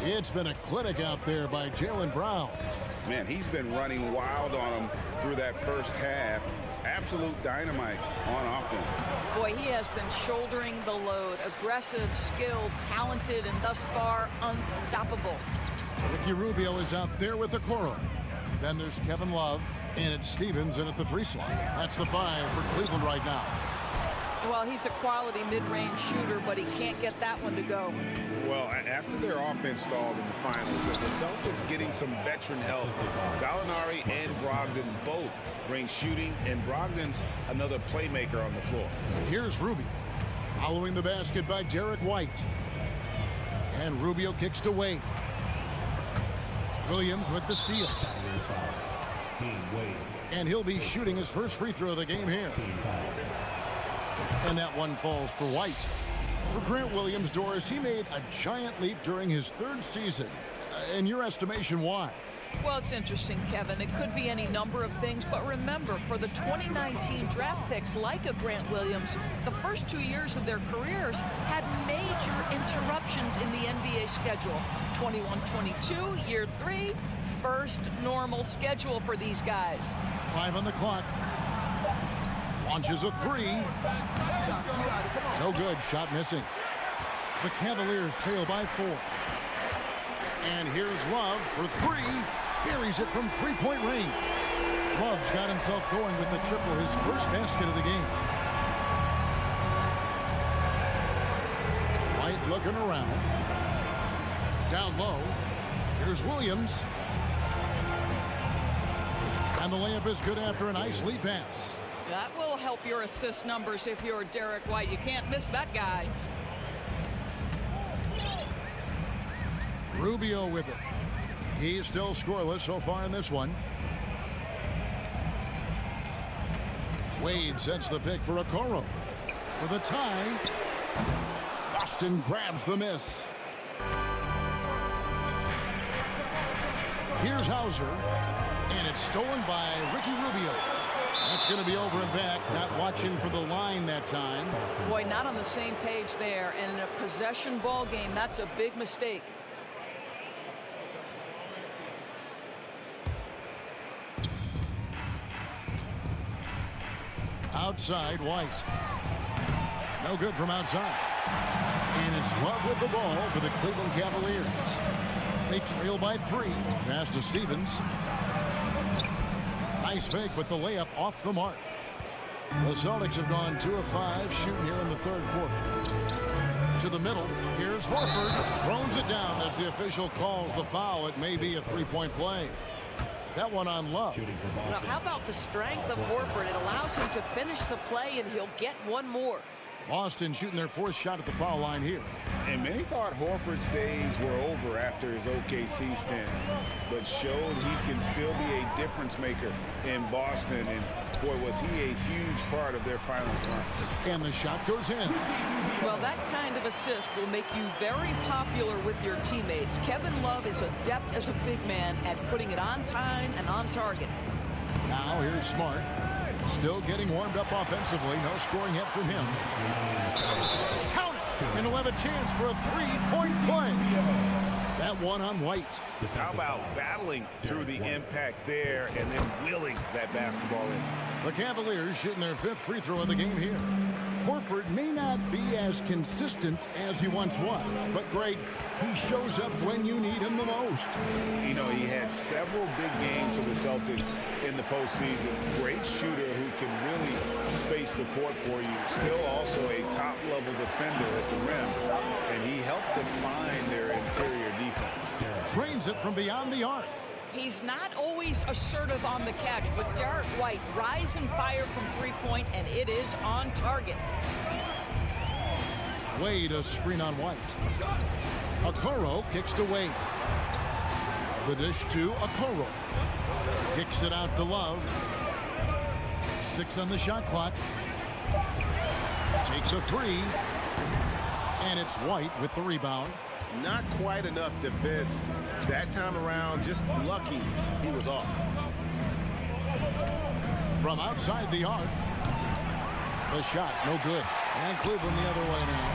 It's been a clinic out there by Jaylen Brown. Man, he's been running wild on him through that first half. absolute dynamite on offense. Boy, he has been shouldering the load. Aggressive, skilled, talented, and thus far unstoppable. Ricky Rubio is out there with Okoro. Then there's Kevin Love, and it's Stevens in at the 3 slot. That's the 5 for Cleveland right now. Well, he's a quality mid-range shooter, but he can't get that one to go. Well, after their offense stalled in the finals, the Celtics getting some veteran help. Gallinari and Brogdon both bring shooting, and Brogdon's another playmaker on the floor. Here's Rubio, following the basket by Derek White. And Rubio kicks to Wade. Williams with the steal. And he'll be shooting his first free throw of the game here. And that one falls for White. For Grant Williams, Doris, he made a giant leap during his 3rd season. In your estimation, why? Well, it's interesting, Kevin. It could be any number of things, but remember, for the 2019 draft picks like a Grant Williams, the first 2 years of their careers had major interruptions in the NBA schedule. 21-22, year 3, first normal schedule for these guys. 5 on the clock. Launches a 3. No good. Shot missing. The Cavaliers trail by 4. And here's Love for 3. Buries it from 3-point range. Love's got himself going with the triple, his first basket of the game. White looking around. Down low. Here's Williams. And the layup is good after a nice lead pass. That will help your assist numbers if you're Derek White. You can't miss that guy. Rubio with it. He's still scoreless so far in this one. Wade sets the pick for Okoro. For the tie. Boston grabs the miss. Here's Hauser. And it's stolen by Ricky Rubio. That's going to be over and back. Not watching for the line that time. Boy, not on the same page there. And in a possession ball game, that's a big mistake. Outside, White. No good from outside. And it's Love with the ball for the Cleveland Cavaliers. They trail by 3. Pass to Stevens. Nice fake, but the layup off the mark. The Celtics have gone 2 of 5 shooting here in the 3rd quarter. To the middle. Here's Horford. Throws it down as the official calls the foul. It may be a 3-point play. That one on Love. Now, how about the strength of Horford? It allows him to finish the play, and he'll get one more. Boston shooting their 4th shot at the foul line here. And many thought Horford's days were over after his OKC stint, but showed he can still be a difference maker in Boston. And boy, was he a huge part of their finals run. And the shot goes in. Well, that kind of assist will make you very popular with your teammates. Kevin Love is adept as a big man at putting it on time and on target. Now here's Smart. Still getting warmed up offensively. No scoring yet from him. Count it! And he'll have a chance for a 3-point play. That one on White. How about battling through the impact there and then wheeling that basketball in? The Cavaliers shooting their 5th free throw of the game here. Horford may not be as consistent as he once was, but great. He shows up when you need him the most. You know, he had several big games for the Celtics in the postseason. Great shooter who can really space the court for you. Still also a top-level defender at the rim, and he helped define their interior defense. Drains it from beyond the arc. He's not always assertive on the catch, but Derek White rise and fire from 3-point, and it is on target. Wade a screen on White. Okoro kicks to Wade. The dish to Okoro. Kicks it out to Love. 6 on the shot clock. Takes a 3. And it's White with the rebound. Not quite enough defense that time around. Just lucky he was off. From outside the arc. The shot, no good. And Cleveland the other way now.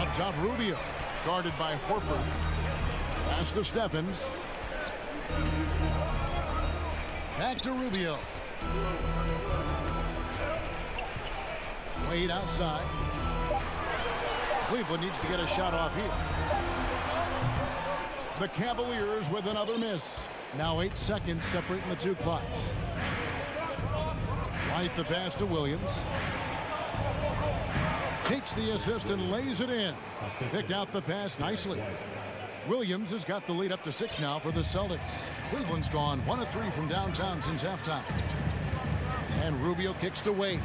Up top, Rubio. Guarded by Horford. Pass to Stephens. Back to Rubio. Wade outside. Cleveland needs to get a shot off here. The Cavaliers with another miss. Now 8 seconds separating the two clocks. White the pass to Williams. Takes the assist and lays it in. Picked out the pass nicely. Williams has got the lead up to 6 now for the Celtics. Cleveland's gone 1 of 3 from downtown since halftime. And Rubio kicks to Wade.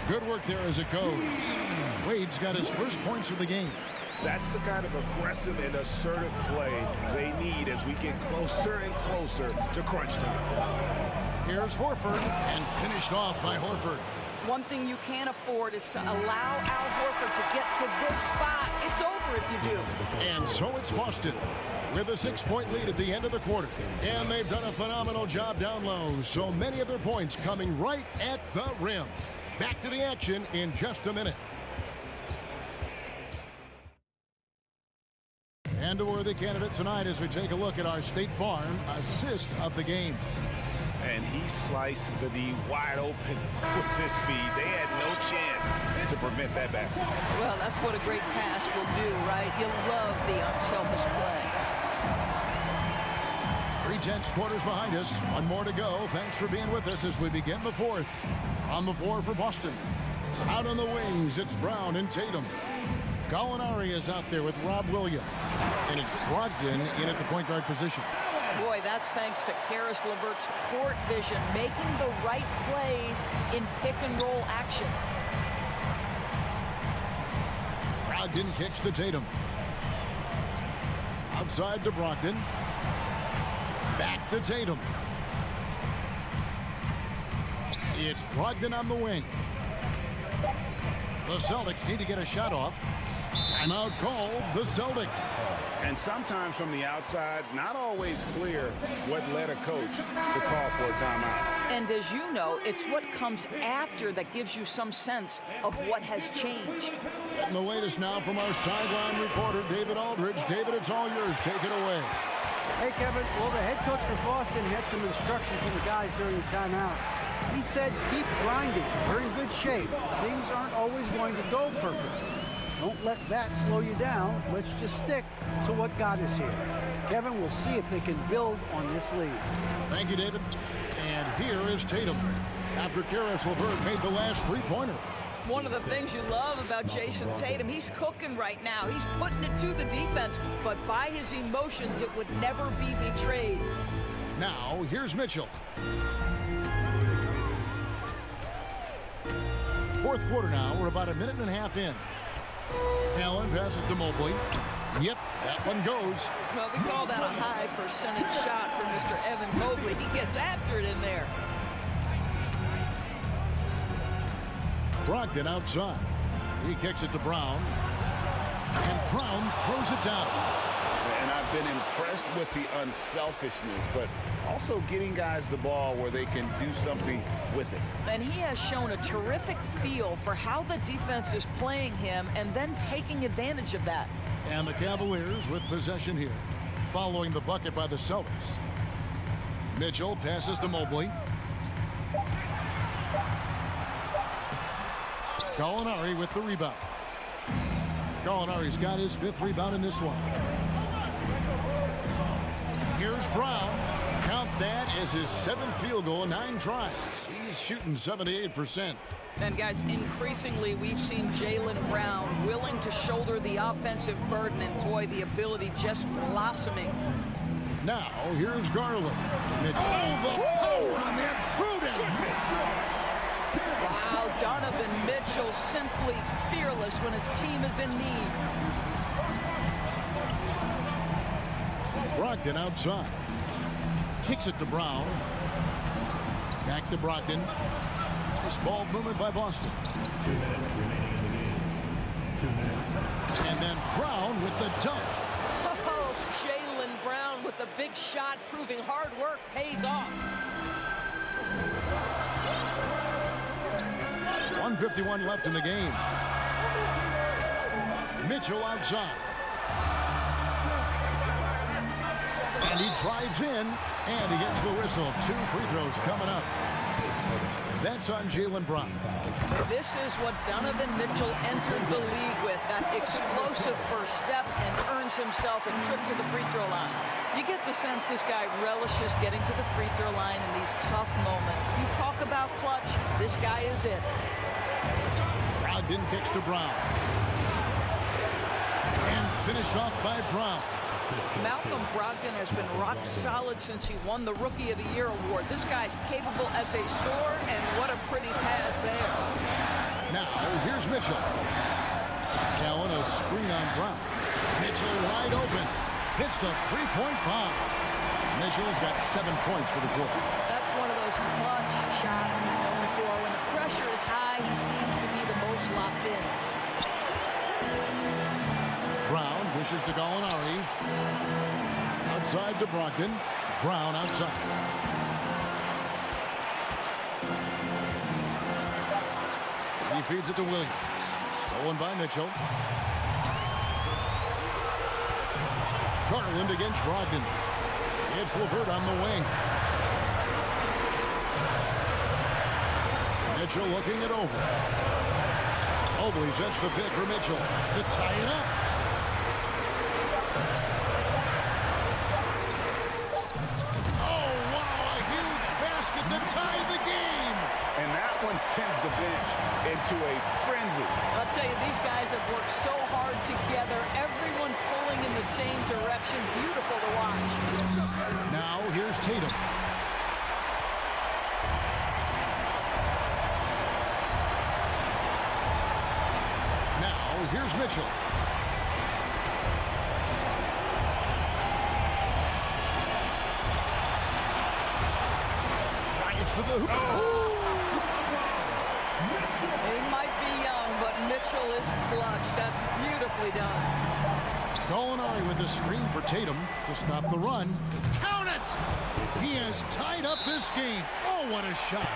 Good work there as it goes. Wade's got his first points of the game. That's the kind of aggressive and assertive play they need as we get closer and closer to crunch time. Here's Horford, and finished off by Horford. One thing you can't afford is to allow Al Horford to get to this spot. It's over if you do. And so it's Boston with a 6-point lead at the end of the quarter. And they've done a phenomenal job down low. So many of their points coming right at the rim. Back to the action in just a minute. And a worthy candidate tonight as we take a look at our State Farm assist of the game. And he sliced the D wide open with his speed. They had no chance to prevent that basket. Well, that's what a great pass will do, right? You love the unselfish play. 3/10 quarters behind us. One more to go. Thanks for being with us as we begin the fourth. On the floor for Boston. Out on the wings, it's Brown and Tatum. Gallinari is out there with Rob Williams. And it's Brogdon in at the point guard position. Boy, that's thanks to Karis LeVert's court vision, making the right plays in pick-and-roll action. Brogdon kicks to Tatum. Outside to Brogdon. Back to Tatum. It's Brogdon on the wing. The Celtics need to get a shot off. Timeout called the Celtics. And sometimes from the outside, not always clear what led a coach to call for a timeout. And as you know, it's what comes after that gives you some sense of what has changed. And the latest now from our sideline reporter, David Aldridge. David, it's all yours. Take it away. Hey, Kevin. Well, the head coach for Boston had some instruction for the guys during the timeout. He said, keep grinding. We're in good shape. Things aren't always going to go perfect. Don't let that slow you down. Let's just stick to what got us here. Kevin, we'll see if they can build on this lead. Thank you, David. And here is Tatum. After Karis LeVert made the last three-pointer. One of the things you love about Jason Tatum, he's cooking right now. He's putting it to the defense, but by his emotions, it would never be betrayed. Now, here's Mitchell. Fourth quarter now. We're about a minute and a half in. Allen passes to Mobley. Yep, that one goes. Well, we call that a high percentage shot for Mr. Evan Mobley. He gets after it in there. Brogdon outside. He kicks it to Brown. And Brown throws it down. And I've been impressed with the unselfishness, but also getting guys the ball where they can do something with it. And he has shown a terrific feel for how the defense is playing him and then taking advantage of that. And the Cavaliers with possession here, following the bucket by the Celtics. Mitchell passes to Mobley. Gallinari with the rebound. Gallinari's got his 5th rebound in this one. Here's Brown. Count that as his 7th field goal in 9 tries. He's shooting 78%. And guys, increasingly we've seen Jaylen Brown willing to shoulder the offensive burden, and boy, the ability just blossoming. Now here's Garland. The power on that throwdown. Wow, Donovan Mitchell simply fearless when his team is in need. Brogdon outside. Kicks it to Brown. Back to Brogdon. Nice ball movement by Boston. 2 minutes remaining in the game. 2 minutes. And then Brown with the dunk. Oh, Jaylen Brown with the big shot, proving hard work pays off. 1:51 left in the game. Mitchell outside. And he drives in, and he gets the whistle. 2 free throws coming up. That's on Jaylen Brown. This is what Donovan Mitchell entered the league with, that explosive first step, and earns himself a trip to the free throw line. You get the sense this guy relishes getting to the free throw line in these tough moments. You talk about clutch, this guy is it. Brogdon kicks to Brown. And finished off by Brown. Malcolm Brogdon has been rock solid since he won the Rookie of the Year award. This guy's capable as a scorer, and what a pretty pass there. Now, here's Mitchell. Allen, a screen on Brown. Mitchell wide open. Hits the three-point bomb. Mitchell's got 7 points for the quarter. That's one of those clutch shots he's known for. When the pressure is high, he seems to be the most locked in. Brown wishes to Gallinari. Outside to Brogdon. Brown outside. He feeds it to Williams. Stolen by Mitchell. Garland against Brogdon. It's LeVert on the wing. Mitchell looking it over. Mobley sets the pick for Mitchell to tie it up. Oh, wow, a huge basket to tie the game. And that one sends the bench into a frenzy. I'll tell you, these guys have worked so hard together. Everyone pulling in the same direction. Beautiful to watch. Now here's Tatum. Now here's Mitchell. Drives to the hoop. He might be young, but Mitchell is clutch. That's beautifully done. Gallinari with the screen for Tatum to stop the run. Count it! He has tied up this game. Oh, what a shot.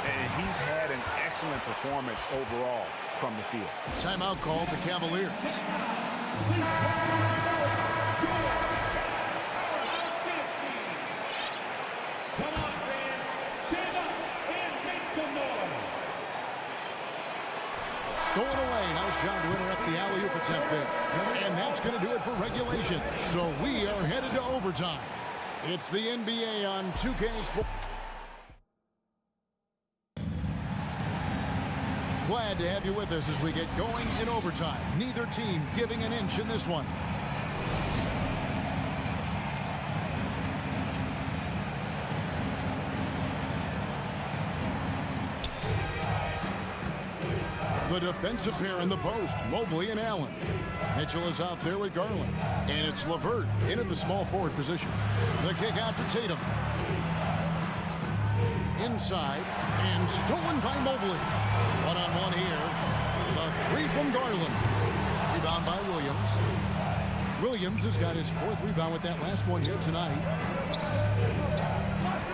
And he's had an excellent performance overall from the field. Timeout called the Cavaliers. Come on, fans. Stand up and make some noise. Stolen away. Now Shag to interrupt the alley-oop attempt there. And that's going to do it for regulation. So we are headed to overtime. It's the NBA on 2K Sports. Glad to have you with us as we get going in overtime. Neither team giving an inch in this one. The defensive pair in the post, Mobley and Allen. Mitchell is out there with Garland. And it's LeVert in at the small forward position. The kick out to Tatum. Inside and stolen by Mobley. One-on-one here. The three from Garland. Rebound by Williams. Williams has got his 4th rebound with that last one here tonight.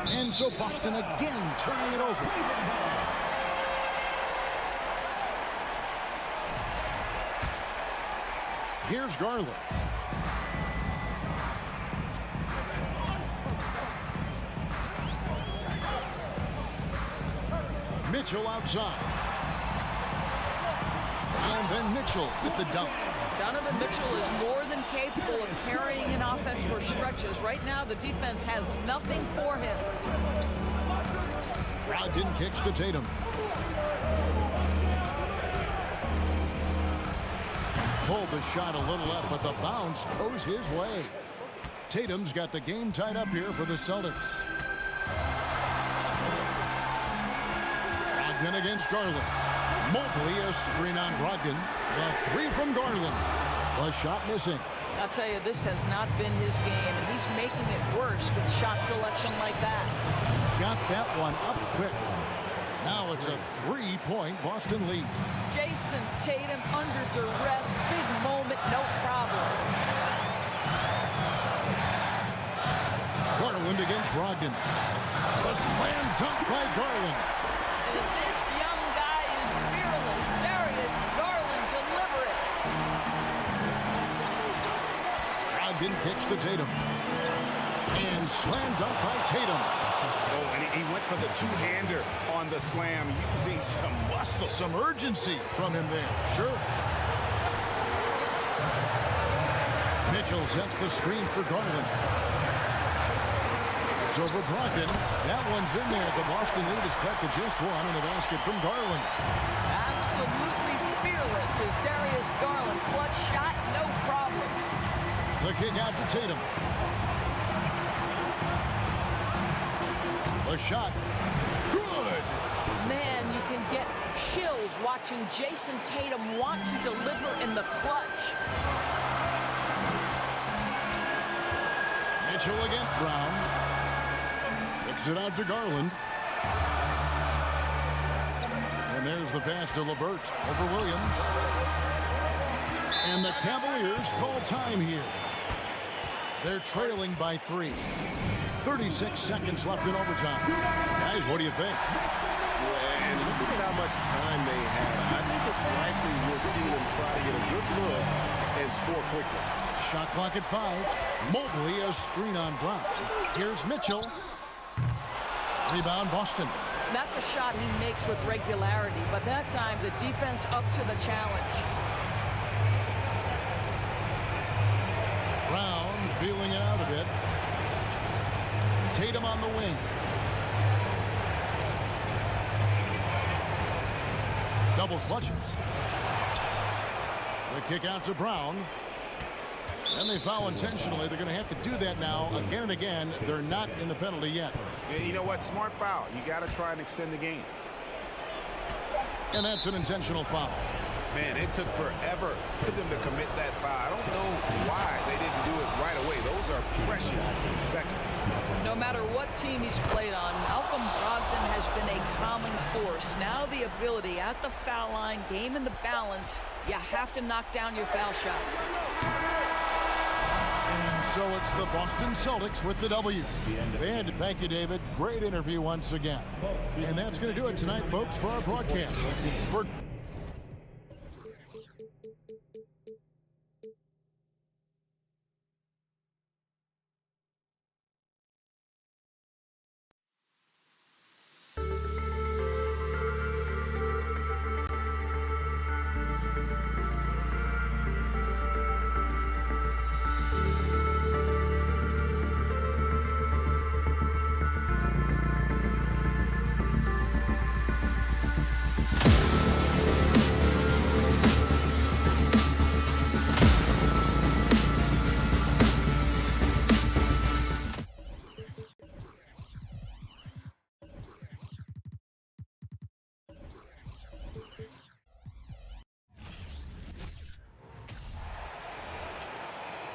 And so Boston again turning it over. Here's Garland. Mitchell outside. And then Mitchell with the dunk. Donovan Mitchell is more than capable of carrying an offense for stretches. Right now, the defense has nothing for him. Brogdon kicks to Tatum. Pulled the shot a little up, but the bounce goes his way. Tatum's got the game tied up here for the Celtics. Brogdon against Garland. Mobley a screen on Brogdon. The three from Garland. The shot missing. I'll tell you, this has not been his game, and he's making it worse with shot selection like that. Got that one up quick. Now it's a 3-point Boston lead. Jason Tatum under duress. Big moment, no problem. Garland against Brogdon. A slam dunk by Garland. And this young guy is fearless. Darius Garland, deliver it. Brogdon kicks to Tatum. And slam dunk by Tatum. Oh, and he went for the two-hander on the slam, using some muscle. Some urgency from him there. Sure. Mitchell sets the screen for Garland. It's over Brogdon. That one's in there. The Boston lead is cut to just one in the basket from Garland. Absolutely fearless is Darius Garland. Clutch shot, no problem. The kick out to Tatum. The shot. Good. Man, you can get chills watching Jason Tatum want to deliver in the clutch. Mitchell against Brown. Kicks it out to Garland. And there's the pass to LeVert over Williams. And the Cavaliers call time here. They're trailing by 3. 36 seconds left in overtime. Guys, what do you think? And look at how much time they have. I think it's likely we'll see them try to get a good look and score quickly. Shot clock at 5. Mobley a screen on Brown. Here's Mitchell. Rebound Boston. That's a shot he makes with regularity, but that time the defense up to the challenge. Brown feeling it out a bit. Tatum on the wing. Double clutches. The kick out to Brown. And they foul intentionally. They're going to have to do that now again and again. They're not in the penalty yet. And you know what? Smart foul. You got to try and extend the game. And that's an intentional foul. Man, it took forever for them to commit that foul. I don't know why they didn't do it right away. Those are precious seconds. No matter what team he's played on, Malcolm Brogdon has been a common force. Now the ability at the foul line, game in the balance, you have to knock down your foul shots. And so it's the Boston Celtics with the W. And thank you, David. Great interview once again. And that's going to do it tonight, folks, for our broadcast. For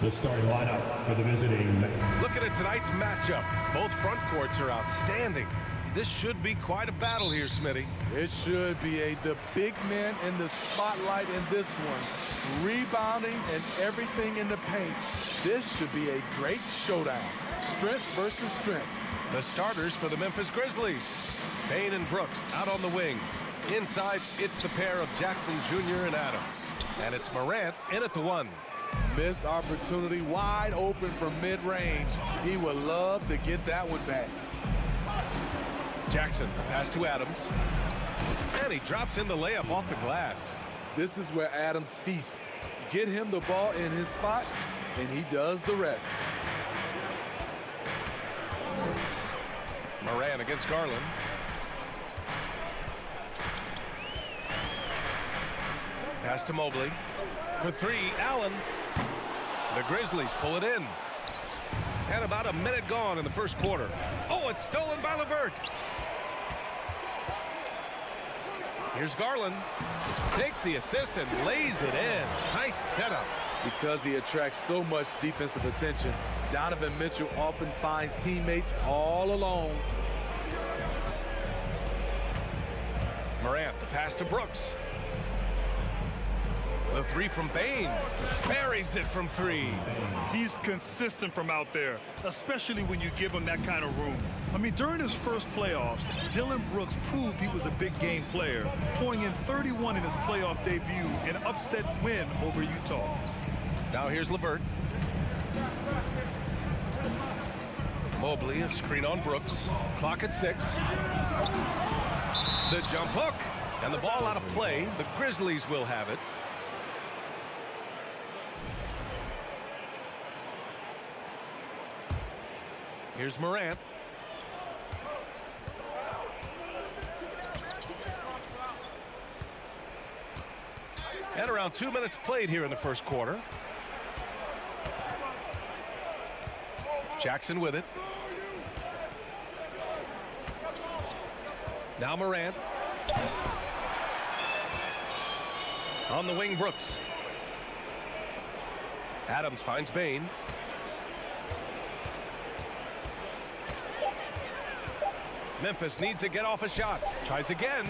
The starting lineup for the visiting. Looking at tonight's matchup, both front courts are outstanding. This should be quite a battle here, Smitty. It should be. The big men in the spotlight in this one. Rebounding and everything in the paint. This should be a great showdown. Strength versus strength. The starters for the Memphis Grizzlies. Payne and Brooks out on the wing. Inside, it's the pair of Jackson Jr. and Adams. And it's Morant in at the 1. Missed opportunity, wide open from mid-range. He would love to get that one back. Jackson, pass to Adams. And he drops in the layup off the glass. This is where Adams feasts. Get him the ball in his spots, and he does the rest. Morant against Garland. Pass to Mobley. For 3, Allen. The Grizzlies pull it in. And about a minute gone in the first quarter. Oh, it's stolen by LeVert. Here's Garland. Takes the assist and lays it in. Nice setup. Because he attracts so much defensive attention, Donovan Mitchell often finds teammates all alone. Morant, the pass to Brooks. The 3 from Payne. Buries it from 3. He's consistent from out there, especially when you give him that kind of room. I mean, during his first playoffs, Dillon Brooks proved he was a big game player, pouring in 31 in his playoff debut, an upset win over Utah. Now here's LeVert. Mobley, a screen on Brooks. Clock at 6. The jump hook. And the ball out of play. The Grizzlies will have it. Here's Morant. And around 2 minutes played here in the first quarter. Jackson with it. Now Morant. On the wing, Brooks. Adams finds Bain. Memphis needs to get off a shot. Tries again.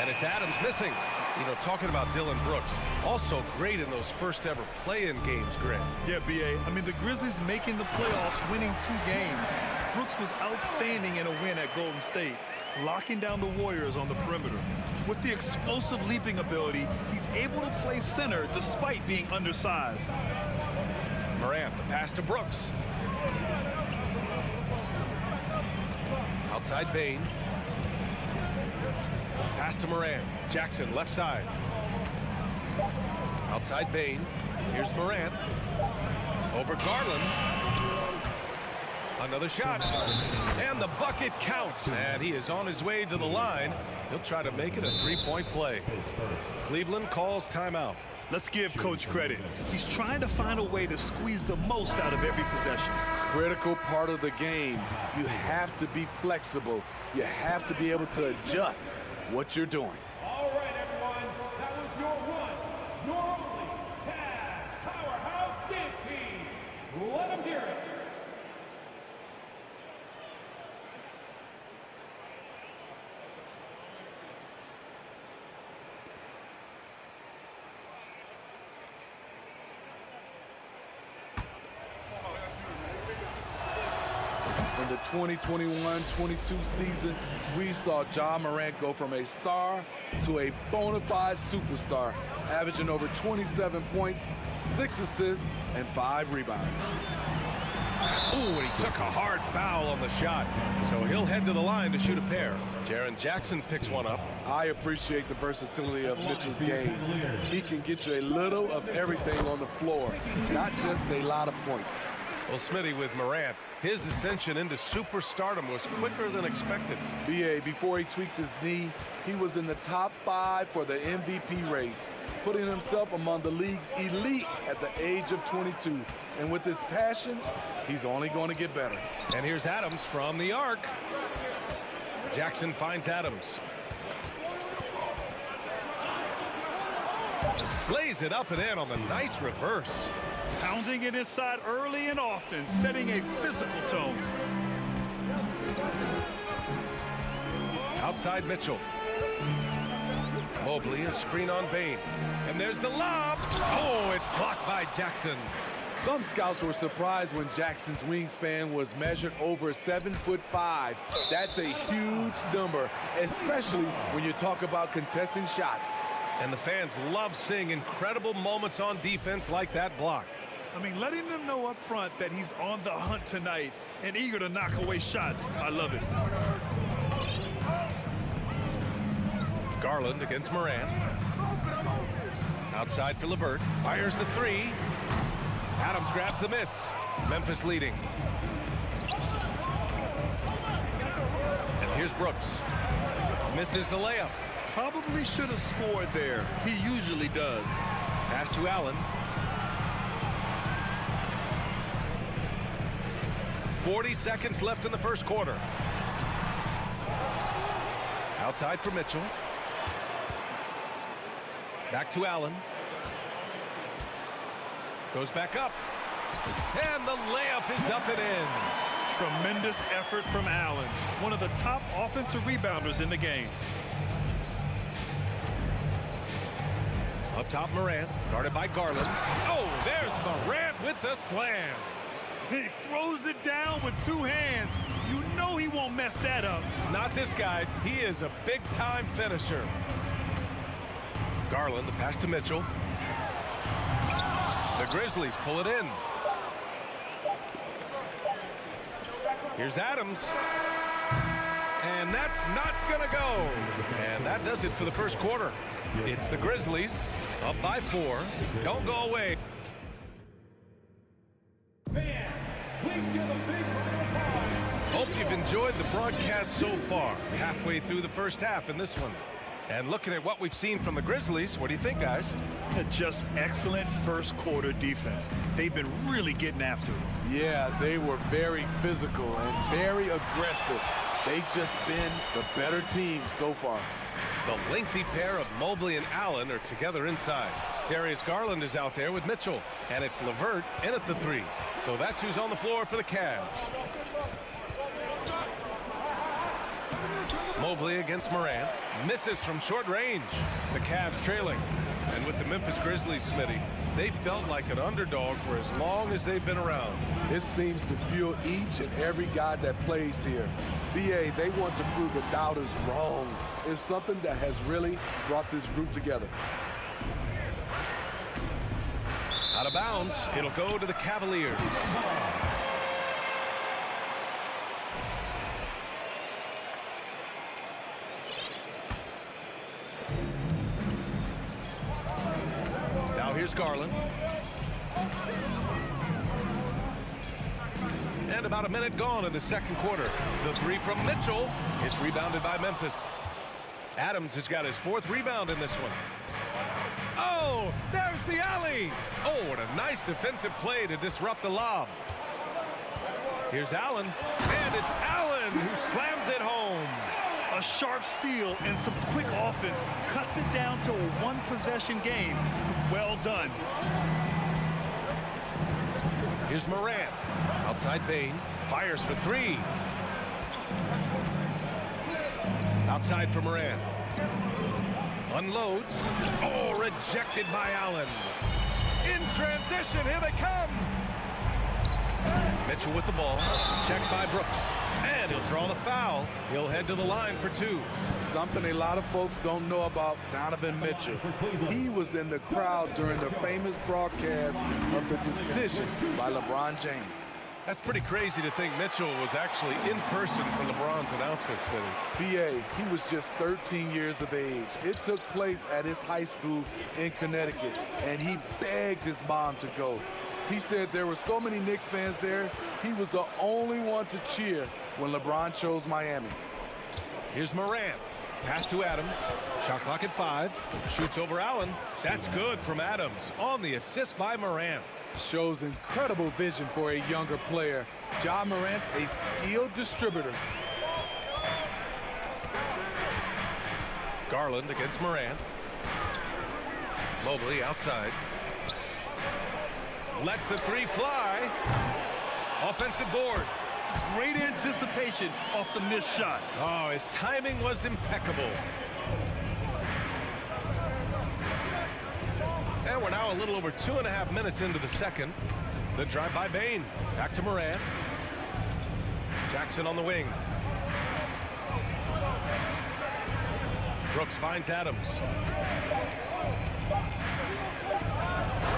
And it's Adams missing. You know, talking about Dillon Brooks, also great in those first ever play-in games, Grant. Yeah, B.A. I mean, the Grizzlies making the playoffs, winning 2 games. Brooks was outstanding in a win at Golden State, locking down the Warriors on the perimeter. With the explosive leaping ability, he's able to play center despite being undersized. Morant, the pass to Brooks. Outside Bain. Pass to Morant. Jackson left side. Outside Bain. Here's Morant. Over Garland. Another shot. And the bucket counts. And he is on his way to the line. He'll try to make it a 3-point play. Cleveland calls timeout. Let's give Coach credit. He's trying to find a way to squeeze the most out of every possession. Critical part of the game. You have to be flexible. You have to be able to adjust what you're doing. All right, everyone. That was your one, your only Cavs powerhouse dance team. Let them hear it. In the 2021-22 season, we saw Ja Morant go from a star to a bona fide superstar, averaging over 27 points, 6 assists, and 5 rebounds. Ooh, and he took a hard foul on the shot. So he'll head to the line to shoot a pair. Jaren Jackson picks one up. I appreciate the versatility of Mitchell's game. He can get you a little of everything on the floor, not just a lot of points. Well, Smitty, with Morant, his ascension into superstardom was quicker than expected. B.A., before he tweaks his knee, he was in the top 5 for the MVP race, putting himself among the league's elite at the age of 22. And with his passion, he's only going to get better. And here's Adams from the arc. Jackson finds Adams. Lays it up and in on the nice reverse. Pounding it inside early and often, setting a physical tone. Outside Mitchell. Mobley, a screen on Bain. And there's the lob. Oh, it's blocked by Jackson. Some scouts were surprised when Jackson's wingspan was measured over 7'5". That's a huge number, especially when you talk about contesting shots. And the fans love seeing incredible moments on defense like that block. I mean, letting them know up front that he's on the hunt tonight and eager to knock away shots. I love it. Garland against Morant. Outside for LeVert. Fires the 3. Adams grabs the miss. Memphis leading. And here's Brooks. Misses the layup. Probably should have scored there. He usually does. Pass to Allen. 40 seconds left in the first quarter. Outside for Mitchell. Back to Allen. Goes back up. And the layup is up and in. Tremendous effort from Allen. One of the top offensive rebounders in the game. Up top, Morant. Guarded by Garland. Oh, there's Morant with the slam. He throws it down with 2 hands. You know he won't mess that up. Not this guy. He is a big-time finisher. Garland, the pass to Mitchell. The Grizzlies pull it in. Here's Adams. And that's not going to go. And that does it for the first quarter. It's the Grizzlies up by 4. Don't go away. Hope you've enjoyed the broadcast so far. Halfway through the first half in this one. And looking at what we've seen from the Grizzlies, what do you think, guys? Just excellent first quarter defense. They've been really getting after it. Yeah, they were very physical and very aggressive. They've just been the better team so far. The lengthy pair of Mobley and Allen are together inside. Darius Garland is out there with Mitchell. And it's LeVert in at the 3. So that's who's on the floor for the Cavs. Mobley against Morant. Misses from short range. The Cavs trailing. And with the Memphis Grizzlies, Smitty, they felt like an underdog for as long as they've been around. It seems to fuel each and every guy that plays here. BA, they want to prove the doubters wrong. It's something that has really brought this group together. Out of bounds, it'll go to the Cavaliers. Now here's Garland. And about a minute gone in the second quarter. The 3 from Mitchell. It's rebounded by Memphis. Adams has got his 4th rebound in this one. Oh, there's the alley. Oh, what a nice defensive play to disrupt the lob. Here's Allen. And it's Allen who slams it home. A sharp steal and some quick offense cuts it down to a one-possession game. Well done. Here's Morant. Outside Bain. Fires for 3. Outside for Morant. Unloads. Oh, rejected by Allen. In transition, here they come. Mitchell with the ball. Checked by Brooks. And he'll draw the foul. He'll head to the line for 2. Something a lot of folks don't know about Donovan Mitchell. He was in the crowd during the famous broadcast of the decision by LeBron James. That's pretty crazy to think Mitchell was actually in person for LeBron's announcements with him. BA, he was just 13 years of age. It took place at his high school in Connecticut, and he begged his mom to go. He said there were so many Knicks fans there, he was the only one to cheer when LeBron chose Miami. Here's Morant. Pass to Adams. Shot clock at 5. Shoots over Allen. That's good from Adams on the assist by Morant. Shows incredible vision for a younger player. Ja Morant's a skilled distributor. Garland against Morant. Mobley outside. Lets the 3 fly. Offensive board. Great anticipation off the missed shot. Oh, his timing was impeccable. And we're now a little over 2.5 minutes into the second. The drive by Bain. Back to Morant. Jackson on the wing. Brooks finds Adams.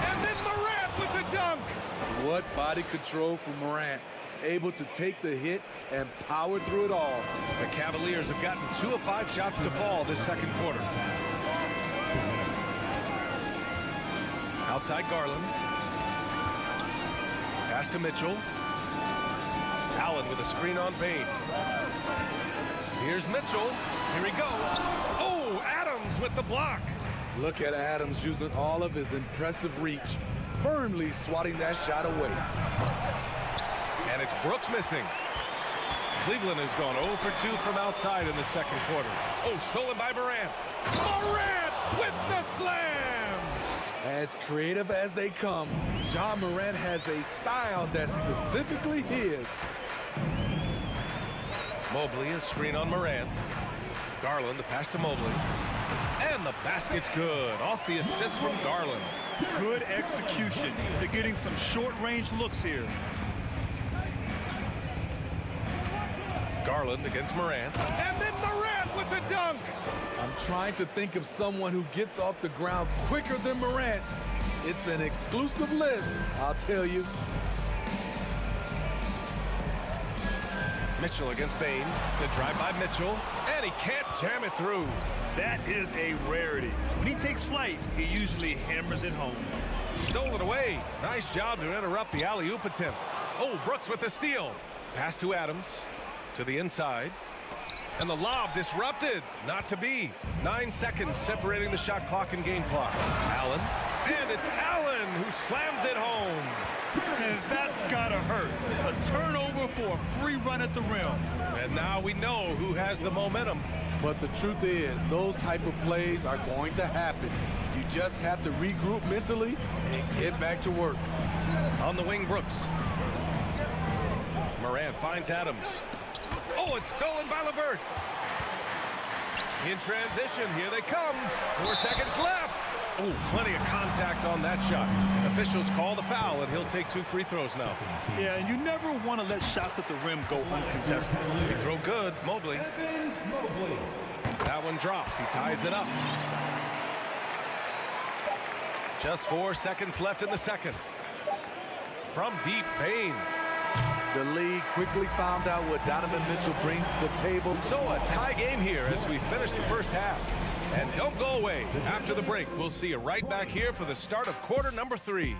And then Morant with the dunk. What body control from Morant. Able to take the hit and power through it all. The Cavaliers have gotten 2 of 5 shots to fall this second quarter. Outside Garland. Pass to Mitchell. Allen with a screen on Bain. Here's Mitchell. Here he goes. Oh, Adams with the block. Look at Adams using all of his impressive reach, firmly swatting that shot away. And it's Brooks missing. Cleveland has gone 0 for 2 from outside in the second quarter. Oh, stolen by Morant. Morant with the slam! As creative as they come, Ja Morant has a style that's specifically his. Mobley, a screen on Morant. Garland, the pass to Mobley. And the basket's good. Off the assist from Garland. Good execution. They're getting some short-range looks here. Garland against Morant. And then Morant with the dunk. I'm trying to think of someone who gets off the ground quicker than Morant. It's an exclusive list, I'll tell you. Mitchell against Bain. The drive by Mitchell, and he can't jam it through. That is a rarity. When he takes flight, he usually hammers it home. Stolen away. Nice job to interrupt the alley-oop attempt. Oh, Brooks with the steal. Pass to Adams. To the inside. And the lob disrupted. Not to be. 9 seconds separating the shot clock and game clock. Allen. And it's Allen who slams it home. And that's gotta hurt. A turnover for a free run at the rim. And now we know who has the momentum. But the truth is, those type of plays are going to happen. You just have to regroup mentally and get back to work. On the wing, Brooks. Morant finds Adams. Oh, it's stolen by LeVert. In transition, here they come. 4 seconds left. Oh, plenty of contact on that shot. Officials call the foul, and he'll take 2 free throws now. Yeah, and you never want to let shots at the rim go uncontested. He throw good, Mobley. That one drops. He ties it up. Just 4 seconds left in the second. From deep, Bain. The league quickly found out what Donovan Mitchell brings to the table. So a tie game here as we finish the first half. And don't go away. After the break, we'll see you right back here for the start of quarter number 3.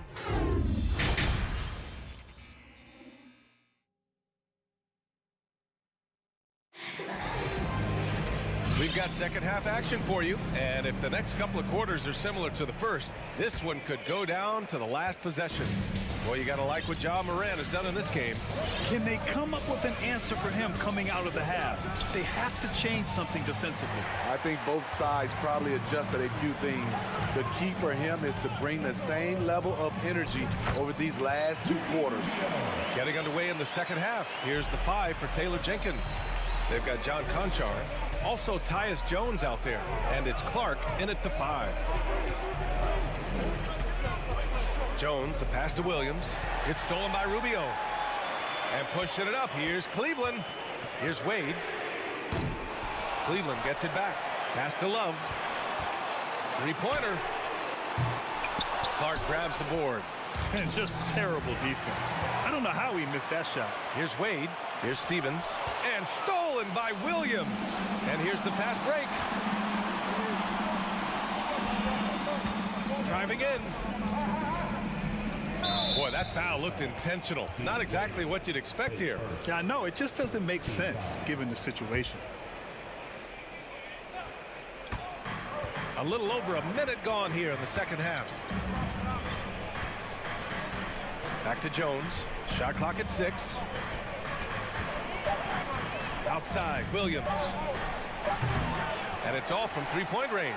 We've got second half action for you, and if the next couple of quarters are similar to the first, this one could go down to the last possession. Well, you got to like what Ja Morant has done in this game. Can they come up with an answer for him coming out of the half? They have to change something defensively. I think both sides probably adjusted a few things. The key for him is to bring the same level of energy over these last 2 quarters. Getting underway in the second half. Here's the 5 for Taylor Jenkins. They've got John Conchar. Also Tyus Jones out there. And it's Clark in at the 5. Jones, the pass to Williams. It's stolen by Rubio. And pushing it up. Here's Cleveland. Here's Wade. Cleveland gets it back. Pass to Love. 3-pointer. Clark grabs the board. And just terrible defense. I don't know how he missed that shot. Here's Wade. Here's Stevens. And stolen by Williams. And here's the fast break. Driving in. Boy, that foul looked intentional. Not exactly what you'd expect here. Yeah, I know. It just doesn't make sense given the situation. A little over a minute gone here in the second half. Back to Jones. Shot clock at 6. Outside, Williams. And it's all from 3-point range.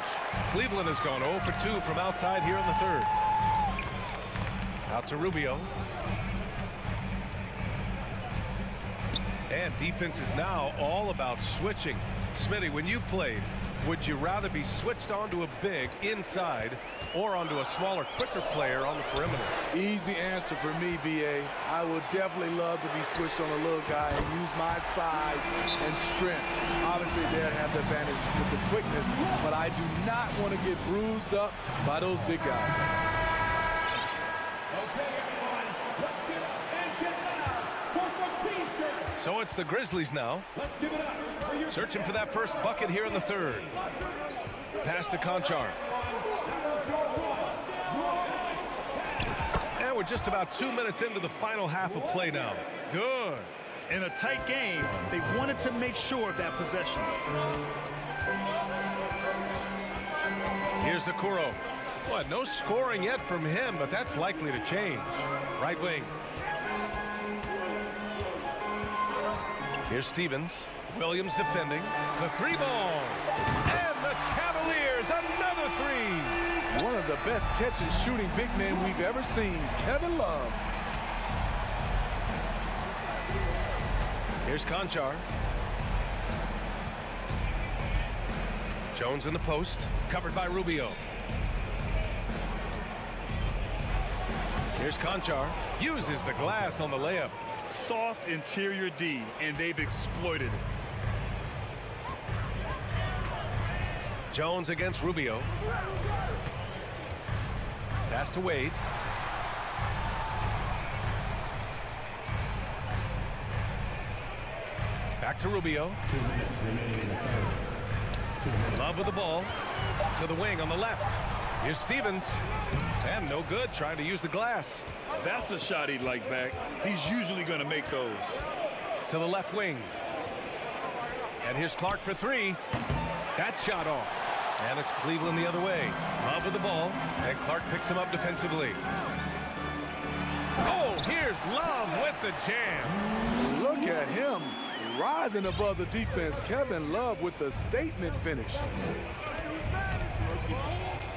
Cleveland has gone 0 for 2 from outside here in the third. Out to Rubio. And defense is now all about switching. Smitty, when you played, would you rather be switched onto a big inside or onto a smaller, quicker player on the perimeter? Easy answer for me, B.A. I would definitely love to be switched on a little guy and use my size and strength. Obviously, they'll have the advantage with the quickness, but I do not want to get bruised up by those big guys. So it's the Grizzlies now. Searching for that first bucket here in the third. Pass to Conchar. And we're just about 2 minutes into the final half of play now. Good. In a tight game, they wanted to make sure of that possession. Here's Okoro. Well, no scoring yet from him, but that's likely to change. Right wing. Here's Stevens. Williams defending. The 3-ball. And the Cavaliers, another 3. One of the best catch and shooting big men we've ever seen, Kevin Love. Here's Conchar. Jones in the post, covered by Rubio. Here's Conchar. Uses the glass on the layup. Soft interior D, and they've exploited it. Jones against Rubio. Pass to Wade. Back to Rubio. 2 minutes remaining in the third. Love with the ball. To the wing on the left. Here's Stevens. And no good, trying to use the glass. That's a shot he'd like back. He's usually going to make those. To the left wing. And here's Clark for three. That shot off. And it's Cleveland the other way. Love with the ball. And Clark picks him up defensively. Oh, here's Love with the jam. Look at him rising above the defense. Kevin Love with the statement finish.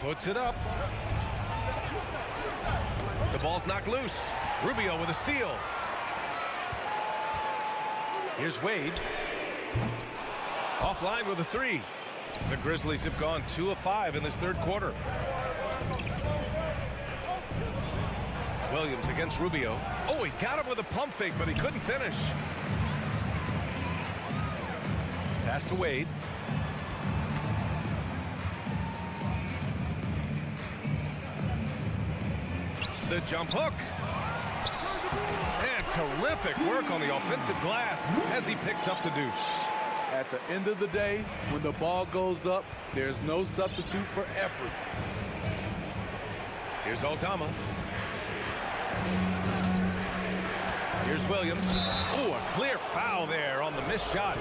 Puts it up. The ball's knocked loose. Rubio with a steal. Here's Wade. Offline with a three. The Grizzlies have gone 2 of 5 in this third quarter. Williams against Rubio. Oh, he got him with a pump fake, but he couldn't finish. Pass to Wade. The jump hook. And terrific work on the offensive glass as he picks up the deuce. At the end of the day, when the ball goes up, there's no substitute for effort. Here's Aldama. Here's Williams. Oh, a clear foul there on the missed shot.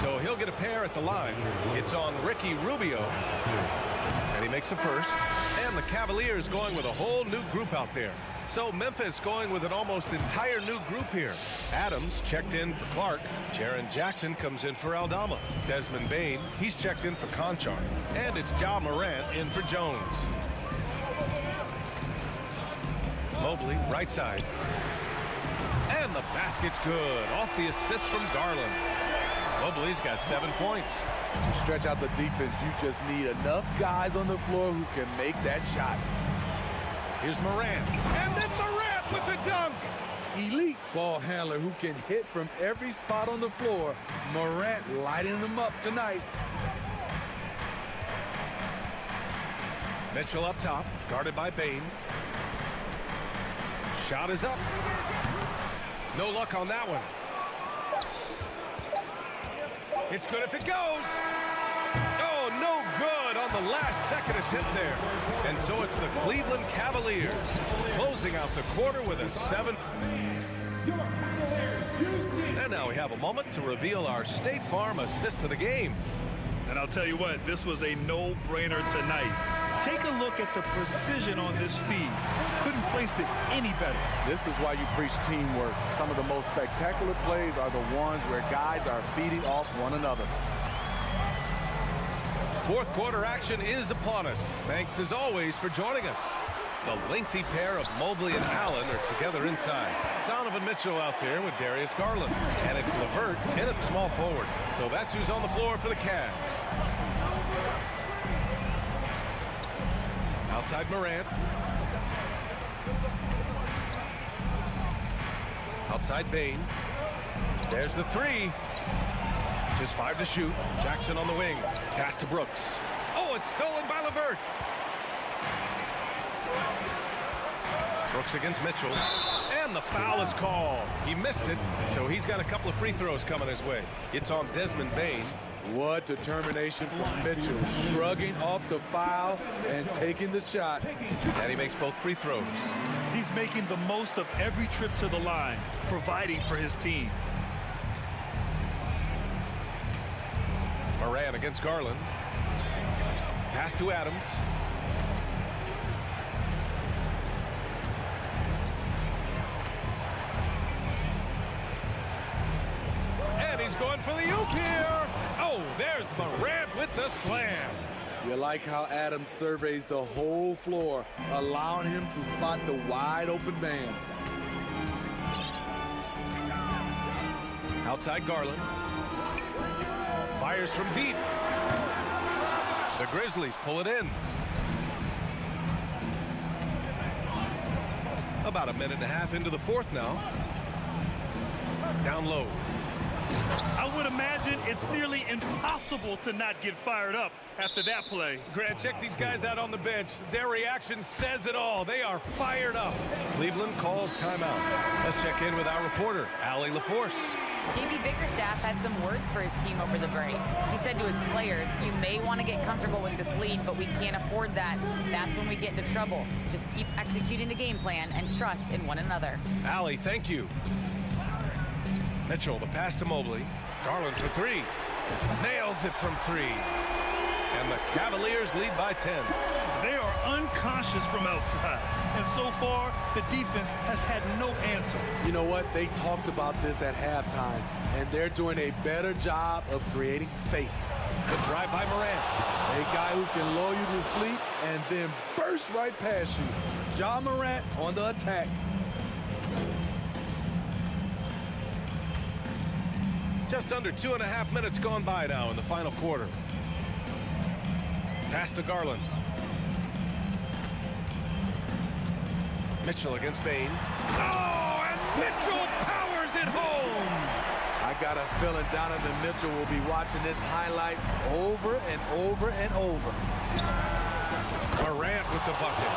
So he'll get a pair at the line. It's on Ricky Rubio. And he makes the first. And the Cavaliers going with a whole new group out there. So Memphis going with an almost entire new group here. Adams checked in for Clark. Jaren Jackson comes in for Aldama. Desmond Bane, he's checked in for Conchar. And it's Ja Morant in for Jones. Mobley, right side. And the basket's good. Off the assist from Garland. Mobley's got 7 points. To stretch out the defense, you just need enough guys on the floor who can make that shot. Here's Morant. And then Morant with the dunk. Elite ball handler who can hit from every spot on the floor. Morant lighting them up tonight. Mitchell up top, guarded by Bane. Shot is up. No luck on that one. It's good if it goes. Oh, no good on the last second attempt there. And so it's the Cleveland Cavaliers closing out the quarter with a 7. And now we have a moment to reveal our State Farm assist of the game. And I'll tell you what, this was a no-brainer tonight. Take a look at the precision on this feed. Couldn't place it any better. This is why you preach teamwork. Some of the most spectacular plays are the ones where guys are feeding off one another. Fourth quarter action is upon us. Thanks as always for joining us. The lengthy pair of Mobley and Allen are together inside. Donovan Mitchell out there with Darius Garland. And it's LeVert in at small forward. So that's who's on the floor for the Cavs. Outside Morant. Outside Bane. There's the three. Just 5 to shoot. Jackson on the wing. Pass to Brooks. Oh, it's stolen by LeVert. Brooks against Mitchell. And the foul is called. He missed it, so he's got a couple of free throws coming his way. It's on Desmond Bane. What determination from Mitchell, shrugging off the foul and taking the shot. And he makes both free throws. He's making the most of every trip to the line, providing for his team. Moran against Garland. Pass to Adams. And he's going for the oop here. Oh, there's Morant with the slam. You like how Adams surveys the whole floor, allowing him to spot the wide open man. Outside Garland. Fires from deep. The Grizzlies pull it in. About a minute and a half into the fourth now. Down low. I would imagine it's nearly impossible to not get fired up after that play. Grant, check these guys out on the bench. Their reaction says it all. They are fired up. Cleveland calls timeout. Let's check in with our reporter, Allie LaForce. JB Bickerstaff had some words for his team over the break. He said to his players, you may want to get comfortable with this lead, but we can't afford that. That's when we get into trouble. Just keep executing the game plan and trust in one another. Allie, thank you. Mitchell, the pass to Mobley. Garland for three. Nails it from three. And the Cavaliers lead by 10. They are unconscious from outside. And so far, the defense has had no answer. You know what? They talked about this at halftime, and they're doing a better job of creating space. The drive by Morant. A guy who can lull you to sleep and then burst right past you. Ja Morant on the attack. Just under 2.5 minutes gone by now in the final quarter. Pass to Garland. Mitchell against Bain. Oh, and Mitchell powers it home. I got a feeling Donovan Mitchell will be watching this highlight over and over and over. Morant with the bucket.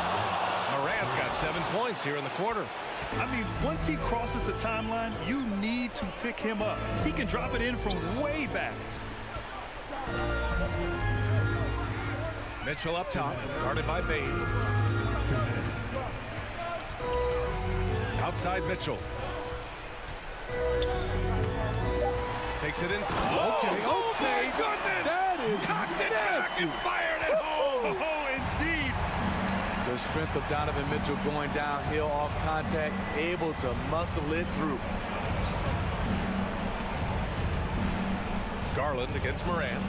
Morant's got 7 points here in the quarter. I mean, once he crosses the timeline, you need to pick him up. He can drop it in from way back. Mitchell up top, guarded by Bain. Outside Mitchell. Takes it inside. Okay. Oh my goodness! That is cocked it back and fired it home. Oh, indeed. The strength of Donovan Mitchell going downhill off contact, able to muscle it through. Garland against Morant.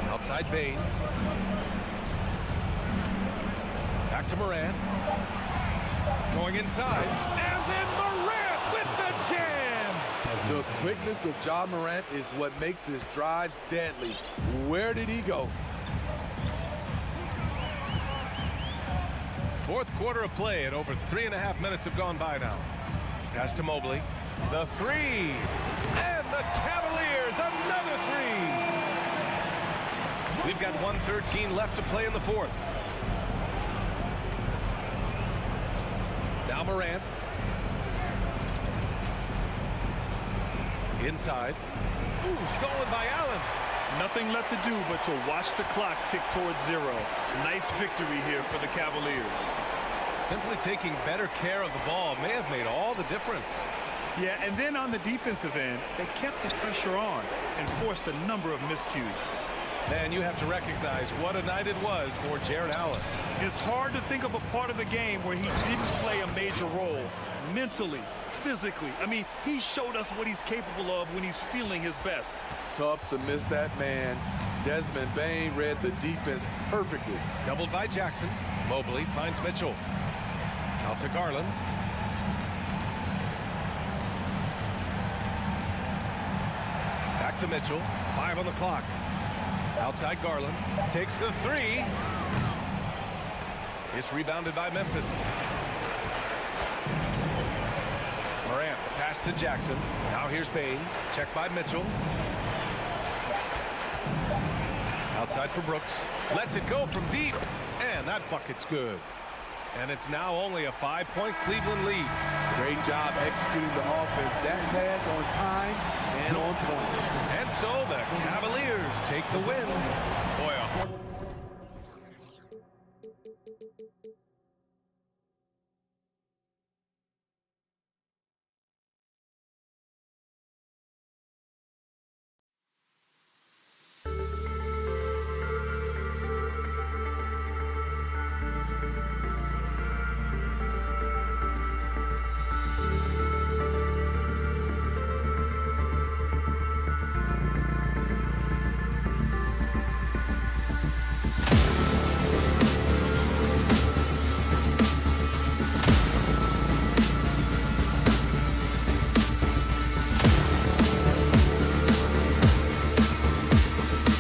Outside Bain. Back to Morant. Going inside. And then Morant with the jam. The quickness of Ja Morant is what makes his drives deadly. Where did he go? Fourth quarter of play, and over 3.5 minutes have gone by now. Pass to Mobley. The three. And the Cavaliers, another three. We've got 1:13 left to play in the fourth. Now Morant. Inside. Ooh, stolen by Allen. Nothing left to do but to watch the clock tick towards zero. Nice victory here for the Cavaliers. Simply taking better care of the ball may have made all the difference. Yeah, and then on the defensive end, they kept the pressure on and forced a number of miscues. And you have to recognize what a night it was for Jared Allen. It's hard to think of a part of the game where he didn't play a major role mentally, physically. I mean, he showed us what he's capable of when he's feeling his best. Tough to miss that man. Desmond Bain read the defense perfectly. Doubled by Jackson. Mobley finds Mitchell. Out to Garland. Back to Mitchell. 5 on the clock. Outside Garland. Takes the three. It's rebounded by Memphis. Morant, the pass to Jackson. Now here's Bain. Checked by Mitchell. Outside for Brooks. Lets it go from deep. And that bucket's good. And it's now only a 5-point Cleveland lead. Great job executing the offense. That pass on time and on point. And so the Cavaliers take the win.